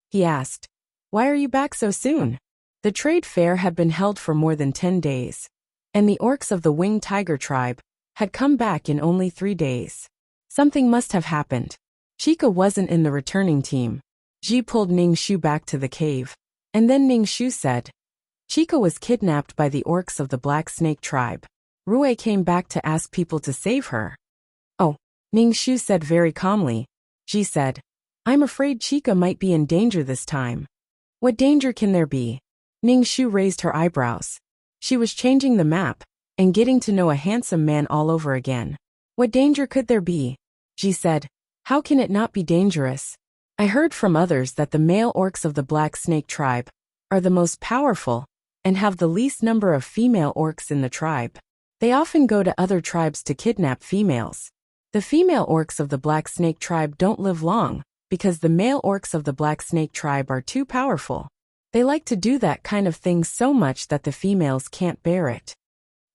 He asked, "Why are you back so soon?" The trade fair had been held for more than 10 days, and the orcs of the winged tiger tribe had come back in only 3 days. Something must have happened. Chica wasn't in the returning team. Ji pulled Ning Shu back to the cave, and then Ning Shu said, "Chica was kidnapped by the orcs of the Black Snake tribe. Rui came back to ask people to save her." "Oh," Ning Shu said very calmly. Ji said, "I'm afraid Chica might be in danger this time." "What danger can there be?" Ning Shu raised her eyebrows. She was changing the map and getting to know a handsome man all over again. "What danger could there be?" Ji said, "How can it not be dangerous? I heard from others that the male orcs of the Black Snake tribe are the most powerful and have the least number of female orcs in the tribe. They often go to other tribes to kidnap females. The female orcs of the Black Snake tribe don't live long because the male orcs of the Black Snake tribe are too powerful. They like to do that kind of thing so much that the females can't bear it."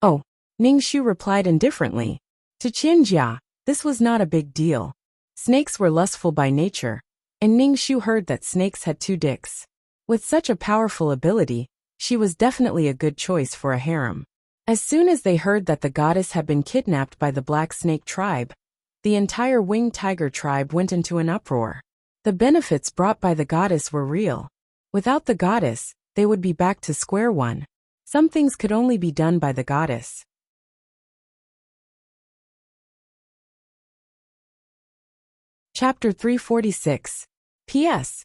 "Oh," Ning Shu replied indifferently. To Qianjia, this was not a big deal. Snakes were lustful by nature, and Ning Shu heard that snakes had 2 dicks. With such a powerful ability, she was definitely a good choice for a harem. As soon as they heard that the goddess had been kidnapped by the Black Snake tribe, the entire winged tiger tribe went into an uproar. The benefits brought by the goddess were real. Without the goddess, they would be back to square one. Some things could only be done by the goddess. Chapter 346. P.S.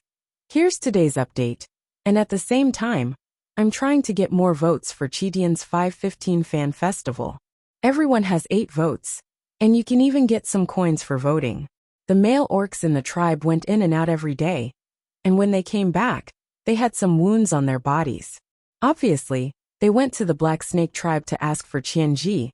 Here's today's update, and at the same time, I'm trying to get more votes for Chidian's 515 Fan Festival. Everyone has 8 votes, and you can even get some coins for voting. The male orcs in the tribe went in and out every day, and when they came back, they had some wounds on their bodies. Obviously, they went to the Black Snake tribe to ask for Qianji,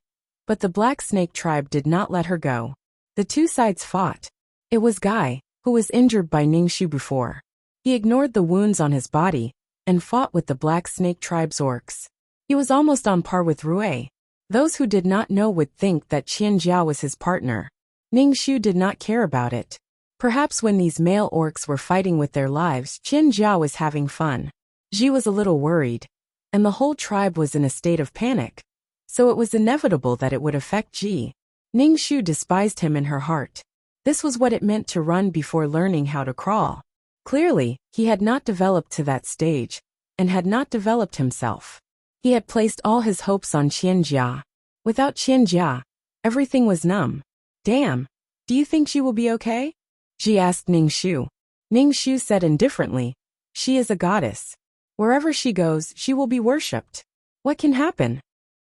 but the Black Snake tribe did not let her go. The 2 sides fought. It was Guy, who was injured by Ning Shu before. He ignored the wounds on his body and fought with the Black Snake tribe's orcs. He was almost on par with Rui. Those who did not know would think that Qianjia was his partner. Ning Shu did not care about it. Perhaps when these male orcs were fighting with their lives, Qianjia was having fun. Ji was a little worried, and the whole tribe was in a state of panic, so it was inevitable that it would affect Ji. Ning Shu despised him in her heart. This was what it meant to run before learning how to crawl. Clearly, he had not developed to that stage, and had not developed himself. He had placed all his hopes on Qianjia. Without Qianjia, everything was numb. "Damn, do you think she will be okay?" Ji asked Ning Shu. Ning Shu said indifferently, "She is a goddess. Wherever she goes, she will be worshipped. What can happen?"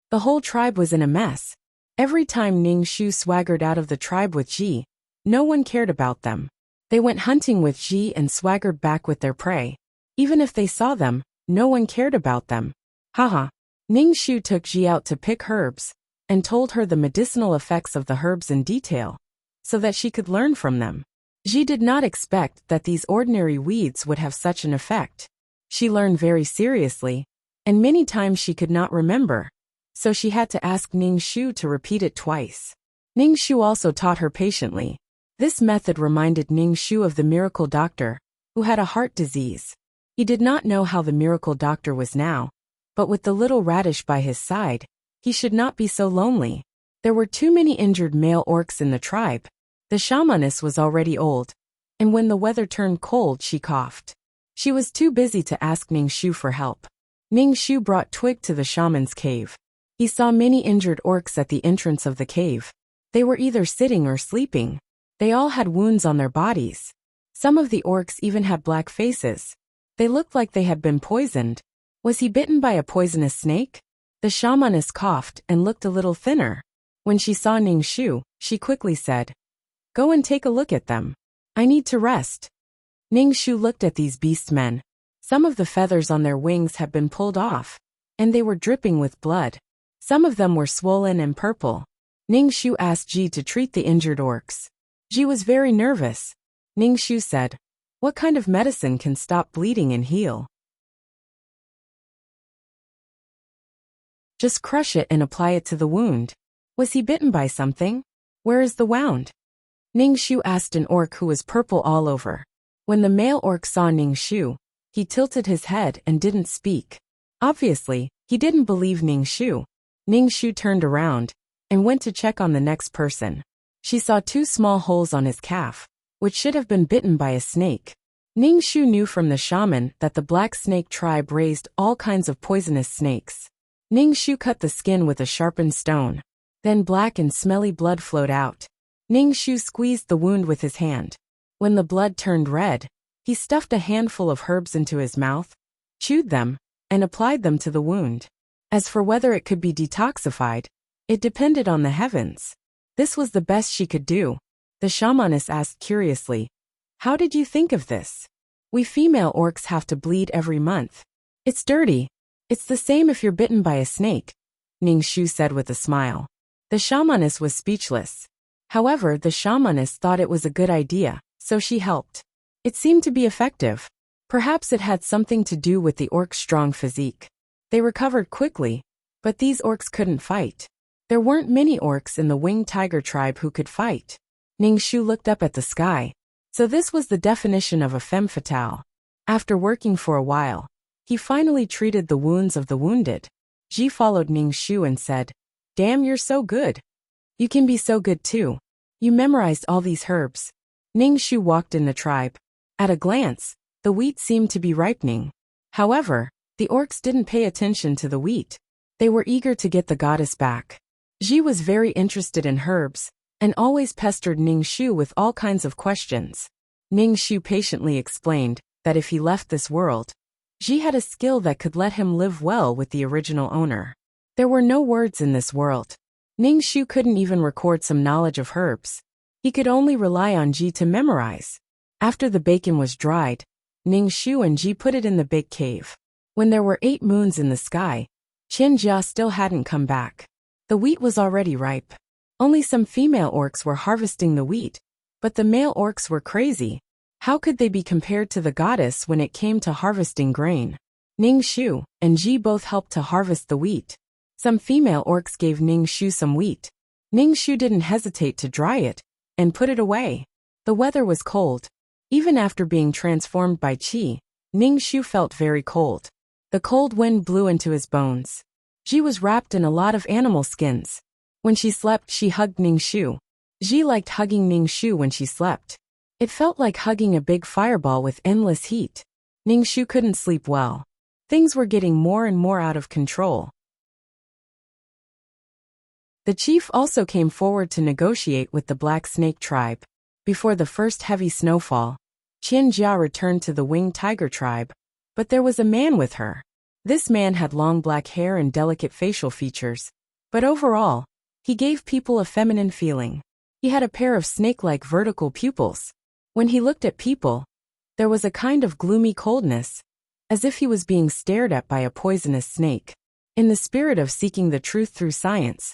The whole tribe was in a mess. Every time Ning Shu swaggered out of the tribe with Ji, no one cared about them. They went hunting with Ji and swaggered back with their prey. Even if they saw them, no one cared about them. Haha. Ning Shu took Ji out to pick herbs, and told her the medicinal effects of the herbs in detail, so that she could learn from them. Ji did not expect that these ordinary weeds would have such an effect. She learned very seriously, and many times she could not remember, so she had to ask Ning Shu to repeat it twice. Ning Shu also taught her patiently. This method reminded Ning Shu of the miracle doctor, who had a heart disease. He did not know how the miracle doctor was now, but with the little radish by his side, he should not be so lonely. There were too many injured male orcs in the tribe. The shamaness was already old, and when the weather turned cold she coughed. She was too busy to ask Ning Shu for help. Ning Shu brought Twig to the shaman's cave. He saw many injured orcs at the entrance of the cave. They were either sitting or sleeping. They all had wounds on their bodies. Some of the orcs even had black faces. They looked like they had been poisoned. Was he bitten by a poisonous snake? The shamaness coughed and looked a little thinner. When she saw Ningxu, she quickly said, "Go and take a look at them. I need to rest." Ningxu looked at these beastmen. Some of the feathers on their wings had been pulled off, and they were dripping with blood. Some of them were swollen and purple. Ningxu asked Ji to treat the injured orcs. Ji was very nervous. Ningxu said, "What kind of medicine can stop bleeding and heal?" "Just crush it and apply it to the wound." "Was he bitten by something? Where is the wound?" Ningxu asked an orc who was purple all over. When the male orc saw Ningxu, he tilted his head and didn't speak. Obviously, he didn't believe Ningxu. Ningxu turned around and went to check on the next person. She saw 2 small holes on his calf, which should have been bitten by a snake. Ningxu knew from the shaman that the black snake tribe raised all kinds of poisonous snakes. Ningxu cut the skin with a sharpened stone. Then black and smelly blood flowed out. Ningxu squeezed the wound with his hand. When the blood turned red, he stuffed a handful of herbs into his mouth, chewed them, and applied them to the wound. As for whether it could be detoxified, it depended on the heavens. This was the best she could do. The shamaness asked curiously, "How did you think of this?" "We female orcs have to bleed every month. It's dirty. It's the same if you're bitten by a snake," Ningxu said with a smile. The shamaness was speechless. However, the shamaness thought it was a good idea, so she helped. It seemed to be effective. Perhaps it had something to do with the orc's strong physique. They recovered quickly, but these orcs couldn't fight. There weren't many orcs in the winged tiger tribe who could fight. Ningxu looked up at the sky. So this was the definition of a femme fatale. After working for a while, he finally treated the wounds of the wounded. Ji followed Ningxu and said, "Damn, you're so good. You can be so good too. You memorized all these herbs." Ningxu walked in the tribe. At a glance, the wheat seemed to be ripening. However, the orcs didn't pay attention to the wheat. They were eager to get the goddess back. Ji was very interested in herbs, and always pestered Ningxu with all kinds of questions. Ningxu patiently explained that if he left this world, Ji had a skill that could let him live well with the original owner. There were no words in this world. Ningxu couldn't even record some knowledge of herbs. He could only rely on Ji to memorize. After the bacon was dried, Ningxu and Ji put it in the big cave. When there were 8 moons in the sky, Qianjia still hadn't come back. The wheat was already ripe. Only some female orcs were harvesting the wheat, but the male orcs were crazy. How could they be compared to the goddess when it came to harvesting grain? Ningxu and Ji both helped to harvest the wheat. Some female orcs gave Ningxu some wheat. Ningxu didn't hesitate to dry it and put it away. The weather was cold. Even after being transformed by Qi, Ningxu felt very cold. The cold wind blew into his bones. Ji was wrapped in a lot of animal skins. When she slept, she hugged Ningxu. Ji liked hugging Ningxu when she slept. It felt like hugging a big fireball with endless heat. Ningxu couldn't sleep well. Things were getting more and more out of control. The chief also came forward to negotiate with the Black Snake tribe. Before the first heavy snowfall, Qianjia returned to the Winged Tiger tribe, but there was a man with her. This man had long black hair and delicate facial features, but overall, he gave people a feminine feeling. He had a pair of snake-like vertical pupils. When he looked at people, there was a kind of gloomy coldness, as if he was being stared at by a poisonous snake. In the spirit of seeking the truth through science,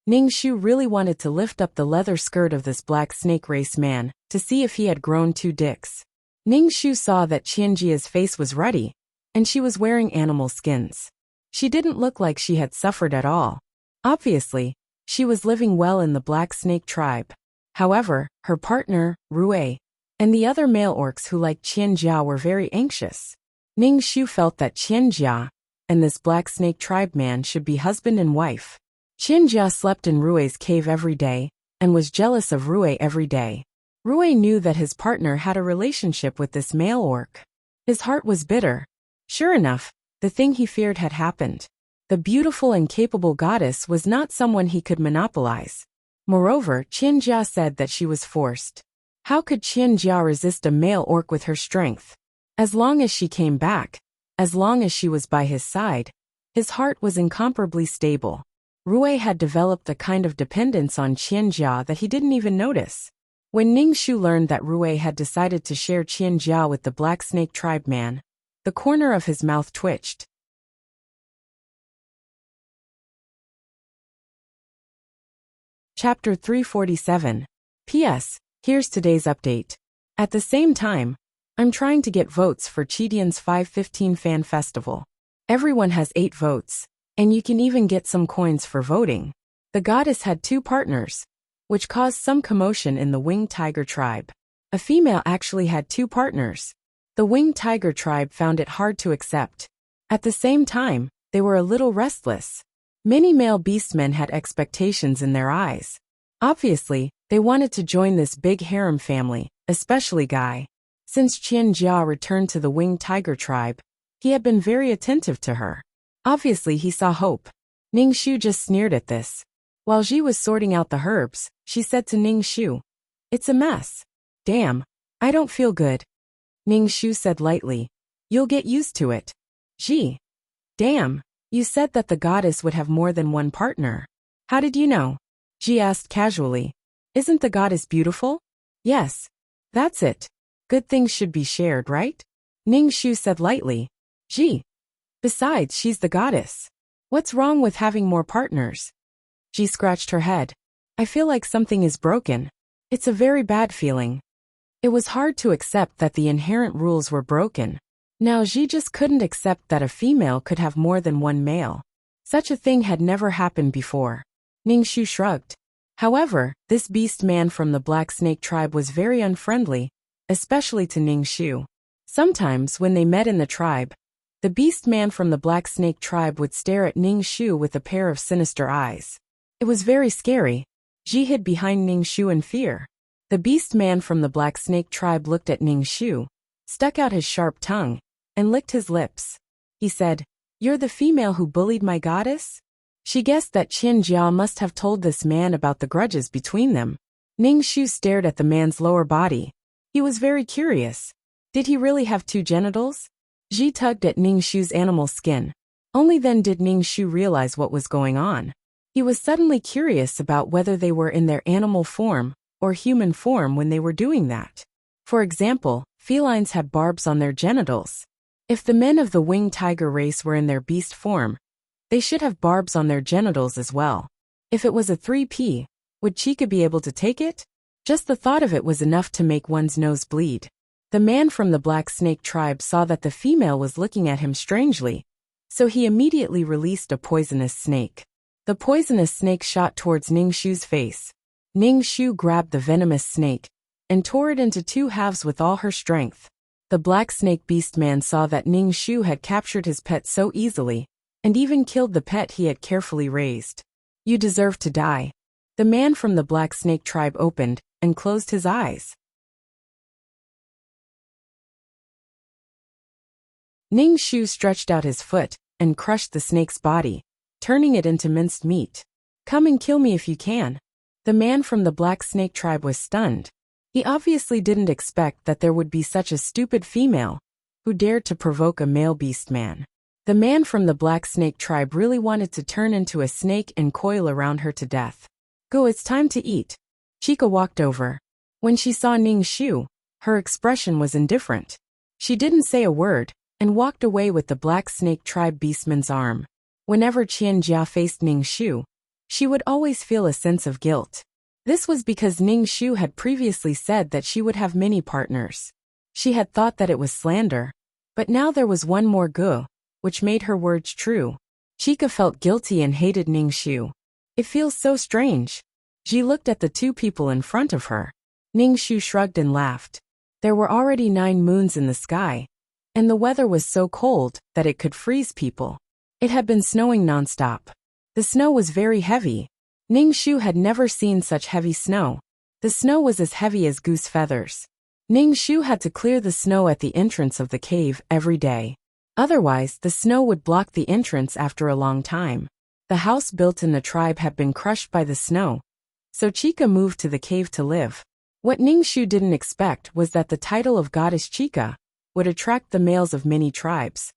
Ningxu really wanted to lift up the leather skirt of this black snake race man to see if he had grown 2 dicks. Ningxu saw that Qianjia's face was ruddy, and she was wearing animal skins. She didn't look like she had suffered at all. Obviously, she was living well in the Black Snake tribe. However, her partner, Rui, and the other male orcs who liked Qianjia were very anxious. Ningxu felt that Qianjia and this Black Snake tribe man should be husband and wife. Qianjia slept in Rui's cave every day, and was jealous of Rui every day. Rui knew that his partner had a relationship with this male orc. His heart was bitter. Sure enough, the thing he feared had happened. The beautiful and capable goddess was not someone he could monopolize. Moreover, Qianjia said that she was forced. How could Qianjia resist a male orc with her strength? As long as she came back, as long as she was by his side, his heart was incomparably stable. Rui had developed a kind of dependence on Qianjia that he didn't even notice. When Ningxu learned that Rui had decided to share Qianjia with the Black Snake tribe man, the corner of his mouth twitched. Chapter 347. P.S. Here's today's update. At the same time, I'm trying to get votes for Chidian's 515 Fan Festival. Everyone has 8 votes, and you can even get some coins for voting. The goddess had 2 partners, which caused some commotion in the Winged Tiger tribe. A female actually had 2 partners. The Winged Tiger tribe found it hard to accept. At the same time, they were a little restless. Many male beastmen had expectations in their eyes. Obviously, they wanted to join this big harem family, especially Guy. Since Qianjia returned to the Winged Tiger tribe, he had been very attentive to her. Obviously, he saw hope. Ningxu just sneered at this. While Ji was sorting out the herbs, she said to Ningxu, "It's a mess. Damn, I don't feel good." Ningxu said lightly, "You'll get used to it." Ji, "Damn, you said that the goddess would have more than one partner. How did you know?" Ji asked casually. "Isn't the goddess beautiful?" "Yes. That's it. Good things should be shared, right?" Ningxu said lightly. "Ji. Besides, she's the goddess. What's wrong with having more partners?" Ji scratched her head. "I feel like something is broken. It's a very bad feeling." It was hard to accept that the inherent rules were broken. Now Ji just couldn't accept that a female could have more than one male. Such a thing had never happened before. Ningxu shrugged. However, this beast man from the Black Snake tribe was very unfriendly, especially to Ningxu. Sometimes when they met in the tribe, the beast man from the Black Snake tribe would stare at Ningxu with a pair of sinister eyes. It was very scary. Ji hid behind Ningxu in fear. The beast man from the Black Snake tribe looked at Ningxu, stuck out his sharp tongue, and licked his lips. He said, "You're the female who bullied my goddess?" She guessed that Qianjia must have told this man about the grudges between them. Ningxu stared at the man's lower body. He was very curious. Did he really have 2 genitals? Ji tugged at Ningxu's animal skin. Only then did Ningxu realize what was going on. He was suddenly curious about whether they were in their animal form or human form when they were doing that. For example, felines had barbs on their genitals. If the men of the Winged Tiger race were in their beast form, they should have barbs on their genitals as well. If it was a 3P, would Chica be able to take it? Just the thought of it was enough to make one's nose bleed. The man from the Black Snake tribe saw that the female was looking at him strangely, so he immediately released a poisonous snake. The poisonous snake shot towards Ningxu's face. Ningxu grabbed the venomous snake and tore it into 2 halves with all her strength. The Black Snake Beastman saw that Ningxu had captured his pet so easily, and even killed the pet he had carefully raised. "You deserve to die." The man from the Black Snake tribe opened and closed his eyes. Ningxu stretched out his foot and crushed the snake's body, turning it into minced meat. "Come and kill me if you can." The man from the Black Snake tribe was stunned. He obviously didn't expect that there would be such a stupid female who dared to provoke a male beastman. The man from the Black Snake tribe really wanted to turn into a snake and coil around her to death. "Go, it's time to eat." Chica walked over. When she saw Ningxu, her expression was indifferent. She didn't say a word and walked away with the Black Snake tribe beastman's arm. Whenever Qianjia faced Ningxu, she would always feel a sense of guilt. This was because Ningxu had previously said that she would have many partners. She had thought that it was slander, but now there was one more gu, which made her words true. Chica felt guilty and hated Ningxu. "It feels so strange." She looked at the 2 people in front of her. Ningxu shrugged and laughed. There were already 9 moons in the sky, and the weather was so cold that it could freeze people. It had been snowing nonstop. The snow was very heavy. Ningxu had never seen such heavy snow. The snow was as heavy as goose feathers. Ningxu had to clear the snow at the entrance of the cave every day. Otherwise, the snow would block the entrance after a long time. The house built in the tribe had been crushed by the snow, so Chica moved to the cave to live. What Ningxu didn't expect was that the title of Goddess Chica would attract the males of many tribes,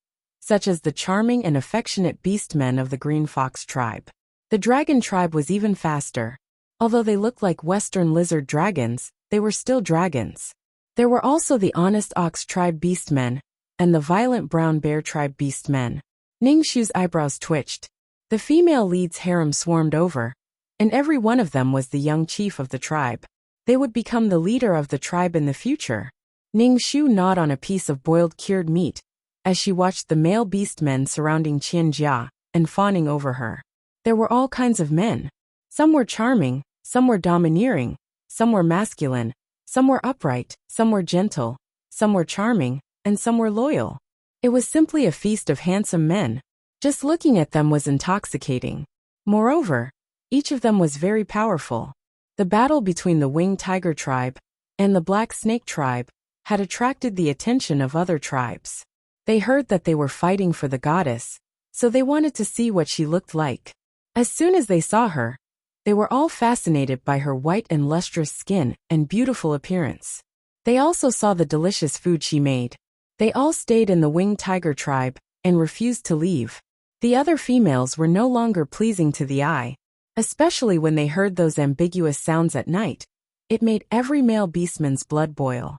such as the charming and affectionate beastmen of the Green Fox tribe. The dragon tribe was even faster. Although they looked like Western lizard dragons, they were still dragons. There were also the honest ox tribe beastmen and the violent brown bear tribe beastmen. Ningxu's eyebrows twitched. The female lead's harem swarmed over, and every one of them was the young chief of the tribe. They would become the leader of the tribe in the future. Ningxu gnawed on a piece of boiled cured meat as she watched the male beastmen surrounding Qianjia and fawning over her. There were all kinds of men. Some were charming, some were domineering, some were masculine, some were upright, some were gentle, some were charming, and some were loyal. It was simply a feast of handsome men. Just looking at them was intoxicating. Moreover, each of them was very powerful. The battle between the Winged Tiger tribe and the Black Snake tribe had attracted the attention of other tribes. They heard that they were fighting for the goddess, so they wanted to see what she looked like. As soon as they saw her, they were all fascinated by her white and lustrous skin and beautiful appearance. They also saw the delicious food she made. They all stayed in the Winged Tiger tribe and refused to leave. The other females were no longer pleasing to the eye, especially when they heard those ambiguous sounds at night. It made every male beastman's blood boil.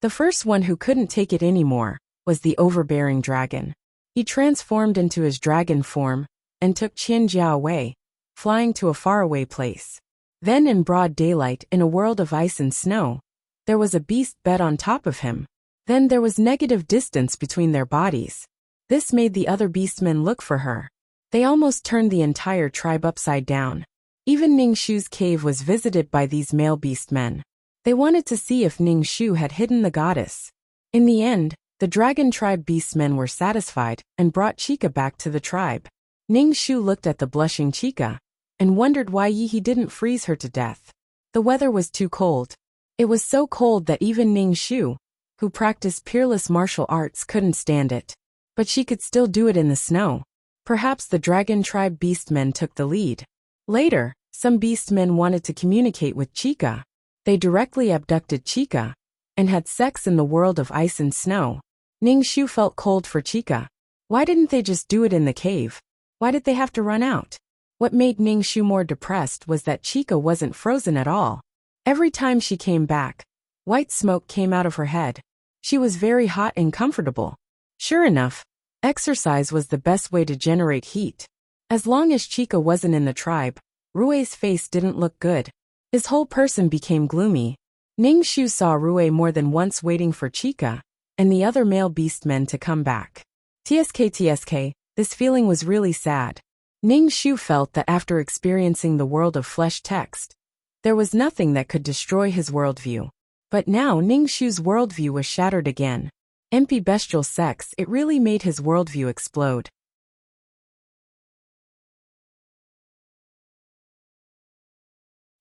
The first one who couldn't take it anymore was the overbearing dragon. He transformed into his dragon form and took Qianjia away, flying to a faraway place. Then in broad daylight, in a world of ice and snow, there was a beast bed on top of him. Then there was negative distance between their bodies. This made the other beastmen look for her. They almost turned the entire tribe upside down. Even Ningxu's cave was visited by these male beastmen. They wanted to see if Ningxu had hidden the goddess. In the end, the dragon tribe beastmen were satisfied and brought Chica back to the tribe. Ningxu looked at the blushing Chica and wondered why he didn't freeze her to death. The weather was too cold. It was so cold that even Ningxu, who practiced peerless martial arts, couldn't stand it. But she could still do it in the snow. Perhaps the dragon tribe beastmen took the lead. Later, some beastmen wanted to communicate with Chica. They directly abducted Chica and had sex in the world of ice and snow. Ningxu felt cold for Chica. Why didn't they just do it in the cave? Why did they have to run out? What made Ningxu more depressed was that Chica wasn't frozen at all. Every time she came back, white smoke came out of her head. She was very hot and comfortable. Sure enough, exercise was the best way to generate heat. As long as Chica wasn't in the tribe, Rue's face didn't look good. His whole person became gloomy. Ningxu saw Rue more than once waiting for Chica and the other male beastmen to come back. TSK, this feeling was really sad. Ningxu felt that after experiencing the world of flesh text, there was nothing that could destroy his worldview. But now Ningxu's worldview was shattered again. Empty bestial sex, it really made his worldview explode.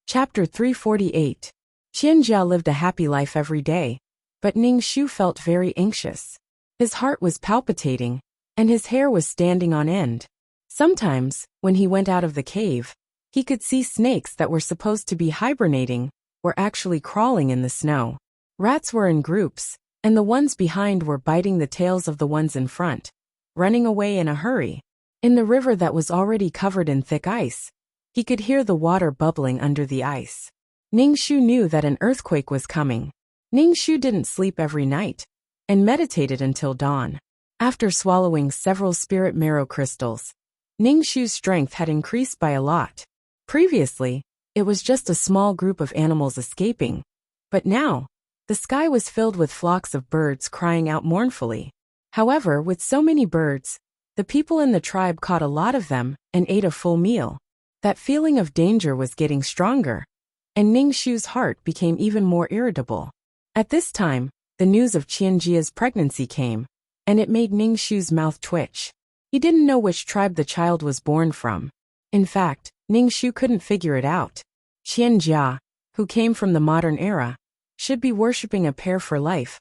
Chapter 348. Qianjia lived a happy life every day, but Ningxu felt very anxious. His heart was palpitating, and his hair was standing on end. Sometimes, when he went out of the cave, he could see snakes that were supposed to be hibernating were actually crawling in the snow. Rats were in groups, and the ones behind were biting the tails of the ones in front, running away in a hurry. In the river that was already covered in thick ice, he could hear the water bubbling under the ice. Ningxu knew that an earthquake was coming. Ningxu didn't sleep every night and meditated until dawn. After swallowing several spirit marrow crystals, Ningxu's strength had increased by a lot. Previously, it was just a small group of animals escaping, but now, the sky was filled with flocks of birds crying out mournfully. However, with so many birds, the people in the tribe caught a lot of them and ate a full meal. That feeling of danger was getting stronger, and Ningxu's heart became even more irritable. At this time, the news of Qianjia's pregnancy came, and it made Ningxu's mouth twitch. He didn't know which tribe the child was born from. In fact, Ningxu couldn't figure it out. Qianjia, who came from the modern era, should be worshipping a pair for life,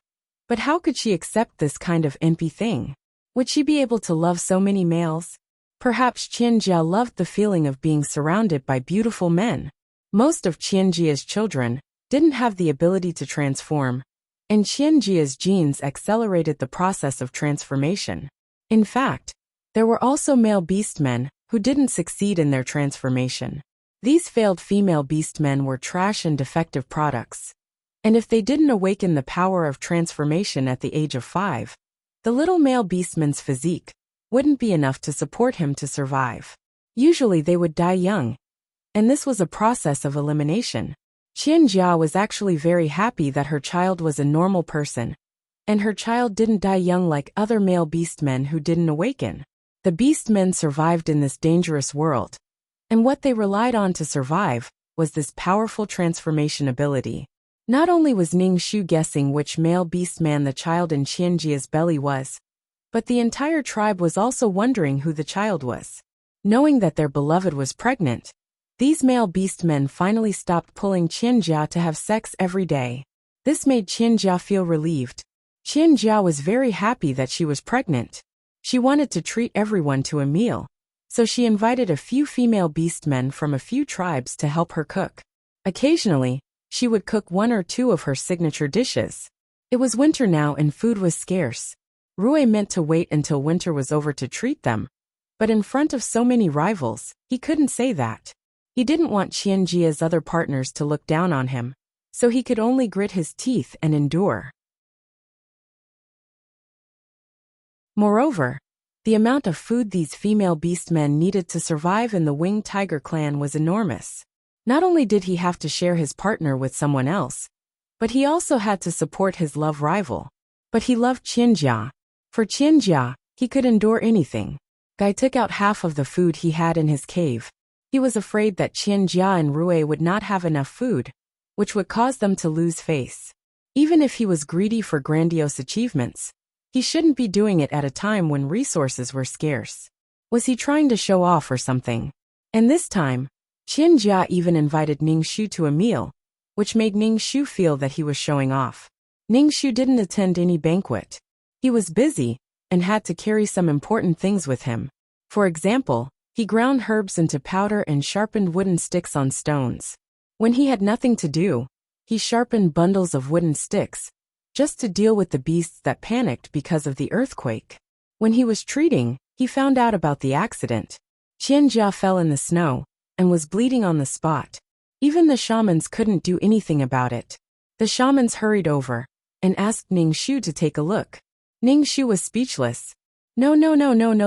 But how could she accept this kind of impy thing? Would she be able to love so many males? Perhaps Qianjia loved the feeling of being surrounded by beautiful men. Most of Qianjia's children didn't have the ability to transform, and Qianjia's genes accelerated the process of transformation. In fact, there were also male beastmen who didn't succeed in their transformation. These failed female beastmen were trash and defective products. And if they didn't awaken the power of transformation at the age of 5, the little male beastman's physique wouldn't be enough to support him to survive. Usually they would die young, and this was a process of elimination. Qianjia was actually very happy that her child was a normal person, and her child didn't die young like other male beastmen who didn't awaken. The beastmen survived in this dangerous world, and what they relied on to survive was this powerful transformation ability. Not only was Ning Shu guessing which male beastman the child in Qianjia's belly was, but the entire tribe was also wondering who the child was. Knowing that their beloved was pregnant, these male beastmen finally stopped pulling Qianjia to have sex every day. This made Qianjia feel relieved. Qianjia was very happy that she was pregnant. She wanted to treat everyone to a meal, so she invited a few female beastmen from a few tribes to help her cook. Occasionally, she would cook 1 or 2 of her signature dishes. It was winter now and food was scarce. Rui meant to wait until winter was over to treat them, but in front of so many rivals, he couldn't say that. He didn't want Qianjia's other partners to look down on him, so he could only grit his teeth and endure. Moreover, the amount of food these female beastmen needed to survive in the Winged Tiger clan was enormous. Not only did he have to share his partner with someone else, but he also had to support his love rival. But he loved Qianjia. For Qianjia, he could endure anything. Guy took out half of the food he had in his cave. He was afraid that Qianjia and Rui would not have enough food, which would cause them to lose face. Even if he was greedy for grandiose achievements, he shouldn't be doing it at a time when resources were scarce. Was he trying to show off or something? And this time, Qianjia even invited Ning Shu to a meal, which made Ning Shu feel that he was showing off. Ning Shu didn't attend any banquet. He was busy and had to carry some important things with him. For example, he ground herbs into powder and sharpened wooden sticks on stones. When he had nothing to do, he sharpened bundles of wooden sticks, just to deal with the beasts that panicked because of the earthquake. When he was treating, he found out about the accident. Qianjia fell in the snow and was bleeding on the spot. Even the shamans couldn't do anything about it. The shamans hurried over and asked Ning Shu to take a look. Ning Shu was speechless. No,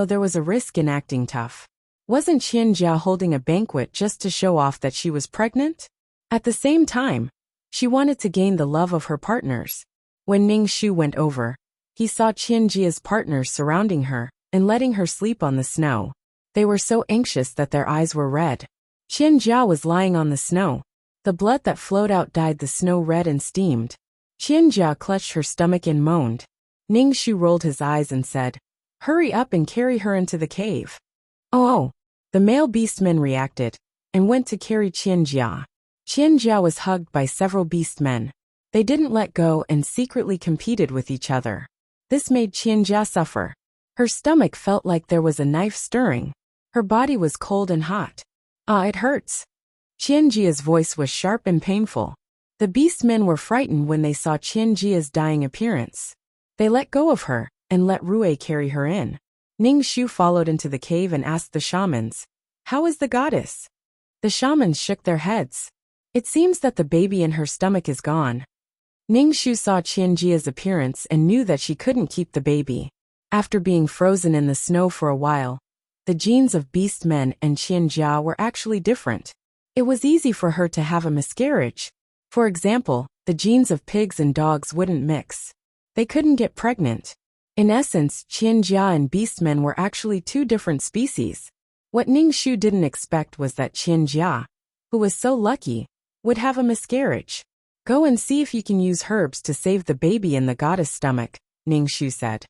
there was a risk in acting tough. Wasn't Qianjia holding a banquet just to show off that she was pregnant? At the same time, she wanted to gain the love of her partners. When Ning Shu went over, he saw Qianjia's partners surrounding her and letting her sleep on the snow. They were so anxious that their eyes were red. Qianjia was lying on the snow. The blood that flowed out dyed the snow red and steamed. Qianjia clutched her stomach and moaned. Ning Shu rolled his eyes and said, "Hurry up and carry her into the cave." Oh! The male beastmen reacted and went to carry Qianjia. Qianjia was hugged by several beastmen. They didn't let go and secretly competed with each other. This made Qianjia suffer. Her stomach felt like there was a knife stirring. Her body was cold and hot. "Ah, it hurts." Qianjia's voice was sharp and painful. The beastmen were frightened when they saw Qianjia's dying appearance. They let go of her and let Rui carry her in. Ning Shu followed into the cave and asked the shamans, "How is the goddess?" The shamans shook their heads. "It seems that the baby in her stomach is gone." Ning Shu saw Qianjia's appearance and knew that she couldn't keep the baby. After being frozen in the snow for a while, the genes of beastmen and Qianjia were actually different. It was easy for her to have a miscarriage. For example, the genes of pigs and dogs wouldn't mix. They couldn't get pregnant. In essence, Qianjia and beastmen were actually 2 different species. What Ning Shu didn't expect was that Qianjia, who was so lucky, would have a miscarriage. "Go and see if you can use herbs to save the baby in the goddess' stomach," Ning Shu said.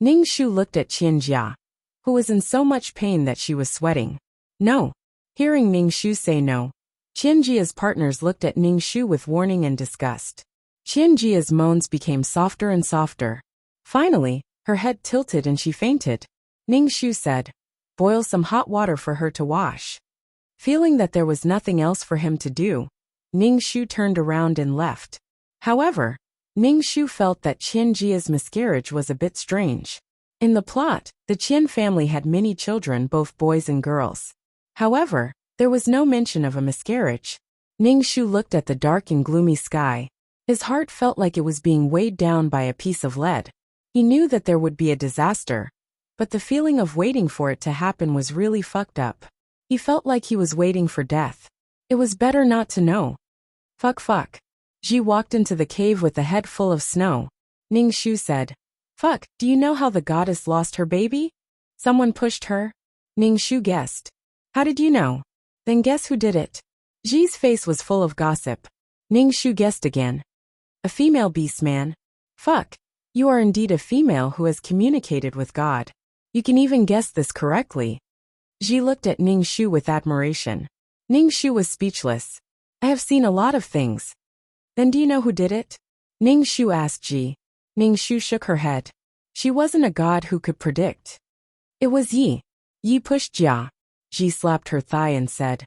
Ning Shu looked at Qianjia, who was in so much pain that she was sweating. "No." Hearing Ning Shu say no, Qianjia's partners looked at Ning Shu with warning and disgust. Qianjia's moans became softer and softer. Finally, her head tilted and she fainted. Ning Shu said, "Boil some hot water for her to wash." Feeling that there was nothing else for him to do, Ning Shu turned around and left. However, Ning Shu felt that Qianjia's miscarriage was a bit strange. In the plot, the Qian family had many children, both boys and girls. However, there was no mention of a miscarriage. Ning Shu looked at the dark and gloomy sky. His heart felt like it was being weighed down by a piece of lead. He knew that there would be a disaster, but the feeling of waiting for it to happen was really fucked up. He felt like he was waiting for death. It was better not to know. Fuck. Ji walked into the cave with a head full of snow. Ning Shu said, "Fuck, do you know how the goddess lost her baby? Someone pushed her?" Ning Shu guessed. "How did you know?" "Then guess who did it?" Ji's face was full of gossip. Ning Shu guessed again. "A female beast man." "Fuck, you are indeed a female who has communicated with God. You can even guess this correctly." Ji looked at Ning Shu with admiration. Ning Shu was speechless. "I have seen a lot of things." "Then do you know who did it?" Ning Shu asked Ji. Ning Shu shook her head. She wasn't a god who could predict. "It was Yi." Yi pushed Jia. Ji slapped her thigh and said,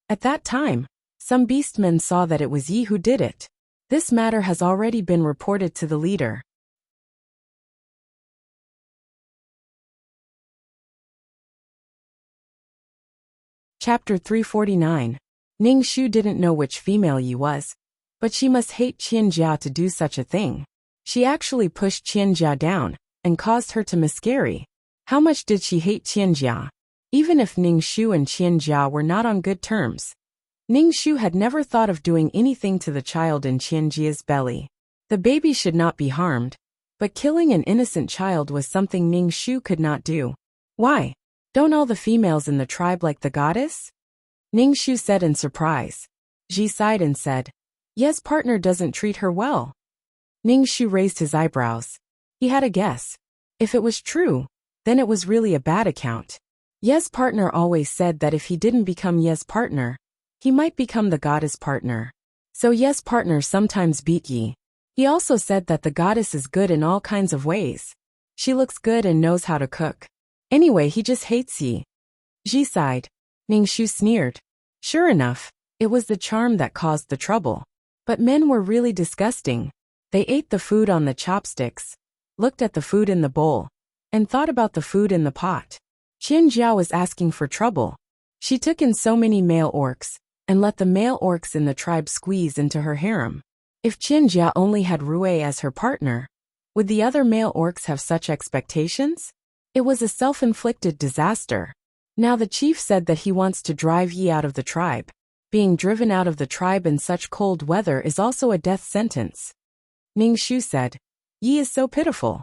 "At that time, some beastmen saw that it was Yi who did it. This matter has already been reported to the leader." Chapter 349. Ning Shu didn't know which female Yi was, but she must hate Qianjia to do such a thing. She actually pushed Qianjia down and caused her to miscarry. How much did she hate Qianjia? Even if Ning Shu and Qianjia were not on good terms, Ning Shu had never thought of doing anything to the child in Qianjia's belly. The baby should not be harmed, but killing an innocent child was something Ning Shu could not do. "Why? Don't all the females in the tribe like the goddess?" Ning Shu said in surprise. Ji sighed and said, "Ye's partner doesn't treat her well." Ning Shu raised his eyebrows. He had a guess. If it was true, then it was really a bad account. Ye's partner always said that if he didn't become Ye's partner, he might become the goddess partner. So Ye's partner sometimes beat Yi. He also said that the goddess is good in all kinds of ways. She looks good and knows how to cook. Anyway, he just hates Yi. Ji sighed. Ning Shu sneered. Sure enough, it was the charm that caused the trouble. But men were really disgusting. They ate the food on the chopsticks, looked at the food in the bowl, and thought about the food in the pot. Qianjia was asking for trouble. She took in so many male orcs, and let the male orcs in the tribe squeeze into her harem. If Qianjia only had Rui as her partner, would the other male orcs have such expectations? It was a self-inflicted disaster. Now the chief said that he wants to drive Yi out of the tribe. Being driven out of the tribe in such cold weather is also a death sentence. Ning Shu said, "Yi is so pitiful.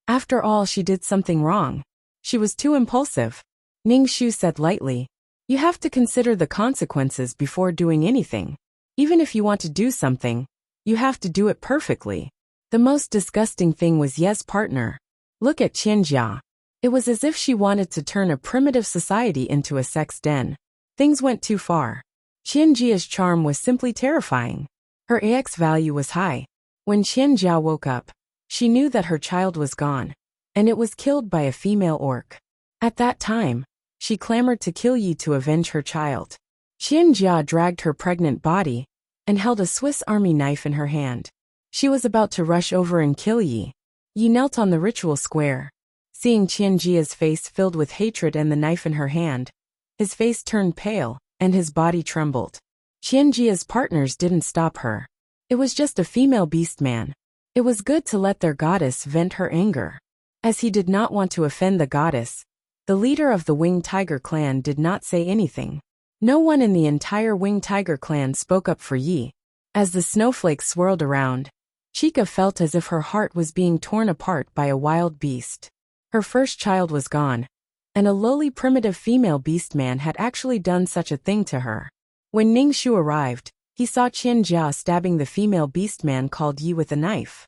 After all, she did something wrong. She was too impulsive." Ning Shu said lightly, "You have to consider the consequences before doing anything. Even if you want to do something, you have to do it perfectly." The most disgusting thing was Ye's partner. Look at Qianjia. It was as if she wanted to turn a primitive society into a sex den. Things went too far. Qianjia's charm was simply terrifying. Her AX value was high. When Qianjia woke up, she knew that her child was gone, and it was killed by a female orc. At that time, she clamored to kill Yi to avenge her child. Qianjia dragged her pregnant body and held a Swiss Army knife in her hand. She was about to rush over and kill Yi. Yi knelt on the ritual square. Seeing Qianjia's face filled with hatred and the knife in her hand, his face turned pale, and his body trembled. Qianjia's partners didn't stop her. It was just a female beast man. It was good to let their goddess vent her anger. As he did not want to offend the goddess, the leader of the Winged Tiger clan did not say anything. No one in the entire Winged Tiger clan spoke up for Yi. As the snowflakes swirled around, Chica felt as if her heart was being torn apart by a wild beast. Her first child was gone, and a lowly primitive female beastman had actually done such a thing to her. When Ning Shu arrived, he saw Qianjia stabbing the female beastman called Yi with a knife.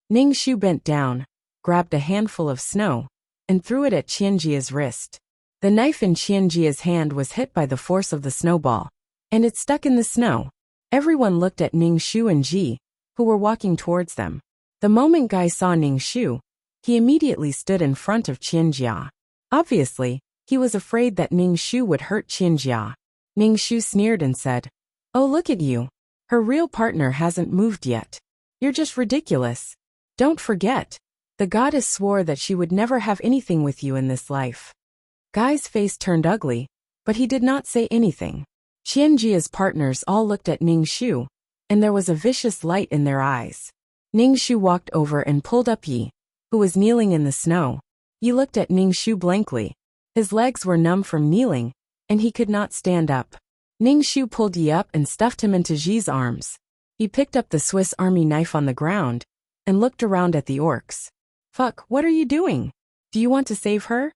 Ning Shu bent down, grabbed a handful of snow, and threw it at Qianjia's wrist. The knife in Qianjia's hand was hit by the force of the snowball, and it stuck in the snow. Everyone looked at Ning Shu and Ji, who were walking towards them. The moment Guy saw Ning Shu, he immediately stood in front of Qianjia. Obviously, he was afraid that Ning Shu would hurt Qianjia. Ning Shu sneered and said, "Oh, look at you. Her real partner hasn't moved yet. You're just ridiculous. Don't forget, the goddess swore that she would never have anything with you in this life." Guy's face turned ugly, but he did not say anything. Qianjia's partners all looked at Ning Shu, and there was a vicious light in their eyes. Ning Shu walked over and pulled up Yi, who was kneeling in the snow. Yi looked at Ning Shu blankly. His legs were numb from kneeling, and he could not stand up. Ning Shu pulled Yi up and stuffed him into Ji's arms. He picked up the Swiss Army knife on the ground and looked around at the orcs. "Fuck, what are you doing? Do you want to save her?"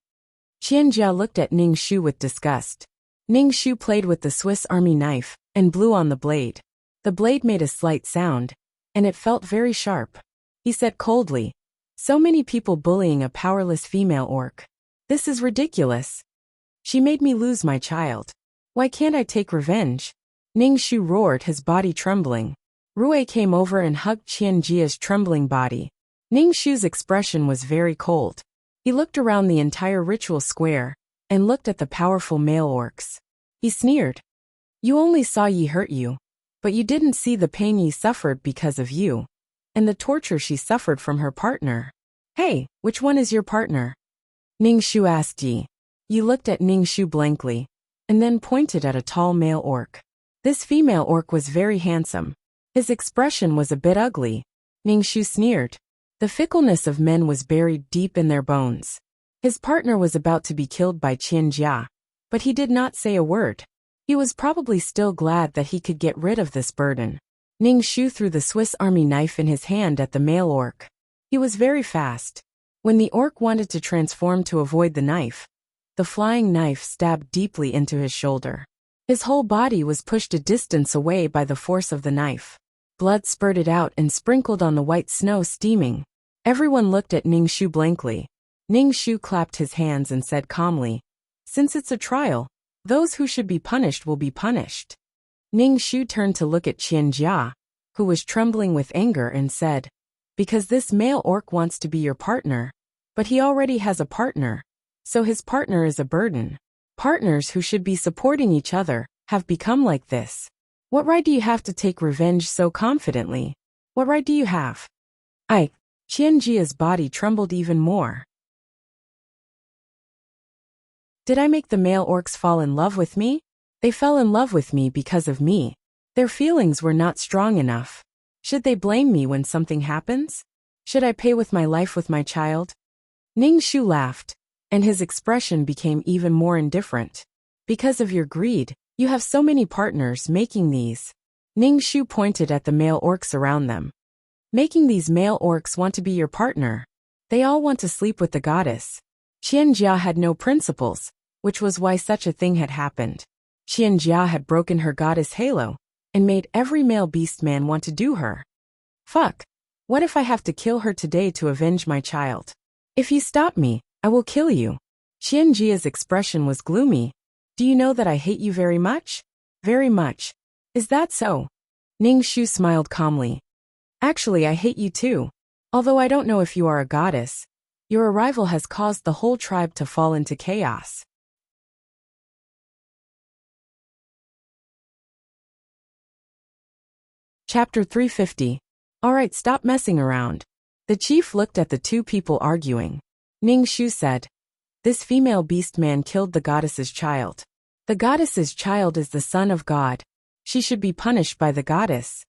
Qianjia looked at Ning Shu with disgust. Ning Shu played with the Swiss Army knife and blew on the blade. The blade made a slight sound, and it felt very sharp. He said coldly, "So many people bullying a powerless female orc. This is ridiculous. She made me lose my child. Why can't I take revenge?" Ning Shu roared, his body trembling. Rui came over and hugged Qianjia's trembling body. Ning Shu's expression was very cold. He looked around the entire ritual square and looked at the powerful male orcs. He sneered. "You only saw Yi hurt you, but you didn't see the pain Yi suffered because of you, and the torture she suffered from her partner. Hey, which one is your partner?" Ning Shu asked Yi. Yi looked at Ning Shu blankly, and then pointed at a tall male orc. This female orc was very handsome. His expression was a bit ugly. Ning Shu sneered. The fickleness of men was buried deep in their bones. His partner was about to be killed by Qianjia, but he did not say a word. He was probably still glad that he could get rid of this burden. Ning Shu threw the Swiss Army knife in his hand at the male orc. He was very fast. When the orc wanted to transform to avoid the knife, the flying knife stabbed deeply into his shoulder. His whole body was pushed a distance away by the force of the knife. Blood spurted out and sprinkled on the white snow, steaming. Everyone looked at Ning Shu blankly. Ning Shu clapped his hands and said calmly, "Since it's a trial, those who should be punished will be punished." Ning Shu turned to look at Qianjia, who was trembling with anger, and said, "Because this male orc wants to be your partner, but he already has a partner, so his partner is a burden. Partners who should be supporting each other have become like this. What right do you have to take revenge so confidently? What right do you have?" Qianjia's body trembled even more. "Did I make the male orcs fall in love with me? They fell in love with me because of me. Their feelings were not strong enough. Should they blame me when something happens? Should I pay with my life with my child?" Ning Shu laughed, and his expression became even more indifferent. "Because of your greed, you have so many partners making these." Ning Shu pointed at the male orcs around them. "Making these male orcs want to be your partner. They all want to sleep with the goddess." Qianjia had no principles, which was why such a thing had happened. Qianjia had broken her goddess halo, and made every male beast man want to do her. "Fuck. What if I have to kill her today to avenge my child? If you stop me, I will kill you." Qianjia's expression was gloomy. "Do you know that I hate you very much?" "Very much. Is that so?" Ning Shu smiled calmly. "Actually, I hate you too. Although I don't know if you are a goddess, your arrival has caused the whole tribe to fall into chaos." Chapter 350. Alright, stop messing around. The chief looked at the two people arguing. Ning Shu said, "This female beast man killed the goddess's child. The goddess's child is the son of God. She should be punished by the goddess."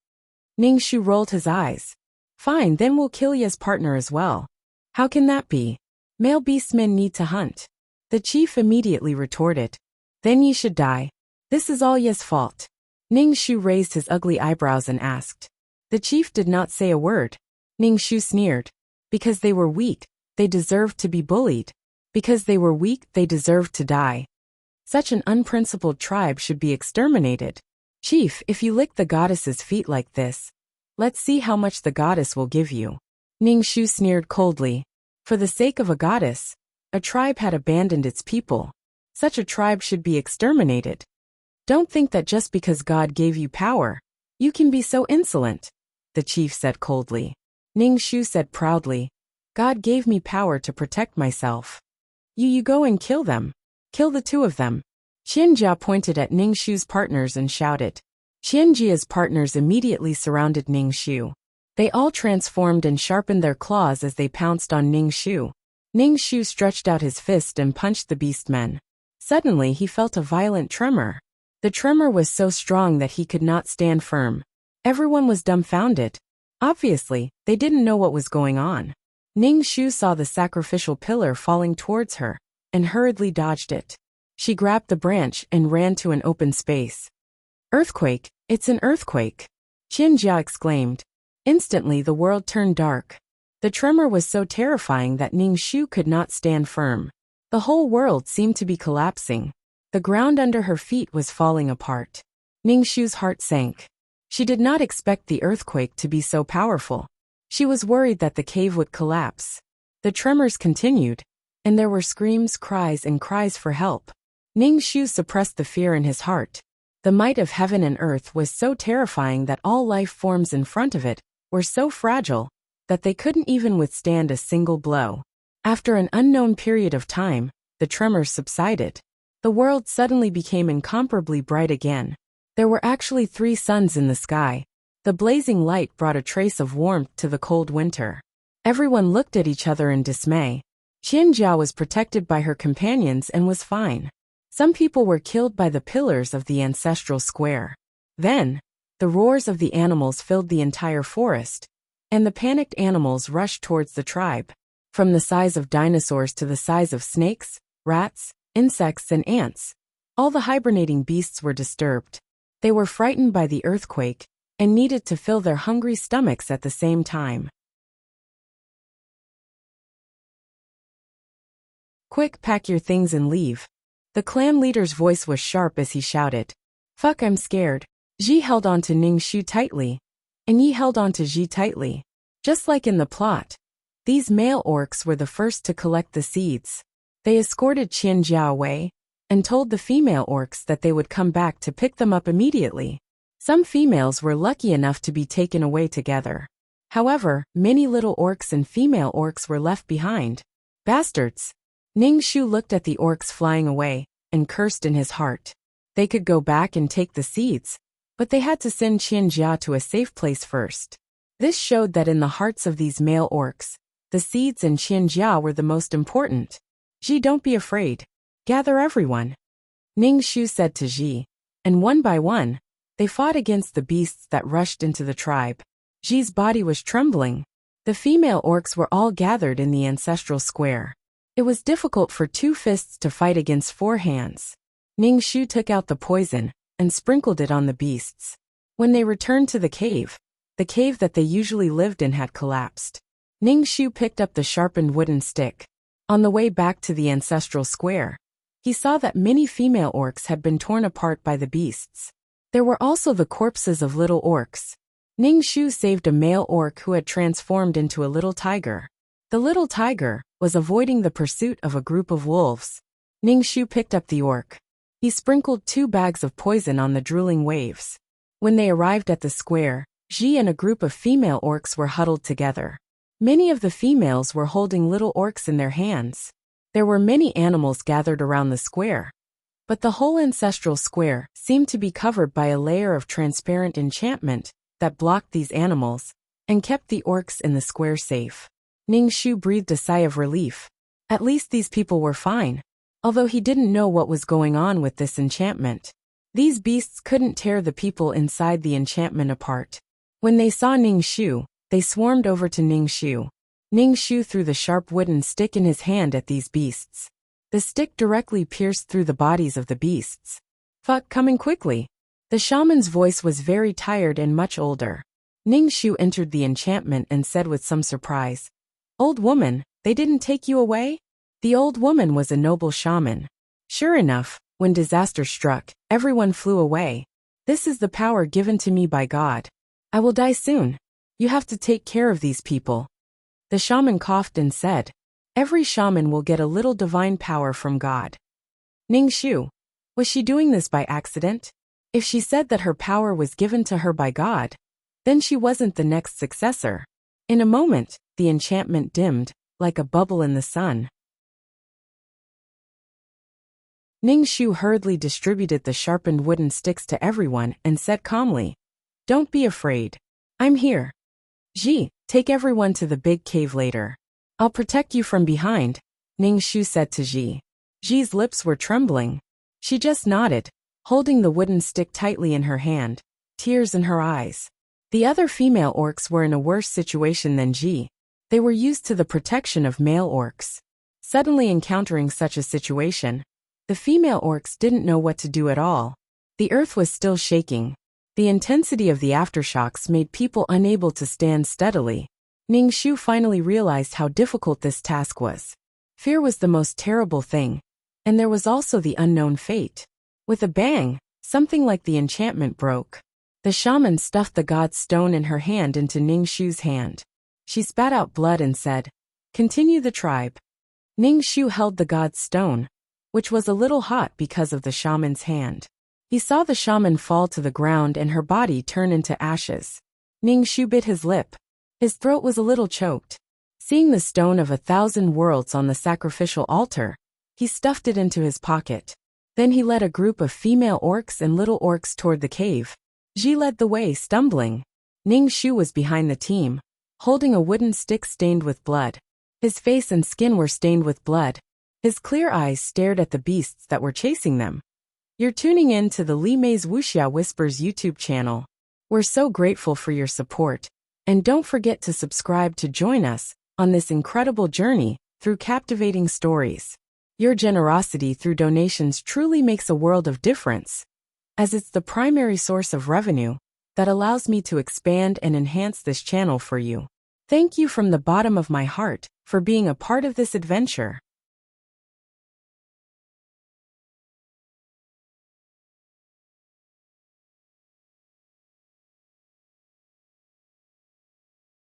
Ning Shu rolled his eyes. "Fine, then we'll kill Ye's partner as well." "How can that be? Male beastmen need to hunt." The chief immediately retorted. "Then Ye should die. This is all Ye's fault." Ning Shu raised his ugly eyebrows and asked. The chief did not say a word. Ning Shu sneered. "Because they were weak, they deserved to be bullied. Because they were weak, they deserved to die. Such an unprincipled tribe should be exterminated. Chief, if you lick the goddess's feet like this, let's see how much the goddess will give you." Ning Shu sneered coldly. For the sake of a goddess, a tribe had abandoned its people. Such a tribe should be exterminated. Don't think that just because God gave you power, You can be so insolent, the chief said coldly. Ning Shu said proudly, God gave me power to protect myself. You go and kill them. Kill the two of them. Qianjia pointed at Ning Shu's partners and shouted. Qianjia's partners immediately surrounded Ning Shu. They all transformed and sharpened their claws as they pounced on Ning Shu. Ning Shu stretched out his fist and punched the beastmen. Suddenly he felt a violent tremor. The tremor was so strong that he could not stand firm. Everyone was dumbfounded. Obviously, they didn't know what was going on. Ning Shu saw the sacrificial pillar falling towards her, and hurriedly dodged it. She grabbed the branch and ran to an open space. Earthquake! It's an earthquake! Qianjia exclaimed. Instantly the world turned dark. The tremor was so terrifying that Ning Shu could not stand firm. The whole world seemed to be collapsing. The ground under her feet was falling apart. Ning Shu's heart sank. She did not expect the earthquake to be so powerful. She was worried that the cave would collapse. The tremors continued, and there were screams, cries, and cries for help. Ning Shu suppressed the fear in his heart. The might of heaven and earth was so terrifying that all life forms in front of it were so fragile that they couldn't even withstand a single blow. After an unknown period of time, the tremors subsided. The world suddenly became incomparably bright again. There were actually 3 suns in the sky. The blazing light brought a trace of warmth to the cold winter. Everyone looked at each other in dismay. Qianjia was protected by her companions and was fine. Some people were killed by the pillars of the ancestral square. Then, the roars of the animals filled the entire forest, and the panicked animals rushed towards the tribe. From the size of dinosaurs to the size of snakes, rats, insects, and ants, all the hibernating beasts were disturbed. They were frightened by the earthquake and needed to fill their hungry stomachs at the same time. Quick, pack your things and leave. The clan leader's voice was sharp as he shouted. Fuck, I'm scared. Ji held on to Ning Shu tightly, and Yi held on to Ji tightly. Just like in the plot, these male orcs were the first to collect the seeds. They escorted Qianjia away and told the female orcs that they would come back to pick them up immediately. Some females were lucky enough to be taken away together. However, many little orcs and female orcs were left behind. Bastards! Ning Shu looked at the orcs flying away and cursed in his heart. They could go back and take the seeds, but they had to send Qianjia to a safe place first. This showed that in the hearts of these male orcs, the seeds and Qianjia were the most important. Ji, don't be afraid. Gather everyone. Ning Shu said to Ji, and one by one, they fought against the beasts that rushed into the tribe. Ji's body was trembling. The female orcs were all gathered in the ancestral square. It was difficult for 2 fists to fight against 4 hands. Ning Shu took out the poison and sprinkled it on the beasts. When they returned to the cave that they usually lived in had collapsed. Ning Shu picked up the sharpened wooden stick. On the way back to the ancestral square, he saw that many female orcs had been torn apart by the beasts. There were also the corpses of little orcs. Ning Shu saved a male orc who had transformed into a little tiger. The little tiger was avoiding the pursuit of a group of wolves. Ning Shu picked up the orc. He sprinkled 2 bags of poison on the drooling waves. When they arrived at the square, Ji and a group of female orcs were huddled together. Many of the females were holding little orcs in their hands. There were many animals gathered around the square, but the whole ancestral square seemed to be covered by a layer of transparent enchantment that blocked these animals and kept the orcs in the square safe. Ning Shu breathed a sigh of relief. At least these people were fine, although he didn't know what was going on with this enchantment. These beasts couldn't tear the people inside the enchantment apart. When they saw Ning Shu, they swarmed over to Ning Shu. Ning Shu threw the sharp wooden stick in his hand at these beasts. The stick directly pierced through the bodies of the beasts. Fuck, coming quickly. The shaman's voice was very tired and much older. Ning Shu entered the enchantment and said with some surprise, Old woman, they didn't take you away? The old woman was a noble shaman. Sure enough, when disaster struck, everyone flew away. This is the power given to me by God. I will die soon. You have to take care of these people. The shaman coughed and said, Every shaman will get a little divine power from God. Ning Shu, was she doing this by accident? If she said that her power was given to her by God, then she wasn't the next successor. In a moment, the enchantment dimmed, like a bubble in the sun. Ningxu hurriedly distributed the sharpened wooden sticks to everyone and said calmly, "Don't be afraid. I'm here. Ji, take everyone to the big cave later. I'll protect you from behind," Ningxu said to Ji. Ji's lips were trembling. She just nodded, holding the wooden stick tightly in her hand, tears in her eyes. The other female orcs were in a worse situation than Ji. They were used to the protection of male orcs. Suddenly encountering such a situation, the female orcs didn't know what to do at all. The earth was still shaking. The intensity of the aftershocks made people unable to stand steadily. Ningxu finally realized how difficult this task was. Fear was the most terrible thing, and there was also the unknown fate. With a bang, something like the enchantment broke. The shaman stuffed the god's stone in her hand into Ningxu's hand. She spat out blood and said, "Continue the tribe." Ningxu held the god's stone, which was a little hot because of the shaman's hand. He saw the shaman fall to the ground and her body turn into ashes. Ningxu bit his lip. His throat was a little choked. Seeing the stone of 1,000 worlds on the sacrificial altar, he stuffed it into his pocket. Then he led a group of female orcs and little orcs toward the cave. Ji led the way, stumbling. Ningxu was behind the team, holding a wooden stick stained with blood. His face and skin were stained with blood. His clear eyes stared at the beasts that were chasing them. You're tuning in to the Li Mei's Wuxia Whispers YouTube channel. We're so grateful for your support. And don't forget to subscribe to join us on this incredible journey through captivating stories. Your generosity through donations truly makes a world of difference, as it's the primary source of revenue that allows me to expand and enhance this channel for you. Thank you from the bottom of my heart for being a part of this adventure.